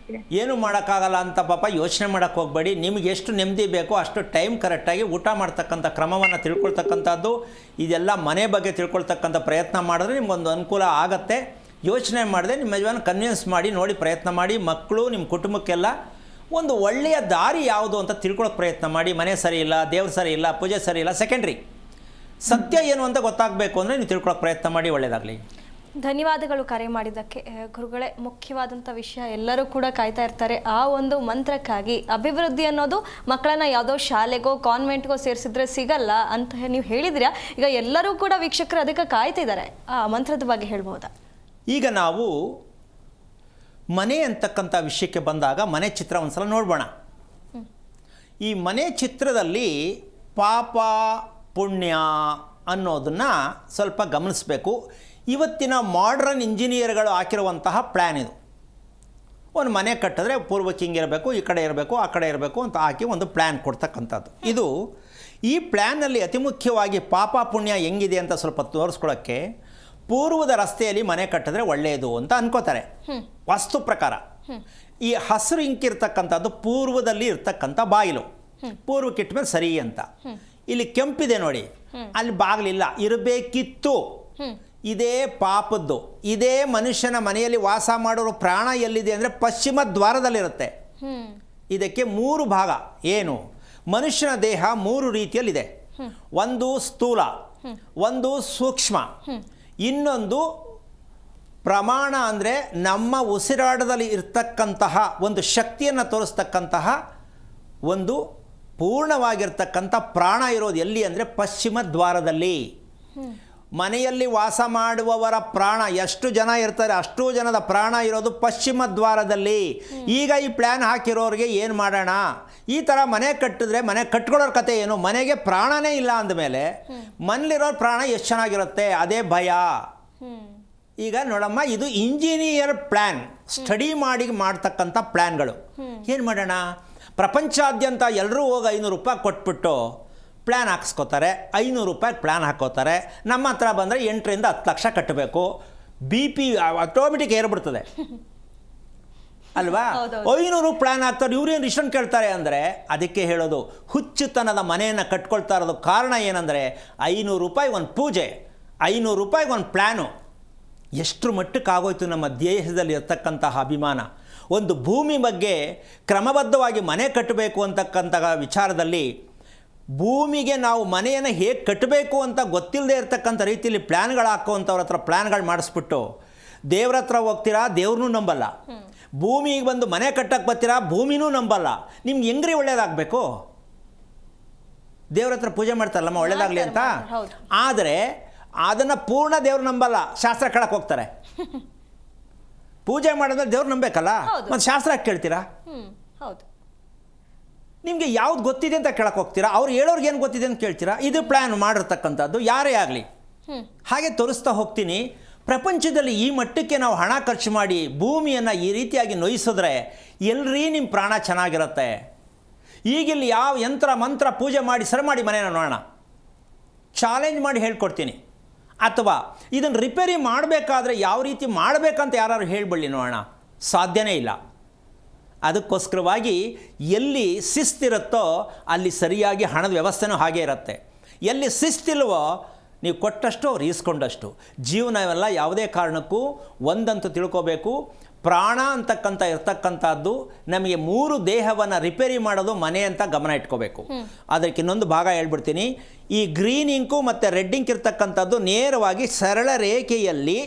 ಏನು ಮಾಡೋಕ್ಕಾಗಲ್ಲ ಅಂತ ಪಾಪ ಯೋಚನೆ ಮಾಡೋಕ್ಕೆ ಹೋಗಬೇಡಿ. ನಿಮಗೆ ಎಷ್ಟು ನೆಮ್ಮದಿ ಬೇಕೋ ಅಷ್ಟು ಟೈಮ್ ಕರೆಕ್ಟಾಗಿ ಊಟ ಮಾಡ್ತಕ್ಕಂಥ ಕ್ರಮವನ್ನು ತಿಳ್ಕೊಳ್ತಕ್ಕಂಥದ್ದು, ಇದೆಲ್ಲ ಮನೆ ಬಗ್ಗೆ ತಿಳ್ಕೊಳ್ತಕ್ಕಂಥ ಪ್ರಯತ್ನ ಮಾಡಿದ್ರೆ ನಿಮ್ಗೊಂದು ಅನುಕೂಲ ಆಗತ್ತೆ. ಯೋಚನೆ ಮಾಡಿದೆ ನಿಮ್ಮ ಯಜಮಾನ ಕನ್ವಿನ್ಸ್ ಮಾಡಿ ನೋಡಿ, ಪ್ರಯತ್ನ ಮಾಡಿ. ಮಕ್ಕಳು, ನಿಮ್ಮ ಕುಟುಂಬಕ್ಕೆಲ್ಲ ಒಂದು ಒಳ್ಳೆಯ ದಾರಿ ಯಾವುದು ಅಂತ ತಿಳ್ಕೊಳ್ಳೋಕೆ ಪ್ರಯತ್ನ ಮಾಡಿ. ಮನೆ ಸರಿ ಇಲ್ಲ, ದೇವ್ರು ಸರಿ ಇಲ್ಲ, ಪೂಜೆ ಸರಿ ಇಲ್ಲ, ಸೆಕೆಂಡ್ರಿ. ಸತ್ಯ ಏನು ಅಂತ ಗೊತ್ತಾಗಬೇಕು ಅಂದರೆ ನೀವು ತಿಳ್ಕೊಳ್ಳೋಕೆ ಪ್ರಯತ್ನ ಮಾಡಿ. ಒಳ್ಳೆಯದಾಗಲಿ. ಧನ್ಯವಾದಗಳು ಕರೆ ಮಾಡಿದ್ದಕ್ಕೆ. ಗುರುಗಳೇ, ಮುಖ್ಯವಾದಂಥ ವಿಷಯ ಎಲ್ಲರೂ ಕೂಡ ಕಾಯ್ತಾ ಇರ್ತಾರೆ. ಆ ಒಂದು ಮಂತ್ರಕ್ಕಾಗಿ ಅಭಿವೃದ್ಧಿ ಅನ್ನೋದು ಮಕ್ಕಳನ್ನ ಯಾವುದೋ ಶಾಲೆಗೋ ಕಾನ್ವೆಂಟ್ಗೋ ಸೇರಿಸಿದ್ರೆ ಸಿಗಲ್ಲ ಅಂತ ನೀವು ಹೇಳಿದಿರಾ. ಈಗ ಎಲ್ಲರೂ ಕೂಡ ವೀಕ್ಷಕರು ಅದಕ್ಕೆ ಕಾಯ್ತಿದ್ದಾರೆ. ಆ ಮಂತ್ರದ ಬಗ್ಗೆ ಹೇಳ್ಬೋದಾ? ಈಗ ನಾವು ಮನೆ ಅಂತಕ್ಕಂಥ ವಿಷಯಕ್ಕೆ ಬಂದಾಗ ಮನೆ ಚಿತ್ರ ಒಂದ್ಸಲ ನೋಡ್ಬೋಣ. ಈ ಮನೆ ಚಿತ್ರದಲ್ಲಿ ಪಾಪ ಪುಣ್ಯ ಅನ್ನೋದನ್ನು ಸ್ವಲ್ಪ ಗಮನಿಸಬೇಕು. ಇವತ್ತಿನ ಮಾಡ್ರನ್ ಇಂಜಿನಿಯರ್ಗಳು ಹಾಕಿರುವಂತಹ ಪ್ಲ್ಯಾನ್ ಇದು. ಒಂದು ಮನೆ ಕಟ್ಟಿದ್ರೆ ಪೂರ್ವಕ್ಕೆ ಹಿಂಗಿರಬೇಕು, ಈ ಕಡೆ ಇರಬೇಕು, ಆ ಕಡೆ ಇರಬೇಕು ಅಂತ ಹಾಕಿ ಒಂದು ಪ್ಲ್ಯಾನ್ ಕೊಡ್ತಕ್ಕಂಥದ್ದು. ಇದು ಈ ಪ್ಲ್ಯಾನ್ನಲ್ಲಿ ಅತಿ ಮುಖ್ಯವಾಗಿ ಪಾಪ ಪುಣ್ಯ ಹೆಂಗಿದೆ ಅಂತ ಸ್ವಲ್ಪ ತೋರಿಸ್ಕೊಳ್ಳೋಕ್ಕೆ ಪೂರ್ವದ ರಸ್ತೆಯಲ್ಲಿ ಮನೆ ಕಟ್ಟಿದ್ರೆ ಒಳ್ಳೆಯದು ಅಂತ ಅನ್ಕೋತಾರೆ ವಾಸ್ತು ಪ್ರಕಾರ. ಈ ಹಸಿರು ಇಂಕಿರ್ತಕ್ಕಂಥದ್ದು ಪೂರ್ವದಲ್ಲಿ ಇರ್ತಕ್ಕಂಥ ಬಾಗಿಲು, ಪೂರ್ವಕ್ಕೆ ಇಟ್ಮೇಲೆ ಸರಿ ಅಂತ. ಇಲ್ಲಿ ಕೆಂಪಿದೆ ನೋಡಿ, ಅಲ್ಲಿ ಬಾಗಿಲಿಲ್ಲ, ಇರಬೇಕಿತ್ತು. ಇದೇ ಪಾಪದ್ದು. ಇದೇ ಮನುಷ್ಯನ ಮನೆಯಲ್ಲಿ ವಾಸ ಮಾಡೋರು ಪ್ರಾಣ ಎಲ್ಲಿದೆ ಅಂದರೆ ಪಶ್ಚಿಮ ದ್ವಾರದಲ್ಲಿರುತ್ತೆ. ಇದಕ್ಕೆ 3 ಭಾಗ. ಏನು? ಮನುಷ್ಯನ ದೇಹ 3 ರೀತಿಯಲ್ಲಿದೆ. ಒಂದು ಸ್ಥೂಲ, ಒಂದು ಸೂಕ್ಷ್ಮ, ಇನ್ನೊಂದು ಪ್ರಮಾಣ. ಅಂದರೆ ನಮ್ಮ ಉಸಿರಾಟದಲ್ಲಿ ಇರ್ತಕ್ಕಂತಹ ಒಂದು ಶಕ್ತಿಯನ್ನು ತೋರಿಸ್ತಕ್ಕಂತಹ ಒಂದು ಪೂರ್ಣವಾಗಿರ್ತಕ್ಕಂಥ ಪ್ರಾಣ ಇರೋದು ಎಲ್ಲಿ ಅಂದರೆ ಪಶ್ಚಿಮ ದ್ವಾರದಲ್ಲಿ. ಮನೆಯಲ್ಲಿ ವಾಸ ಮಾಡುವವರ ಪ್ರಾಣ ಎಷ್ಟು ಜನ ಇರ್ತಾರೆ ಅಷ್ಟು ಜನದ ಪ್ರಾಣ ಇರೋದು ಪಶ್ಚಿಮ ದ್ವಾರದಲ್ಲಿ. ಈಗ ಈ ಪ್ಲ್ಯಾನ್ ಹಾಕಿರೋರಿಗೆ ಏನು ಮಾಡೋಣ? ಈ ಥರ ಮನೆ ಕಟ್ಟಿದ್ರೆ ಮನೆ ಕಟ್ಕೊಳ್ಳೋರ ಕತೆ ಏನು? ಮನೆಗೆ ಪ್ರಾಣನೇ ಇಲ್ಲ ಅಂದಮೇಲೆ ಮನೇಲಿರೋ ಪ್ರಾಣ ಎಷ್ಟು ಚೆನ್ನಾಗಿರುತ್ತೆ, ಅದೇ ಭಯ. ಈಗ ನೋಡಮ್ಮ, ಇದು ಇಂಜಿನಿಯರ್ ಪ್ಲ್ಯಾನ್, ಸ್ಟಡಿ ಮಾಡಿ ಮಾಡ್ತಕ್ಕಂಥ ಪ್ಲ್ಯಾನ್ಗಳು. ಏನು ಮಾಡೋಣ? ಪ್ರಪಂಚಾದ್ಯಂತ ಎಲ್ಲರೂ ಹೋಗಿ 500 ರೂಪಾಯಿ ಕೊಟ್ಬಿಟ್ಟು ಪ್ಲ್ಯಾನ್ ಹಾಕ್ಸ್ಕೊತಾರೆ. 500 ರೂಪಾಯಿ ಪ್ಲ್ಯಾನ್ ಹಾಕೋತಾರೆ. ನಮ್ಮ ಹತ್ರ ಬಂದರೆ 8 ರಿಂದ 10 ಲಕ್ಷ ಕಟ್ಟಬೇಕು. BP ಆಟೋಮೆಟಿಕ್ ಏರ್ಬಿಡ್ತದೆ ಅಲ್ವಾ? 500 ಪ್ಲ್ಯಾನ್ ಹಾಕ್ತಾರೆ. ಇವ್ರೇನು ಇಷ್ಟೊಂದು ಕೇಳ್ತಾರೆ ಅಂದರೆ ಅದಕ್ಕೆ ಹೇಳೋದು ಹುಚ್ಚುತನದ ಮನೆಯನ್ನು ಕಟ್ಕೊಳ್ತಾ ಇರೋದು. ಕಾರಣ ಏನಂದರೆ 500 ರೂಪಾಯಿ ಒಂದು ಪೂಜೆ, 500 ರೂಪಾಯಿಗೆ ಒಂದು ಪ್ಲ್ಯಾನು. ಎಷ್ಟು ಮಟ್ಟಕ್ಕಾಗೋಯ್ತು ನಮ್ಮ ದೇಹದಲ್ಲಿ ಇರ್ತಕ್ಕಂತಹ ಅಭಿಮಾನ. ಒಂದು ಭೂಮಿ ಬಗ್ಗೆ ಕ್ರಮಬದ್ಧವಾಗಿ ಮನೆ ಕಟ್ಟಬೇಕು ಅಂತಕ್ಕಂತಹ ವಿಚಾರದಲ್ಲಿ ಭೂಮಿಗೆ ನಾವು ಮನೆಯನ್ನು ಹೇಗೆ ಕಟ್ಟಬೇಕು ಅಂತ ಗೊತ್ತಿಲ್ಲದೆ ಇರತಕ್ಕಂಥ ರೀತಿಯಲ್ಲಿ ಪ್ಲ್ಯಾನ್ಗಳು ಹಾಕುವಂಥವ್ರ ಹತ್ರ ಪ್ಲ್ಯಾನ್ಗಳು ಮಾಡಿಸ್ಬಿಟ್ಟು ದೇವ್ರ ಹತ್ರ ಹೋಗ್ತೀರಾ, ದೇವ್ರನ್ನೂ ನಂಬಲ್ಲ. ಭೂಮಿಗೆ ಬಂದು ಮನೆ ಕಟ್ಟಕ್ಕೆ ಬರ್ತೀರಾ, ಭೂಮಿನೂ ನಂಬಲ್ಲ. ನಿಮ್ಗೆ ಹೆಂಗ್ರಿ ಒಳ್ಳೇದಾಗಬೇಕು? ದೇವ್ರ ಹತ್ರ ಪೂಜೆ ಮಾಡ್ತಾರಲ್ಲಮ್ಮ ಒಳ್ಳೇದಾಗಲಿ ಅಂತ. ಆದರೆ ಅದನ್ನು ಪೂರ್ಣ ದೇವ್ರು ನಂಬಲ್ಲ, ಶಾಸ್ತ್ರ ಕೇಳಕ್ಕೆ ಹೋಗ್ತಾರೆ. ಪೂಜೆ ಮಾಡಿದ್ರೆ ದೇವ್ರು ನಂಬೇಕಲ್ಲ, ಮತ್ತು ಶಾಸ್ತ್ರ ಕೇಳ್ತೀರಾ? ಹೌದು. ನಿಮಗೆ ಯಾವ್ದು ಗೊತ್ತಿದೆ ಅಂತ ಕೇಳಕ್ಕೆ ಹೋಗ್ತೀರಾ? ಅವ್ರು ಹೇಳೋರ್ಗೆ ಏನು ಗೊತ್ತಿದೆ ಅಂತ ಕೇಳ್ತೀರಾ? ಇದು ಪ್ಲ್ಯಾನ್ ಮಾಡಿರ್ತಕ್ಕಂಥದ್ದು ಯಾರೇ ಆಗಲಿ. ಹಾಗೆ ತೋರಿಸ್ತಾ ಹೋಗ್ತೀನಿ. ಪ್ರಪಂಚದಲ್ಲಿ ಈ ಮಟ್ಟಕ್ಕೆ ನಾವು ಹಣ ಖರ್ಚು ಮಾಡಿ ಭೂಮಿಯನ್ನು ಈ ರೀತಿಯಾಗಿ ನೋಯಿಸಿದ್ರೆ ಎಲ್ರೀ ನಿಮ್ಮ ಪ್ರಾಣ ಚೆನ್ನಾಗಿರುತ್ತೆ. ಈಗಿಲ್ಲಿ ಯಾವ ಯಂತ್ರ ಮಂತ್ರ ಪೂಜೆ ಮಾಡಿ ಸರಿ ಮಾಡಿ ಮನೇನ ನೋಡೋಣ. ಚಾಲೆಂಜ್ ಮಾಡಿ ಹೇಳ್ಕೊಡ್ತೀನಿ. ಅಥವಾ ಇದನ್ನು ರಿಪೇರಿ ಮಾಡಬೇಕಾದ್ರೆ ಯಾವ ರೀತಿ ಮಾಡಬೇಕಂತ ಯಾರು ಹೇಳ್ಬಿಡಲಿ ನೋಡೋಣ, ಸಾಧ್ಯನೇ ಇಲ್ಲ. ಅದಕ್ಕೋಸ್ಕರವಾಗಿ ಎಲ್ಲಿ ಶಿಸ್ತಿರುತ್ತೋ ಅಲ್ಲಿ ಸರಿಯಾಗಿ ಹಣದ ವ್ಯವಸ್ಥೆನೂ ಹಾಗೇ ಇರುತ್ತೆ. ಎಲ್ಲಿ ಶಿಸ್ತಿಲ್ವೋ ನೀವು ಕೊಟ್ಟಷ್ಟು ಅವ್ರು ಈಸ್ಕೊಂಡಷ್ಟು. ಜೀವನವೆಲ್ಲ ಯಾವುದೇ ಕಾರಣಕ್ಕೂ ಒಂದಂತೂ ತಿಳ್ಕೋಬೇಕು, ಪ್ರಾಣ ಅಂತಕ್ಕಂಥ ಇರ್ತಕ್ಕಂಥದ್ದು ನಮಗೆ 3 ದೇಹವನ್ನು ರಿಪೇರಿ ಮಾಡೋದು ಮನೆ ಅಂತ ಗಮನ ಇಟ್ಕೋಬೇಕು. ಅದಕ್ಕೆ ಇನ್ನೊಂದು ಭಾಗ ಹೇಳ್ಬಿಡ್ತೀನಿ. ಈ ಗ್ರೀನ್ ಇಂಕು ಮತ್ತು ರೆಡ್ ಇಂಕ್ ಇರ್ತಕ್ಕಂಥದ್ದು ನೇರವಾಗಿ ಸರಳ ರೇಖೆಯಲ್ಲಿ,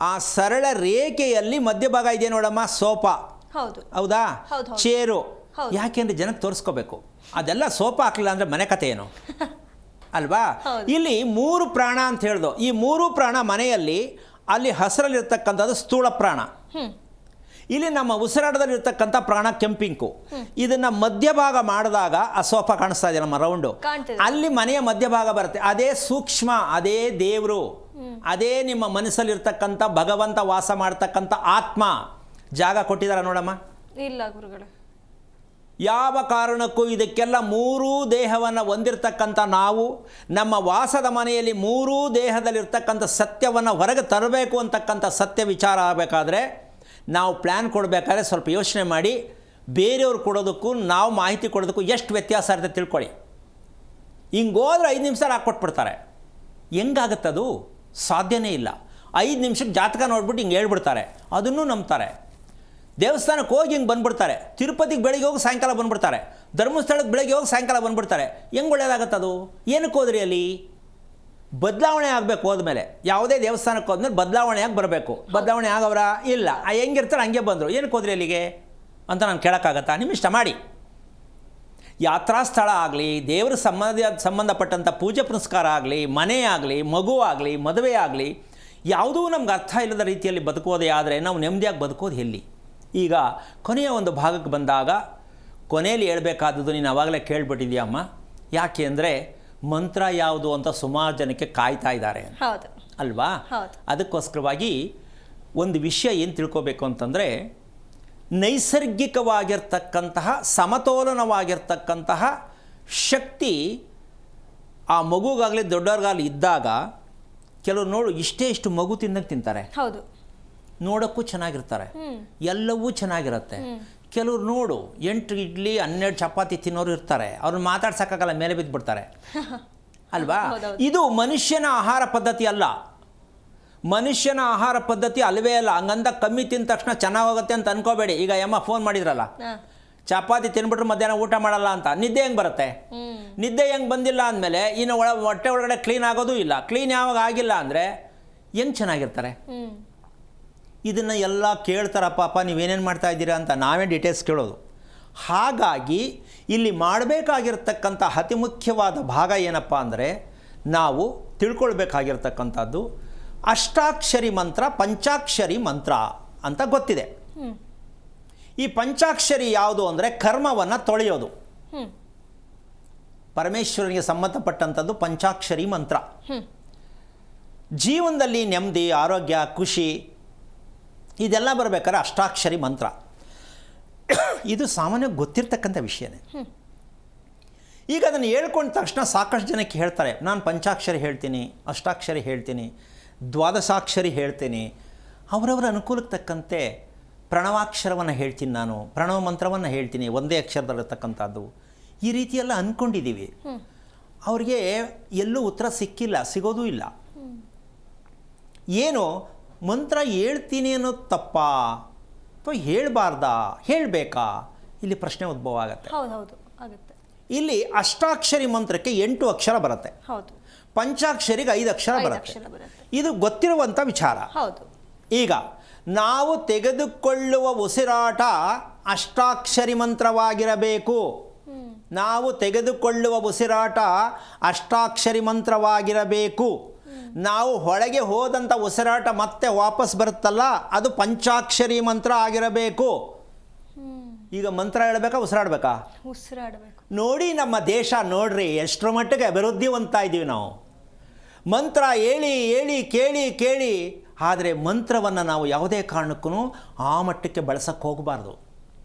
ಆ ಸರಳ ರೇಖೆಯಲ್ಲಿ ಮಧ್ಯಭಾಗ ಇದೆ ನೋಡಮ್ಮ, ಸೋಫಾ, ಹೌದಾ, ಚೇರು. ಯಾಕೆಂದ್ರೆ ಜನಕ್ಕೆ ತೋರಿಸ್ಕೋಬೇಕು. ಅದೆಲ್ಲ ಸೋಫಾ ಹಾಕಲಿಲ್ಲ ಅಂದರೆ ಮನೆ ಕತೆ ಏನು ಅಲ್ವಾ? ಇಲ್ಲಿ 3 ಪ್ರಾಣ ಅಂತ ಹೇಳ್ದು. ಈ 3 ಪ್ರಾಣ ಮನೆಯಲ್ಲಿ, ಅಲ್ಲಿ ಹಸಿರಲ್ಲಿರ್ತಕ್ಕಂಥದ್ದು ಸ್ಥೂಲ ಪ್ರಾಣ, ಇಲ್ಲಿ ನಮ್ಮ ಉಸಿರಾಟದಲ್ಲಿರ್ತಕ್ಕಂಥ ಪ್ರಾಣ ಕೆಂಪಿಂಕು. ಇದನ್ನ ಮಧ್ಯಭಾಗ ಮಾಡಿದಾಗ ಆ ಸೋಫಾ ಕಾಣಿಸ್ತಾ ಇದೆ ನಮ್ಮ ರೌಂಡು, ಅಲ್ಲಿ ಮನೆಯ ಮಧ್ಯಭಾಗ ಬರುತ್ತೆ. ಅದೇ ಸೂಕ್ಷ್ಮ, ಅದೇ ದೇವರು, ಅದೇ ನಿಮ್ಮ ಮನಸ್ಸಲ್ಲಿರ್ತಕ್ಕಂಥ ಭಗವಂತ ವಾಸ ಮಾಡ್ತಕ್ಕಂಥ ಆತ್ಮ. ಜಾಗ ಕೊಟ್ಟಿದಾರ ನೋಡಮ್ಮ? ಇಲ್ಲ ಗುರುಗಳೇ. ಯಾವ ಕಾರಣಕ್ಕೂ ಇದಕ್ಕೆಲ್ಲ 3 ದೇಹವನ್ನು ಹೊಂದಿರತಕ್ಕಂಥ ನಾವು ನಮ್ಮ ವಾಸದ ಮನೆಯಲ್ಲಿ 3 ದೇಹದಲ್ಲಿರ್ತಕ್ಕಂಥ ಸತ್ಯವನ್ನು ಹೊರಗೆ ತರಬೇಕು ಅಂತಕ್ಕಂಥ ಸತ್ಯ ವಿಚಾರ ಆಗಬೇಕಾದ್ರೆ ನಾವು ಪ್ಲ್ಯಾನ್ ಕೊಡಬೇಕಾದ್ರೆ ಸ್ವಲ್ಪ ಯೋಚನೆ ಮಾಡಿ. ಬೇರೆಯವ್ರು ಕೊಡೋದಕ್ಕೂ ನಾವು ಮಾಹಿತಿ ಕೊಡೋದಕ್ಕೂ ಎಷ್ಟು ವ್ಯತ್ಯಾಸ ಇರುತ್ತೆ ತಿಳ್ಕೊಳ್ಳಿ. ಹಿಂಗೋದ್ರೆ 5 ನಿಮಿಷ ಹಾಕ್ಕೊಟ್ಬಿಡ್ತಾರೆ. ಹೆಂಗಾಗುತ್ತದು? ಸಾಧ್ಯನೇ ಇಲ್ಲ. 5 ನಿಮಿಷಕ್ಕೆ ಜಾತಕ ನೋಡ್ಬಿಟ್ಟು ಹಿಂಗೆ ಹೇಳ್ಬಿಡ್ತಾರೆ, ಅದನ್ನು ನಂಬ್ತಾರೆ. ದೇವಸ್ಥಾನಕ್ಕೆ ಹೋಗಿ ಹಿಂಗೆ ಬಂದುಬಿಡ್ತಾರೆ. ತಿರುಪತಿಗೆ ಬೆಳಿಗ್ಗೆ ಹೋಗಿ ಸಾಯಂಕಾಲ ಬಂದುಬಿಡ್ತಾರೆ. ಧರ್ಮಸ್ಥಳಕ್ಕೆ ಬೆಳಗ್ಗೆ ಹೋಗಿ ಸಾಯಂಕಾಲ ಬಂದುಬಿಡ್ತಾರೆ. ಹೆಂಗೆ ಒಳ್ಳೇದಾಗತ್ತದು? ಏನಕ್ಕೆ ಹೋದ್ರಿ? ಅಲ್ಲಿ ಬದಲಾವಣೆ ಆಗಬೇಕು. ಹೋದ್ಮೇಲೆ ಯಾವುದೇ ದೇವಸ್ಥಾನಕ್ಕೆ ಹೋದ್ಮೇಲೆ ಬದಲಾವಣೆಯಾಗಿ ಬರಬೇಕು. ಬದಲಾವಣೆ ಆಗವ್ರ? ಇಲ್ಲ. ಹೆಂಗಿರ್ತಾರೆ ಹಂಗೆ ಬಂದರು. ಏನಕ್ಕೆ ಹೋದ್ರಿ ಅಲ್ಲಿಗೆ ಅಂತ ನಾನು ಕೇಳೋಕ್ಕಾಗತ್ತಾ? ನಿಮ್ಮ ಇಷ್ಟ ಮಾಡಿ. ಯಾತ್ರಾ ಸ್ಥಳ ಆಗಲಿ, ದೇವರ ಸಂಬಂಧಪಟ್ಟಂಥ ಪೂಜೆ ಪುನಸ್ಕಾರ ಆಗಲಿ, ಮನೆ ಆಗಲಿ, ಮಗು ಆಗಲಿ, ಮದುವೆ ಆಗಲಿ, ಯಾವುದೂ ನಮ್ಗೆ ಅರ್ಥ ಇಲ್ಲದ ರೀತಿಯಲ್ಲಿ ಬದುಕೋದೇ ಆದರೆ ನಾವು ನೆಮ್ಮದಿಯಾಗಿ ಬದುಕೋದು ಎಲ್ಲಿ? ಈಗ ಕೊನೆಯ ಒಂದು ಭಾಗಕ್ಕೆ ಬಂದಾಗ ಕೊನೆಯಲ್ಲಿ ಹೇಳ್ಬೇಕಾದದ್ದು ನೀನು ಆವಾಗಲೇ ಕೇಳ್ಬಿಟ್ಟಿದ್ಯಮ್ಮ. ಯಾಕೆ ಅಂದರೆ ಮಂತ್ರ ಯಾವುದು ಅಂತ ಸುಮಾರು ಜನಕ್ಕೆ ಕಾಯ್ತಾ ಇದ್ದಾರೆ ಅಲ್ವಾ? ಅದಕ್ಕೋಸ್ಕರವಾಗಿ ಒಂದು ವಿಷಯ ಏನು ತಿಳ್ಕೋಬೇಕು ಅಂತಂದರೆ, ನೈಸರ್ಗಿಕವಾಗಿರ್ತಕ್ಕಂತಹ ಸಮತೋಲನವಾಗಿರ್ತಕ್ಕಂತಹ ಶಕ್ತಿ ಆ ಮಗುಗಾಗಲಿ ದೊಡ್ಡವ್ರಿಗಾಗಲಿ ಇದ್ದಾಗ, ಕೆಲವರು ನೋಡು ಇಷ್ಟು ಮಗು ತಿನ್ನಕ್ಕೆ ತಿಂತಾರೆ, ನೋಡೋಕ್ಕೂ ಚೆನ್ನಾಗಿರ್ತಾರೆ, ಎಲ್ಲವೂ ಚೆನ್ನಾಗಿರುತ್ತೆ. ಕೆಲವ್ರು ನೋಡು 8 ಇಡ್ಲಿ 12 ಚಪಾತಿ ತಿನ್ನೋರು ಇರ್ತಾರೆ, ಅವ್ರನ್ನ ಮಾತಾಡ್ಸೋಕ್ಕಾಗಲ್ಲ, ಮೇಲೆ ಬಿದ್ದುಬಿಡ್ತಾರೆ ಅಲ್ವಾ? ಇದು ಮನುಷ್ಯನ ಆಹಾರ ಪದ್ಧತಿ ಅಲ್ಲ. ಮನುಷ್ಯನ ಆಹಾರ ಪದ್ಧತಿ ಅಲ್ಲವೇ ಅಲ್ಲ. ಹಂಗಂದ ಕಮ್ಮಿ ತಿಂದ ತಕ್ಷಣ ಚೆನ್ನಾಗೋಗುತ್ತೆ ಅಂತ ಅನ್ಕೋಬೇಡಿ. ಈಗ ಅಮ್ಮ ಫೋನ್ ಮಾಡಿದ್ರಲ್ಲ, ಚಪಾತಿ ತಿನ್ಬಿಟ್ರೆ ಮಧ್ಯಾಹ್ನ ಊಟ ಮಾಡಲ್ಲ ಅಂತ. ನಿದ್ದೆ ಹೆಂಗೆ ಬರುತ್ತೆ? ನಿದ್ದೆ ಹೆಂಗೆ ಬಂದಿಲ್ಲ ಅಂದಮೇಲೆ ಇನ್ನು ಹೊಟ್ಟೆ ಒಳಗಡೆ ಕ್ಲೀನ್ ಆಗೋದು ಇಲ್ಲ. ಕ್ಲೀನ್ ಯಾವಾಗ ಆಗಿಲ್ಲ ಅಂದರೆ ಹೆಂಗೆ ಚೆನ್ನಾಗಿರ್ತಾರೆ? ಇದನ್ನು ಎಲ್ಲ ಕೇಳ್ತಾರ, ಪಾಪ ನೀವೇನೇನು ಮಾಡ್ತಾ ಇದ್ದೀರಾ ಅಂತ ನಾವೇ ಡೀಟೇಲ್ಸ್ ಕೇಳೋದು. ಹಾಗಾಗಿ ಇಲ್ಲಿ ಮಾಡಬೇಕಾಗಿರ್ತಕ್ಕಂಥ ಅತಿ ಮುಖ್ಯವಾದ ಭಾಗ ಏನಪ್ಪ ಅಂದರೆ, ನಾವು ತಿಳ್ಕೊಳ್ಬೇಕಾಗಿರ್ತಕ್ಕಂಥದ್ದು ಅಷ್ಟಾಕ್ಷರಿ ಮಂತ್ರ, ಪಂಚಾಕ್ಷರಿ ಮಂತ್ರ ಅಂತ ಗೊತ್ತಿದೆ. ಈ ಪಂಚಾಕ್ಷರಿ ಯಾವುದು ಅಂದರೆ ಕರ್ಮವನ್ನು ತೊಳೆಯೋದು. ಪರಮೇಶ್ವರನಿಗೆ ಸಂಬಂಧಪಟ್ಟಂಥದ್ದು ಪಂಚಾಕ್ಷರಿ ಮಂತ್ರ. ಜೀವನದಲ್ಲಿ ನೆಮ್ಮದಿ, ಆರೋಗ್ಯ, ಖುಷಿ ಇದೆಲ್ಲ ಬರಬೇಕಾದ್ರೆ ಅಷ್ಟಾಕ್ಷರಿ ಮಂತ್ರ. ಇದು ಸಾಮಾನ್ಯ ಗೊತ್ತಿರ್ತಕ್ಕಂಥ ವಿಷಯನೇ. ಈಗ ಅದನ್ನು ಹೇಳ್ಕೊಂಡ ತಕ್ಷಣ ಸಾಕಷ್ಟು ಜನಕ್ಕೆ ಹೇಳ್ತಾರೆ, ನಾನು ಪಂಚಾಕ್ಷರಿ ಹೇಳ್ತೀನಿ, ಅಷ್ಟಾಕ್ಷರಿ ಹೇಳ್ತೀನಿ, ದ್ವಾದಶಾಕ್ಷರಿ ಹೇಳ್ತೀನಿ, ಅವರವರ ಅನುಕೂಲಕ್ಕೆ ತಕ್ಕಂತೆ ಪ್ರಣವಾಕ್ಷರವನ್ನು ಹೇಳ್ತೀನಿ, ನಾನು ಪ್ರಣವ ಮಂತ್ರವನ್ನು ಹೇಳ್ತೀನಿ, ಒಂದೇ ಅಕ್ಷರದಲ್ಲಿರ್ತಕ್ಕಂಥದ್ದು. ಈ ರೀತಿಯೆಲ್ಲ ಅಂದ್ಕೊಂಡಿದ್ದೀವಿ. ಅವ್ರಿಗೆ ಎಲ್ಲೂ ಉತ್ತರ ಸಿಕ್ಕಿಲ್ಲ, ಸಿಗೋದೂ ಇಲ್ಲ. ಏನು ಮಂತ್ರ ಹೇಳ್ತೀನಿ ಅನ್ನೋದು ತಪ್ಪಾ ಅಥವಾ ಹೇಳಬಾರ್ದಾ, ಹೇಳಬೇಕಾ? ಇಲ್ಲಿ ಪ್ರಶ್ನೆ ಉದ್ಭವ ಆಗುತ್ತೆ. ಇಲ್ಲಿ ಅಷ್ಟಾಕ್ಷರಿ ಮಂತ್ರಕ್ಕೆ 8 ಅಕ್ಷರ ಬರುತ್ತೆ, ಪಂಚಾಕ್ಷರಿಗೆ 5 ಅಕ್ಷರ ಬರುತ್ತೆ. ಇದು ಗೊತ್ತಿರುವಂಥ ವಿಚಾರ. ಈಗ ನಾವು ತೆಗೆದುಕೊಳ್ಳುವ ಉಸಿರಾಟ ಅಷ್ಟಾಕ್ಷರಿ ಮಂತ್ರವಾಗಿರಬೇಕು. ನಾವು ತೆಗೆದುಕೊಳ್ಳುವ ಉಸಿರಾಟ ಅಷ್ಟಾಕ್ಷರಿ ಮಂತ್ರವಾಗಿರಬೇಕು. ನಾವು ಹೊರಗೆ ಹೋದಂಥ ಉಸಿರಾಟ ಮತ್ತೆ ವಾಪಸ್ ಬರುತ್ತಲ್ಲ, ಅದು ಪಂಚಾಕ್ಷರಿ ಮಂತ್ರ ಆಗಿರಬೇಕು. ಈಗ ಮಂತ್ರ ಹೇಳಬೇಕಾ, ಉಸಿರಾಡಬೇಕಾ? ಉಸಿರಾಡಬೇಕು. ನೋಡಿ ನಮ್ಮ ದೇಶ ನೋಡ್ರಿ ಎಷ್ಟರ ಮಟ್ಟಿಗೆ ಅಭಿವೃದ್ಧಿವಂತ ಇದ್ದೀವಿ ನಾವು. ಮಂತ್ರ ಹೇಳಿ ಹೇಳಿ ಕೇಳಿ ಕೇಳಿ, ಆದರೆ ಮಂತ್ರವನ್ನು ನಾವು ಯಾವುದೇ ಕಾರಣಕ್ಕೂ ಆ ಮಟ್ಟಕ್ಕೆ ಬಳಸಕ್ಕೆ ಹೋಗಬಾರ್ದು.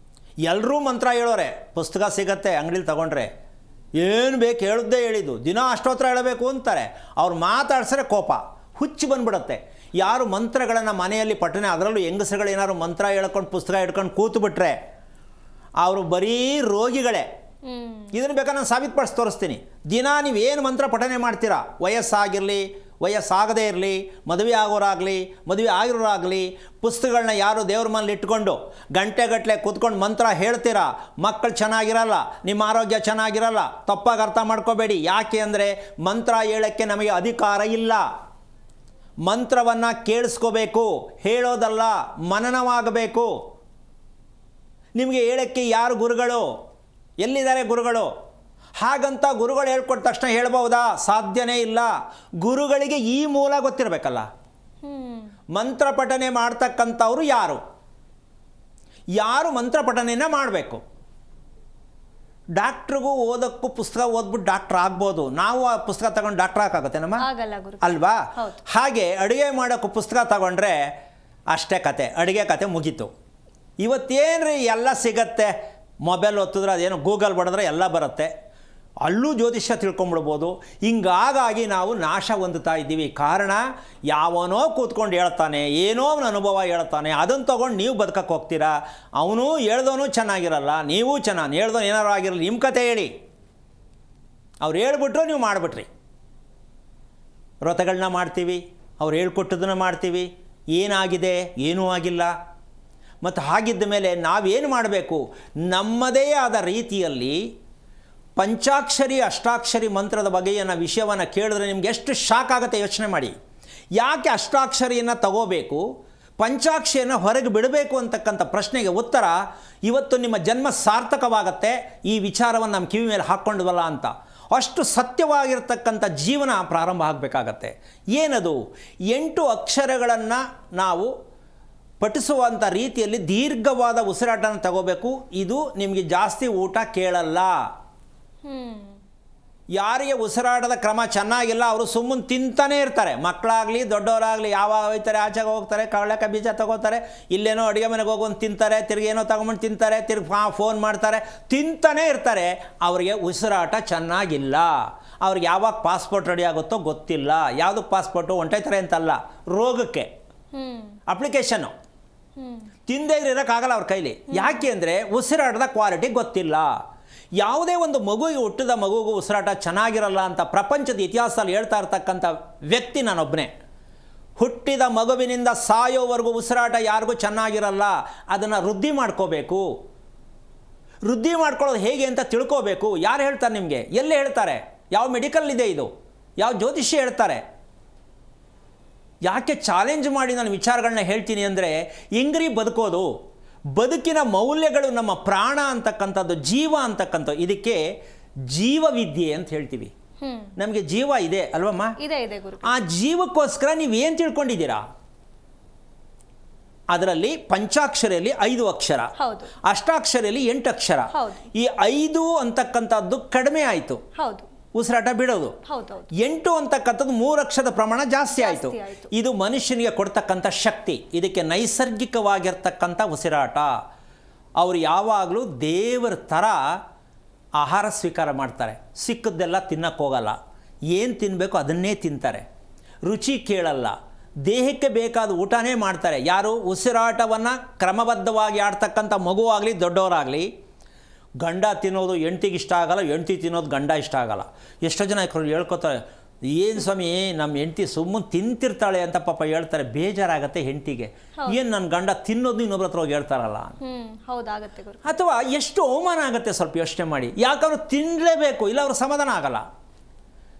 ಎಲ್ಲರೂ ಮಂತ್ರ ಹೇಳೋರೆ, ಪುಸ್ತಕ ಸಿಗತ್ತೆ ಅಂಗಡೀಲಿ ತಗೊಂಡ್ರೆ, ಏನು ಬೇಕು ಹೇಳದ್ದೇ ಹೇಳಿದ್ದು, ದಿನ ಅಷ್ಟೋತ್ರ ಹೇಳಬೇಕು ಅಂತಾರೆ. ಅವ್ರು ಮಾತಾಡ್ಸರೆ ಕೋಪ ಹುಚ್ಚಿ ಬಂದ್ಬಿಡುತ್ತೆ. ಯಾರು ಮಂತ್ರಗಳನ್ನು ಮನೆಯಲ್ಲಿ ಪಠನೆ, ಅದರಲ್ಲೂ ಹೆಂಗಸರುಗಳು ಏನಾದ್ರು ಮಂತ್ರ ಹೇಳ್ಕೊಂಡು ಪುಸ್ತಕ ಹಿಡ್ಕೊಂಡು ಕೂತು ಬಿಟ್ರೆ ಅವರು ಬರೀ ರೋಗಿಗಳೇ. ಇದನ್ನು ಬೇಕಾದ್ರೆ ನಾನು ಸಾಬೀತುಪಡಿಸಿ ತೋರಿಸ್ತೀನಿ. ದಿನ ನೀವೇನು ಮಂತ್ರ ಪಠನೆ ಮಾಡ್ತೀರಾ, ವಯಸ್ಸಾಗಿರಲಿ ವಯಸ್ಸಾಗದೇ ಇರಲಿ, ಮದುವೆ ಆಗೋರಾಗಲಿ ಮದುವೆ ಆಗಿರೋರಾಗಲಿ, ಪುಸ್ತಕಗಳನ್ನ ಯಾರು ದೇವ್ರ ಮನೇಲಿ ಇಟ್ಕೊಂಡು ಗಂಟೆಗಟ್ಟಲೆ ಕೂತ್ಕೊಂಡು ಮಂತ್ರ ಹೇಳ್ತೀರಾ, ಮಕ್ಕಳು ಚೆನ್ನಾಗಿರಲ್ಲ, ನಿಮ್ಮ ಆರೋಗ್ಯ ಚೆನ್ನಾಗಿರಲ್ಲ. ತಪ್ಪಾಗಿ ಅರ್ಥ ಮಾಡ್ಕೋಬೇಡಿ. ಯಾಕೆ ಅಂದರೆ ಮಂತ್ರ ಹೇಳೋಕ್ಕೆ ನಮಗೆ ಅಧಿಕಾರ ಇಲ್ಲ. ಮಂತ್ರವನ್ನು ಕೇಳಿಸ್ಕೋಬೇಕು, ಹೇಳೋದಲ್ಲ, ಮನನವಾಗಬೇಕು. ನಿಮಗೆ ಹೇಳೋಕ್ಕೆ ಯಾರು ಗುರುಗಳು, ಎಲ್ಲಿದ್ದಾರೆ ಗುರುಗಳು? ಹಾಗಂತ ಗುರುಗಳು ಹೇಳ್ಕೊಟ್ಟ ತಕ್ಷಣ ಹೇಳ್ಬಹುದಾ? ಸಾಧ್ಯನೇ ಇಲ್ಲ. ಗುರುಗಳಿಗೆ ಈ ಮೂಲ ಗೊತ್ತಿರಬೇಕಲ್ಲ. ಮಂತ್ರ ಪಠನೆ ಮಾಡ್ತಕ್ಕಂಥವ್ರು ಯಾರು ಯಾರು ಮಂತ್ರ ಪಠನೆಯನ್ನು ಮಾಡಬೇಕು? ಡಾಕ್ಟ್ರಿಗೂ ಓದೋಕ್ಕೂ ಪುಸ್ತಕ ಓದ್ಬಿಟ್ಟು ಡಾಕ್ಟ್ರ್ ಆಗ್ಬೋದು. ನಾವು ಆ ಪುಸ್ತಕ ತಗೊಂಡು ಡಾಕ್ಟ್ರ್ ಹಾಕಾಗುತ್ತೆ ನಮ್ಮ ಅಲ್ವಾ? ಹಾಗೆ ಅಡುಗೆ ಮಾಡೋಕ್ಕೂ ಪುಸ್ತಕ ತಗೊಂಡ್ರೆ ಅಷ್ಟೇ ಕತೆ, ಅಡುಗೆ ಕತೆ ಮುಗೀತು. ಇವತ್ತೇನ್ರಿ ಎಲ್ಲ ಸಿಗತ್ತೆ, ಮೊಬೈಲ್ ಒತ್ತಿದ್ರೆ ಅದೇನೋ ಗೂಗಲ್ ಬಡಿದ್ರೆ ಎಲ್ಲ ಬರುತ್ತೆ, ಅಲ್ಲೂ ಜ್ಯೋತಿಷ್ಯ ತಿಳ್ಕೊಂಬಿಡ್ಬೋದು. ಹಿಂಗಾಗಿ ನಾವು ನಾಶ ಹೊಂದುತ್ತಾ ಇದ್ದೀವಿ. ಕಾರಣ ಯಾವನೋ ಕೂತ್ಕೊಂಡು ಹೇಳ್ತಾನೆ, ಏನೋ ಅವನ ಅನುಭವ ಹೇಳ್ತಾನೆ, ಅದನ್ನು ತೊಗೊಂಡು ನೀವು ಬದುಕಕ್ಕೆ ಹೋಗ್ತೀರಾ. ಅವನು ಹೇಳ್ದವನು ಚೆನ್ನಾಗಿರಲ್ಲ, ನೀವು ಚೆನ್ನಾಗಿ ಹೇಳ್ದವನು ಏನಾರು ಆಗಿರಲ್ಲ, ನಿಮ್ಮ ಕತೆ ಹೇಳಿ. ಅವ್ರು ಹೇಳ್ಬಿಟ್ರು ನೀವು ಮಾಡಿಬಿಟ್ರಿ. ವ್ರತಗಳನ್ನ ಮಾಡ್ತೀವಿ, ಅವ್ರು ಹೇಳ್ಕೊಟ್ಟದನ್ನು ಮಾಡ್ತೀವಿ, ಏನಾಗಿದೆ ಏನೂ ಆಗಿಲ್ಲ. ಮತ್ತು ಹಾಗಿದ್ದ ಮೇಲೆ ನಾವೇನು ಮಾಡಬೇಕು? ನಮ್ಮದೇ ಆದ ರೀತಿಯಲ್ಲಿ ಪಂಚಾಕ್ಷರಿ ಅಷ್ಟಾಕ್ಷರಿ ಮಂತ್ರದ ಬಗೆಯ ವಿಷಯವನ್ನು ಕೇಳಿದ್ರೆ ನಿಮ್ಗೆ ಎಷ್ಟು ಶಾಕ್ ಆಗುತ್ತೆ ಯೋಚನೆ ಮಾಡಿ. ಯಾಕೆ ಅಷ್ಟಾಕ್ಷರಿಯನ್ನು ತಗೋಬೇಕು, ಪಂಚಾಕ್ಷರಿಯನ್ನು ಹೊರಗೆ ಬಿಡಬೇಕು ಅಂತಕ್ಕಂಥ ಪ್ರಶ್ನೆಗೆ ಉತ್ತರ ಇವತ್ತು ನಿಮ್ಮ ಜನ್ಮ ಸಾರ್ಥಕವಾಗತ್ತೆ ಈ ವಿಚಾರವನ್ನು ನಮ್ಮ ಕಿವಿ ಮೇಲೆ ಹಾಕ್ಕೊಂಡ್ವಲ್ಲ ಅಂತ. ಅಷ್ಟು ಸತ್ಯವಾಗಿರ್ತಕ್ಕಂಥ ಜೀವನ ಪ್ರಾರಂಭ ಆಗಬೇಕಾಗತ್ತೆ. ಏನದು? 8 ಅಕ್ಷರಗಳನ್ನು ನಾವು ಪಠಿಸುವಂಥ ರೀತಿಯಲ್ಲಿ ದೀರ್ಘವಾದ ಉಸಿರಾಟನ ತಗೋಬೇಕು. ಇದು ನಿಮಗೆ ಜಾಸ್ತಿ ಊಟ ಕೇಳಲ್ಲ. ಯಾರಿಗೆ ಉಸಿರಾಟದ ಕ್ರಮ ಚೆನ್ನಾಗಿಲ್ಲ ಅವರು ಸುಮ್ಮನೆ ತಿಂತಾನೇ ಇರ್ತಾರೆ. ಮಕ್ಕಳಾಗಲಿ ದೊಡ್ಡವರಾಗಲಿ ಯಾವಾಗ ಹೋಗ್ತಾರೆ, ಆಚೆಗೆ ಹೋಗ್ತಾರೆ, ಕವಳೆಕಾಯಿ ಬೀಜ ತಗೋತಾರೆ, ಇಲ್ಲೇನೋ ಅಡುಗೆ ಮನೆಗೆ ಹೋಗೋದು ತಿಂತಾರೆ, ತಿರ್ಗಿ ಏನೋ ತಗೊಂಡು ತಿಂತಾರೆ, ತಿರ್ಗಿ ಫೋನ್ ಮಾಡ್ತಾರೆ, ತಿಂತಾನೇ ಇರ್ತಾರೆ. ಅವರಿಗೆ ಉಸಿರಾಟ ಚೆನ್ನಾಗಿಲ್ಲ. ಅವ್ರಿಗೆ ಯಾವಾಗ ಪಾಸ್ಪೋರ್ಟ್ ರೆಡಿ ಆಗುತ್ತೋ ಗೊತ್ತಿಲ್ಲ. ಯಾವುದಕ್ಕೆ ಪಾಸ್ಪೋರ್ಟು? ಹೊಂಟೈತಾರೆ ಅಂತಲ್ಲ, ರೋಗಕ್ಕೆ ಅಪ್ಲಿಕೇಶನ್ನು. ತಿಂದೇ ಇರೋಕ್ಕಾಗಲ್ಲ ಅವ್ರ ಕೈಲಿ. ಯಾಕೆ ಅಂದರೆ ಉಸಿರಾಟದ ಕ್ವಾಲಿಟಿ ಗೊತ್ತಿಲ್ಲ. ಯಾವುದೇ ಒಂದು ಮಗುವಿಗೆ, ಹುಟ್ಟಿದ ಮಗುವಿಗೂ ಉಸಿರಾಟ ಚೆನ್ನಾಗಿರಲ್ಲ ಅಂತ ಪ್ರಪಂಚದ ಇತಿಹಾಸದಲ್ಲಿ ಹೇಳ್ತಾ ಇರ್ತಕ್ಕಂಥ ವ್ಯಕ್ತಿ ನಾನೊಬ್ಬನೇ. ಹುಟ್ಟಿದ ಮಗುವಿನಿಂದ ಸಾಯೋವರೆಗೂ ಉಸಿರಾಟ ಯಾರಿಗೂ ಚೆನ್ನಾಗಿರಲ್ಲ. ಅದನ್ನು ವೃದ್ಧಿ ಮಾಡ್ಕೋಬೇಕು. ವೃದ್ಧಿ ಮಾಡ್ಕೊಳ್ಳೋದು ಹೇಗೆ ಅಂತ ತಿಳ್ಕೋಬೇಕು. ಯಾರು ಹೇಳ್ತಾರೆ ನಿಮಗೆ? ಎಲ್ಲಿ ಹೇಳ್ತಾರೆ? ಯಾವ ಮೆಡಿಕಲ್ ಇದೆ ಇದು? ಯಾವ ಜ್ಯೋತಿಷ್ಯ ಹೇಳ್ತಾರೆ? ಯಾಕೆ ಚಾಲೆಂಜ್ ಮಾಡಿ ನಾನು ವಿಚಾರಗಳನ್ನ ಹೇಳ್ತೀನಿ ಅಂದರೆ, ಹೆಂಗ್ರಿ ಬದುಕೋದು? ಬದುಕಿನ ಮೌಲ್ಯಗಳು, ನಮ್ಮ ಪ್ರಾಣ ಅಂತಕ್ಕಂಥದ್ದು, ಜೀವ ಅಂತಕ್ಕಂಥದ್ದು, ಇದಕ್ಕೆ ಜೀವವಿದ್ಯೆ ಅಂತ ಹೇಳ್ತೀವಿ. ನಮಗೆ ಜೀವ ಇದೆ ಅಲ್ವಮ್ಮ? ಇದೆ ಗುರು. ಆ ಜೀವಕ್ಕೋಸ್ಕರ ನೀವೇನು ತಿಳ್ಕೊಂಡಿದ್ದೀರಾ? ಅದರಲ್ಲಿ ಪಂಚಾಕ್ಷರಿಯಲ್ಲಿ 5 ಅಕ್ಷರ, ಅಷ್ಟಾಕ್ಷರಿಯಲ್ಲಿ 8 ಅಕ್ಷರ. ಈ 5 ಅಂತಕ್ಕಂಥದ್ದು ಕಡಿಮೆ ಆಯಿತು, ಉಸಿರಾಟ ಬಿಡೋದು. 8 ಅಂತಕ್ಕಂಥದ್ದು 3 ಅಕ್ಷರದ ಪ್ರಮಾಣ ಜಾಸ್ತಿ ಆಯಿತು. ಇದು ಮನುಷ್ಯನಿಗೆ ಕೊಡ್ತಕ್ಕಂಥ ಶಕ್ತಿ. ಇದಕ್ಕೆ ನೈಸರ್ಗಿಕವಾಗಿರ್ತಕ್ಕಂಥ ಉಸಿರಾಟ. ಅವರು ಯಾವಾಗಲೂ ದೇವರ ಥರ ಆಹಾರ ಸ್ವೀಕಾರ ಮಾಡ್ತಾರೆ. ಸಿಕ್ಕದ್ದೆಲ್ಲ ತಿನ್ನೋಕ್ಕೋಗಲ್ಲ. ಏನು ತಿನ್ನಬೇಕು ಅದನ್ನೇ ತಿಂತಾರೆ. ರುಚಿ ಕೇಳಲ್ಲ. ದೇಹಕ್ಕೆ ಬೇಕಾದ ಊಟನೇ ಮಾಡ್ತಾರೆ. ಯಾರು? ಉಸಿರಾಟವನ್ನು ಕ್ರಮಬದ್ಧವಾಗಿ ಆಡ್ತಕ್ಕಂಥ ಮಗುವಾಗಲಿ ದೊಡ್ಡವರಾಗಲಿ. ಗಂಡ ತಿನ್ನೋದು ಹೆಂಡ್ತಿಗೆ ಇಷ್ಟ ಆಗಲ್ಲ, ಹೆಂಡ್ತಿ ತಿನ್ನೋದು ಗಂಡ ಇಷ್ಟ ಆಗಲ್ಲ. ಎಷ್ಟೋ ಜನ ಹೇಳ್ಕೊತಾರೆ, ಏನು ಸ್ವಾಮಿ ನಮ್ಮ ಹೆಂಡ್ತಿ ಸುಮ್ಮನೆ ತಿಂತಿರ್ತಾಳೆ ಅಂತ ಪಾಪ ಹೇಳ್ತಾರೆ. ಬೇಜಾರಾಗತ್ತೆ ಹೆಂಡ್ತಿಗೆ. ಏನು ನನ್ನ ಗಂಡ ತಿನ್ನೋದು ಇನ್ನೊಬ್ರ ಹತ್ರ ಹೋಗಿ ಹೇಳ್ತಾರಲ್ಲ. ಅಥವಾ ಎಷ್ಟು ಅವಮಾನ ಆಗುತ್ತೆ ಸ್ವಲ್ಪ ಯೋಚನೆ ಮಾಡಿ. ಯಾಕಂದ್ರೆ ತಿನ್ನಲೇಬೇಕು, ಇಲ್ಲ ಅವ್ರ ಸಮಾಧಾನ ಆಗಲ್ಲ.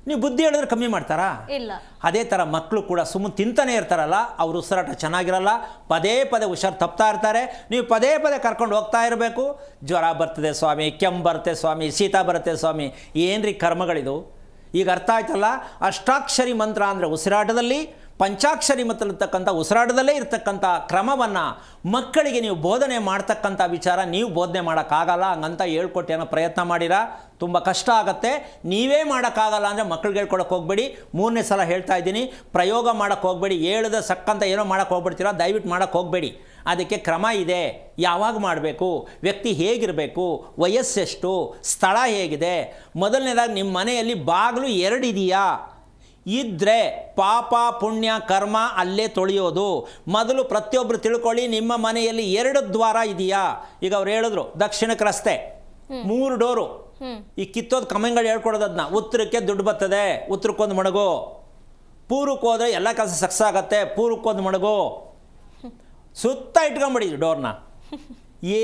ನೀವು ಬುದ್ಧಿ ಹೇಳಿದ್ರೆ ಕಮ್ಮಿ ಮಾಡ್ತಾರಾ? ಇಲ್ಲ. ಅದೇ ಥರ ಮಕ್ಕಳು ಕೂಡ ಸುಮ್ಮನೆ ತಿಂತಾನೆ ಇರ್ತಾರಲ್ಲ, ಅವ್ರ ಉಸಿರಾಟ ಚೆನ್ನಾಗಿರಲ್ಲ, ಪದೇ ಪದೇ ಹುಷಾರು ತಪ್ತಾ ಇರ್ತಾರೆ. ನೀವು ಪದೇ ಪದೇ ಕರ್ಕೊಂಡು ಹೋಗ್ತಾ ಇರಬೇಕು. ಜ್ವರ ಬರ್ತದೆ ಸ್ವಾಮಿ, ಕೆಮ್ಮು ಬರುತ್ತೆ ಸ್ವಾಮಿ, ಶೀತ ಬರುತ್ತೆ ಸ್ವಾಮಿ. ಏನ್ರಿ ಕರ್ಮಗಳಿದು? ಈಗ ಅರ್ಥ ಆಯ್ತಲ್ಲ? ಅಷ್ಟಾಕ್ಷರಿ ಮಂತ್ರ ಅಂದರೆ ಉಸಿರಾಟದಲ್ಲಿ, ಪಂಚಾಕ್ಷರಿ ಮತ್ತಲ್ಲಿರ್ತಕ್ಕಂಥ ಉಸಿರಾಟದಲ್ಲೇ ಇರ್ತಕ್ಕಂಥ ಕ್ರಮವನ್ನು ಮಕ್ಕಳಿಗೆ ನೀವು ಬೋಧನೆ ಮಾಡ್ತಕ್ಕಂಥ ವಿಚಾರ ನೀವು ಬೋಧನೆ ಮಾಡೋಕ್ಕಾಗಲ್ಲ ಹಂಗಂತ ಹೇಳ್ಕೊಟ್ಟು ಏನೋ ಪ್ರಯತ್ನ ಮಾಡಿರಾ ತುಂಬ ಕಷ್ಟ ಆಗುತ್ತೆ. ನೀವೇ ಮಾಡೋಕ್ಕಾಗಲ್ಲ ಅಂದರೆ ಮಕ್ಕಳಿಗೆ ಹೇಳ್ಕೊಡಕ್ಕೆ ಹೋಗಬೇಡಿ. 3ನೇ ಸಲ ಹೇಳ್ತಾ ಇದ್ದೀನಿ, ಪ್ರಯೋಗ ಮಾಡೋಕ್ಕೆ ಹೋಗಬೇಡಿ. ಹೇಳ್ದ ಸಕ್ಕಂತ ಏನೋ ಮಾಡೋಕ್ಕೆ ಹೋಗ್ಬಿಡ್ತೀರಾ, ದಯವಿಟ್ಟು ಮಾಡೋಕ್ಕೆ ಹೋಗಬೇಡಿ. ಅದಕ್ಕೆ ಕ್ರಮ ಇದೆ. ಯಾವಾಗ ಮಾಡಬೇಕು, ವ್ಯಕ್ತಿ ಹೇಗಿರಬೇಕು, ವಯಸ್ಸೆಷ್ಟು, ಸ್ಥಳ ಹೇಗಿದೆ. ಮೊದಲನೇದಾಗಿ ನಿಮ್ಮ ಮನೆಯಲ್ಲಿ ಬಾಗಿಲು 2 ಇದೆಯಾ, ಇದ್ದರೆ ಪಾಪ ಪುಣ್ಯ ಕರ್ಮ ಅಲ್ಲೇ ತೊಳೆಯೋದು. ಮೊದಲು ಪ್ರತಿಯೊಬ್ಬರು ತಿಳ್ಕೊಳ್ಳಿ, ನಿಮ್ಮ ಮನೆಯಲ್ಲಿ 2 ದ್ವಾರ ಇದೆಯಾ. ಈಗ ಅವ್ರು ಹೇಳಿದ್ರು ದಕ್ಷಿಣಕ್ಕೆ ರಸ್ತೆ, 3 ಡೋರು. ಈ ಕಿತ್ತೋದು ಕಮೆಂಗಳು ಹೇಳ್ಕೊಡೋದನ್ನ, ಉತ್ತರಕ್ಕೆ ದುಡ್ಡು ಬರ್ತದೆ, ಉತ್ತರಕ್ಕೊಂದು ಮಡಗು. ಪೂರ್ವಕ್ಕೆ ಹೋದರೆ ಎಲ್ಲ ಕೆಲಸ ಸಕ್ಸಸ್ ಆಗುತ್ತೆ, ಪೂರ್ವಕ್ಕೊಂದು ಮಡಗು. ಸುತ್ತ ಇಟ್ಕೊಂಬಿಡಿ ಡೋರ್ನ,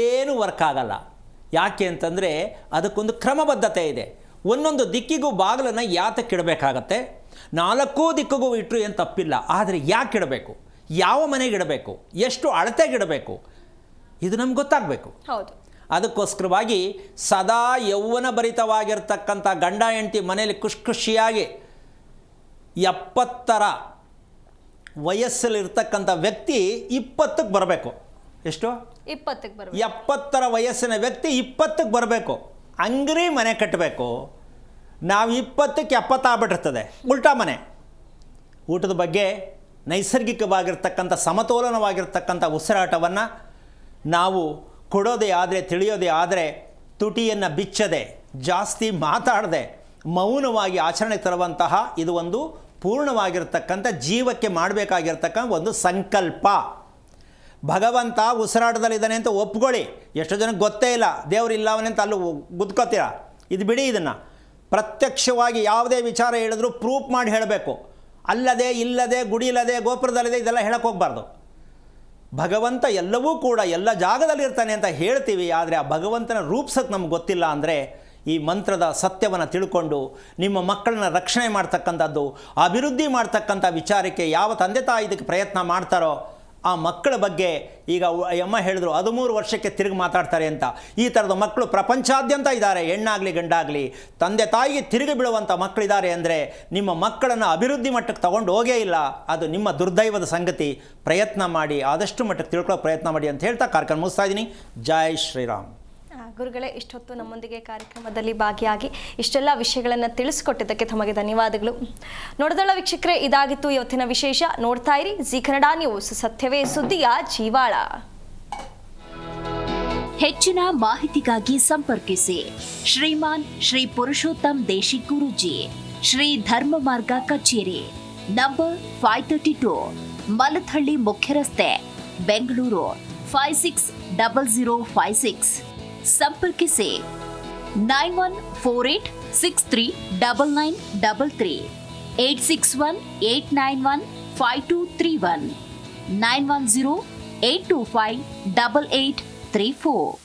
ಏನು ವರ್ಕ್ ಆಗಲ್ಲ. ಯಾಕೆ ಅಂತಂದರೆ ಅದಕ್ಕೊಂದು ಕ್ರಮಬದ್ಧತೆ ಇದೆ. ಒಂದೊಂದು ದಿಕ್ಕಿಗೂ ಬಾಗಿಲನ್ನು ಯಾತಕ್ಕೆ ಇಡಬೇಕಾಗತ್ತೆ. 4 ದಿಕ್ಕಿಗೂ ಇಟ್ಟರು ಏನು ತಪ್ಪಿಲ್ಲ. ಆದರೆ ಯಾಕೆ ಇಡಬೇಕು, ಯಾವ ಮನೆಗೆ ಇಡಬೇಕು, ಎಷ್ಟು ಅಳತೆಗಿಡಬೇಕು, ಇದು ನಮ್ಗೆ ಗೊತ್ತಾಗಬೇಕು. ಹೌದು. ಅದಕ್ಕೋಸ್ಕರವಾಗಿ ಸದಾ ಯೌವನ ಭರಿತವಾಗಿರ್ತಕ್ಕಂಥ ಗಂಡ ಹೆಂಡತಿ ಮನೆಯಲ್ಲಿ ಖುಷಿಯಾಗಿ 70ರ ವಯಸ್ಸಲ್ಲಿರ್ತಕ್ಕಂಥ ವ್ಯಕ್ತಿ 20ಕ್ಕೆ ಬರಬೇಕು. ಎಷ್ಟು? 20ಕ್ಕೆ ಬರಬೇಕು. 70ರ ವಯಸ್ಸಿನ ವ್ಯಕ್ತಿ 20ಕ್ಕೆ ಬರಬೇಕು. ಅಂಗಡಿ ಮನೆ ಕಟ್ಟಬೇಕು. ನಾವು 20ಕ್ಕೆ 70 ಆಗ್ಬಿಟ್ಟಿರ್ತದೆ, ಉಲ್ಟಾ ಮನೆ. ಊಟದ ಬಗ್ಗೆ ನೈಸರ್ಗಿಕವಾಗಿರ್ತಕ್ಕಂಥ ಸಮತೋಲನವಾಗಿರ್ತಕ್ಕಂಥ ಉಸಿರಾಟವನ್ನು ನಾವು ಕೊಡೋದೇ ಆದರೆ, ತಿಳಿಯೋದೇ ಆದರೆ, ತುಟಿಯನ್ನು ಬಿಚ್ಚದೆ, ಜಾಸ್ತಿ ಮಾತಾಡದೆ, ಮೌನವಾಗಿ ಆಚರಣೆಗೆ ತರುವಂತಹ ಇದು ಒಂದು ಪೂರ್ಣವಾಗಿರ್ತಕ್ಕಂಥ ಜೀವಕ್ಕೆ ಮಾಡಬೇಕಾಗಿರ್ತಕ್ಕಂಥ ಒಂದು ಸಂಕಲ್ಪ. ಭಗವಂತ ಉಸಿರಾಟದಲ್ಲಿದ್ದಾನೆ ಅಂತ ಒಪ್ಕೊಳ್ಳಿ. ಎಷ್ಟೋ ಜನಕ್ಕೆ ಗೊತ್ತೇ ಇಲ್ಲ, ದೇವರು ಇಲ್ಲವನೇ ಅಂತ ಅಲ್ಲಿ ಗುದ್ಕೋತೀರ. ಇದು ಬಿಡಿ. ಇದನ್ನು ಪ್ರತ್ಯಕ್ಷವಾಗಿ ಯಾವುದೇ ವಿಚಾರ ಹೇಳಿದ್ರು ಪ್ರೂಫ್ ಮಾಡಿ ಹೇಳಬೇಕು. ಅಲ್ಲದೆ ಇಲ್ಲದೆ ಗುಡಿ ಇಲ್ಲದೆ ಗೋಪುರದಲ್ಲಿದೆ ಇದೆಲ್ಲ ಹೇಳಕ್ಕೆ ಹೋಗಬಾರ್ದು. ಭಗವಂತ ಎಲ್ಲವೂ ಕೂಡ ಎಲ್ಲ ಜಾಗದಲ್ಲಿ ಇರ್ತಾನೆ ಅಂತ ಹೇಳ್ತೀವಿ. ಆದರೆ ಆ ಭಗವಂತನ ರೂಪಿಸೋಕ್ಕೆ ನಮ್ಗೆ ಗೊತ್ತಿಲ್ಲ ಅಂದರೆ ಈ ಮಂತ್ರದ ಸತ್ಯವನ್ನು ತಿಳ್ಕೊಂಡು ನಿಮ್ಮ ಮಕ್ಕಳನ್ನ ರಕ್ಷಣೆ ಮಾಡ್ತಕ್ಕಂಥದ್ದು, ಅಭಿವೃದ್ಧಿ ಮಾಡ್ತಕ್ಕಂಥ ವಿಚಾರಕ್ಕೆ ಯಾವ ತಂದೆ ತಾಯಿ ಇದಕ್ಕೆ ಪ್ರಯತ್ನ ಮಾಡ್ತಾರೋ ಆ ಮಕ್ಕಳ ಬಗ್ಗೆ ಈಗ ಅಮ್ಮ ಹೇಳಿದ್ರು 13 ವರ್ಷಕ್ಕೆ ತಿರುಗಿ ಮಾತಾಡ್ತಾರೆ ಅಂತ. ಈ ಥರದ ಮಕ್ಕಳು ಪ್ರಪಂಚಾದ್ಯಂತ ಇದ್ದಾರೆ. ಹೆಣ್ಣಾಗಲಿ ಗಂಡಾಗಲಿ ತಂದೆ ತಾಯಿಗೆ ತಿರುಗಿ ಬೀಳುವಂಥ ಮಕ್ಕಳಿದ್ದಾರೆ ಅಂದರೆ ನಿಮ್ಮ ಮಕ್ಕಳನ್ನು ಅಭಿವೃದ್ಧಿ ಮಟ್ಟಕ್ಕೆ ತಗೊಂಡು ಹೋಗೇ ಇಲ್ಲ. ಅದು ನಿಮ್ಮ ದುರ್ದೈವದ ಸಂಗತಿ. ಪ್ರಯತ್ನ ಮಾಡಿ, ಆದಷ್ಟು ಮಟ್ಟಕ್ಕೆ ತಿಳ್ಕೊಳ್ಳೋ ಪ್ರಯತ್ನ ಮಾಡಿ ಅಂತ ಹೇಳ್ತಾ ಕಾರ್ಯಕ್ರಮ ಮುಗಿಸ್ತಾ ಇದ್ದೀನಿ. ಜೈ ಶ್ರೀರಾಮ್. ಗುರುಗಳೇ, ಇಷ್ಟೊತ್ತು ನಮ್ಮೊಂದಿಗೆ ಕಾರ್ಯಕ್ರಮದಲ್ಲಿ ಭಾಗಿಯಾಗಿ ಇಷ್ಟೆಲ್ಲ ವಿಷಯಗಳನ್ನು ತಿಳಿಸಿಕೊಟ್ಟಿದ್ದಕ್ಕೆ ತಮಗೆ ಧನ್ಯವಾದಗಳು. ನೋಡಿದಳ ವೀಕ್ಷಕರೇ, ಇದಾಗಿತ್ತು ಇವತ್ತಿನ ವಿಶೇಷ. ನೋಡ್ತಾ ಇರಿ ಜಿ ಕನ್ನಡ ನ್ಯೂಸ್, ಸತ್ಯವೇ ಸುದ್ದಿಯ ಜೀವಾಳ. ಹೆಚ್ಚಿನ ಮಾಹಿತಿಗಾಗಿ ಸಂಪರ್ಕಿಸಿ ಶ್ರೀಮಾನ್ ಶ್ರೀ ಪುರುಷೋತ್ತಮ್ ದೇಶಿ ಗುರೂಜಿ, ಶ್ರೀ ಧರ್ಮ ಮಾರ್ಗ ಕಚೇರಿ, ನಂಬರ್ 532, ಮಲಥಳ್ಳಿ ಮುಖ್ಯ ರಸ್ತೆ, ಬೆಂಗಳೂರು 560056. ಸಂಪರ್ಕಿಸಿ 9148639933, 8618915231, 91082588834.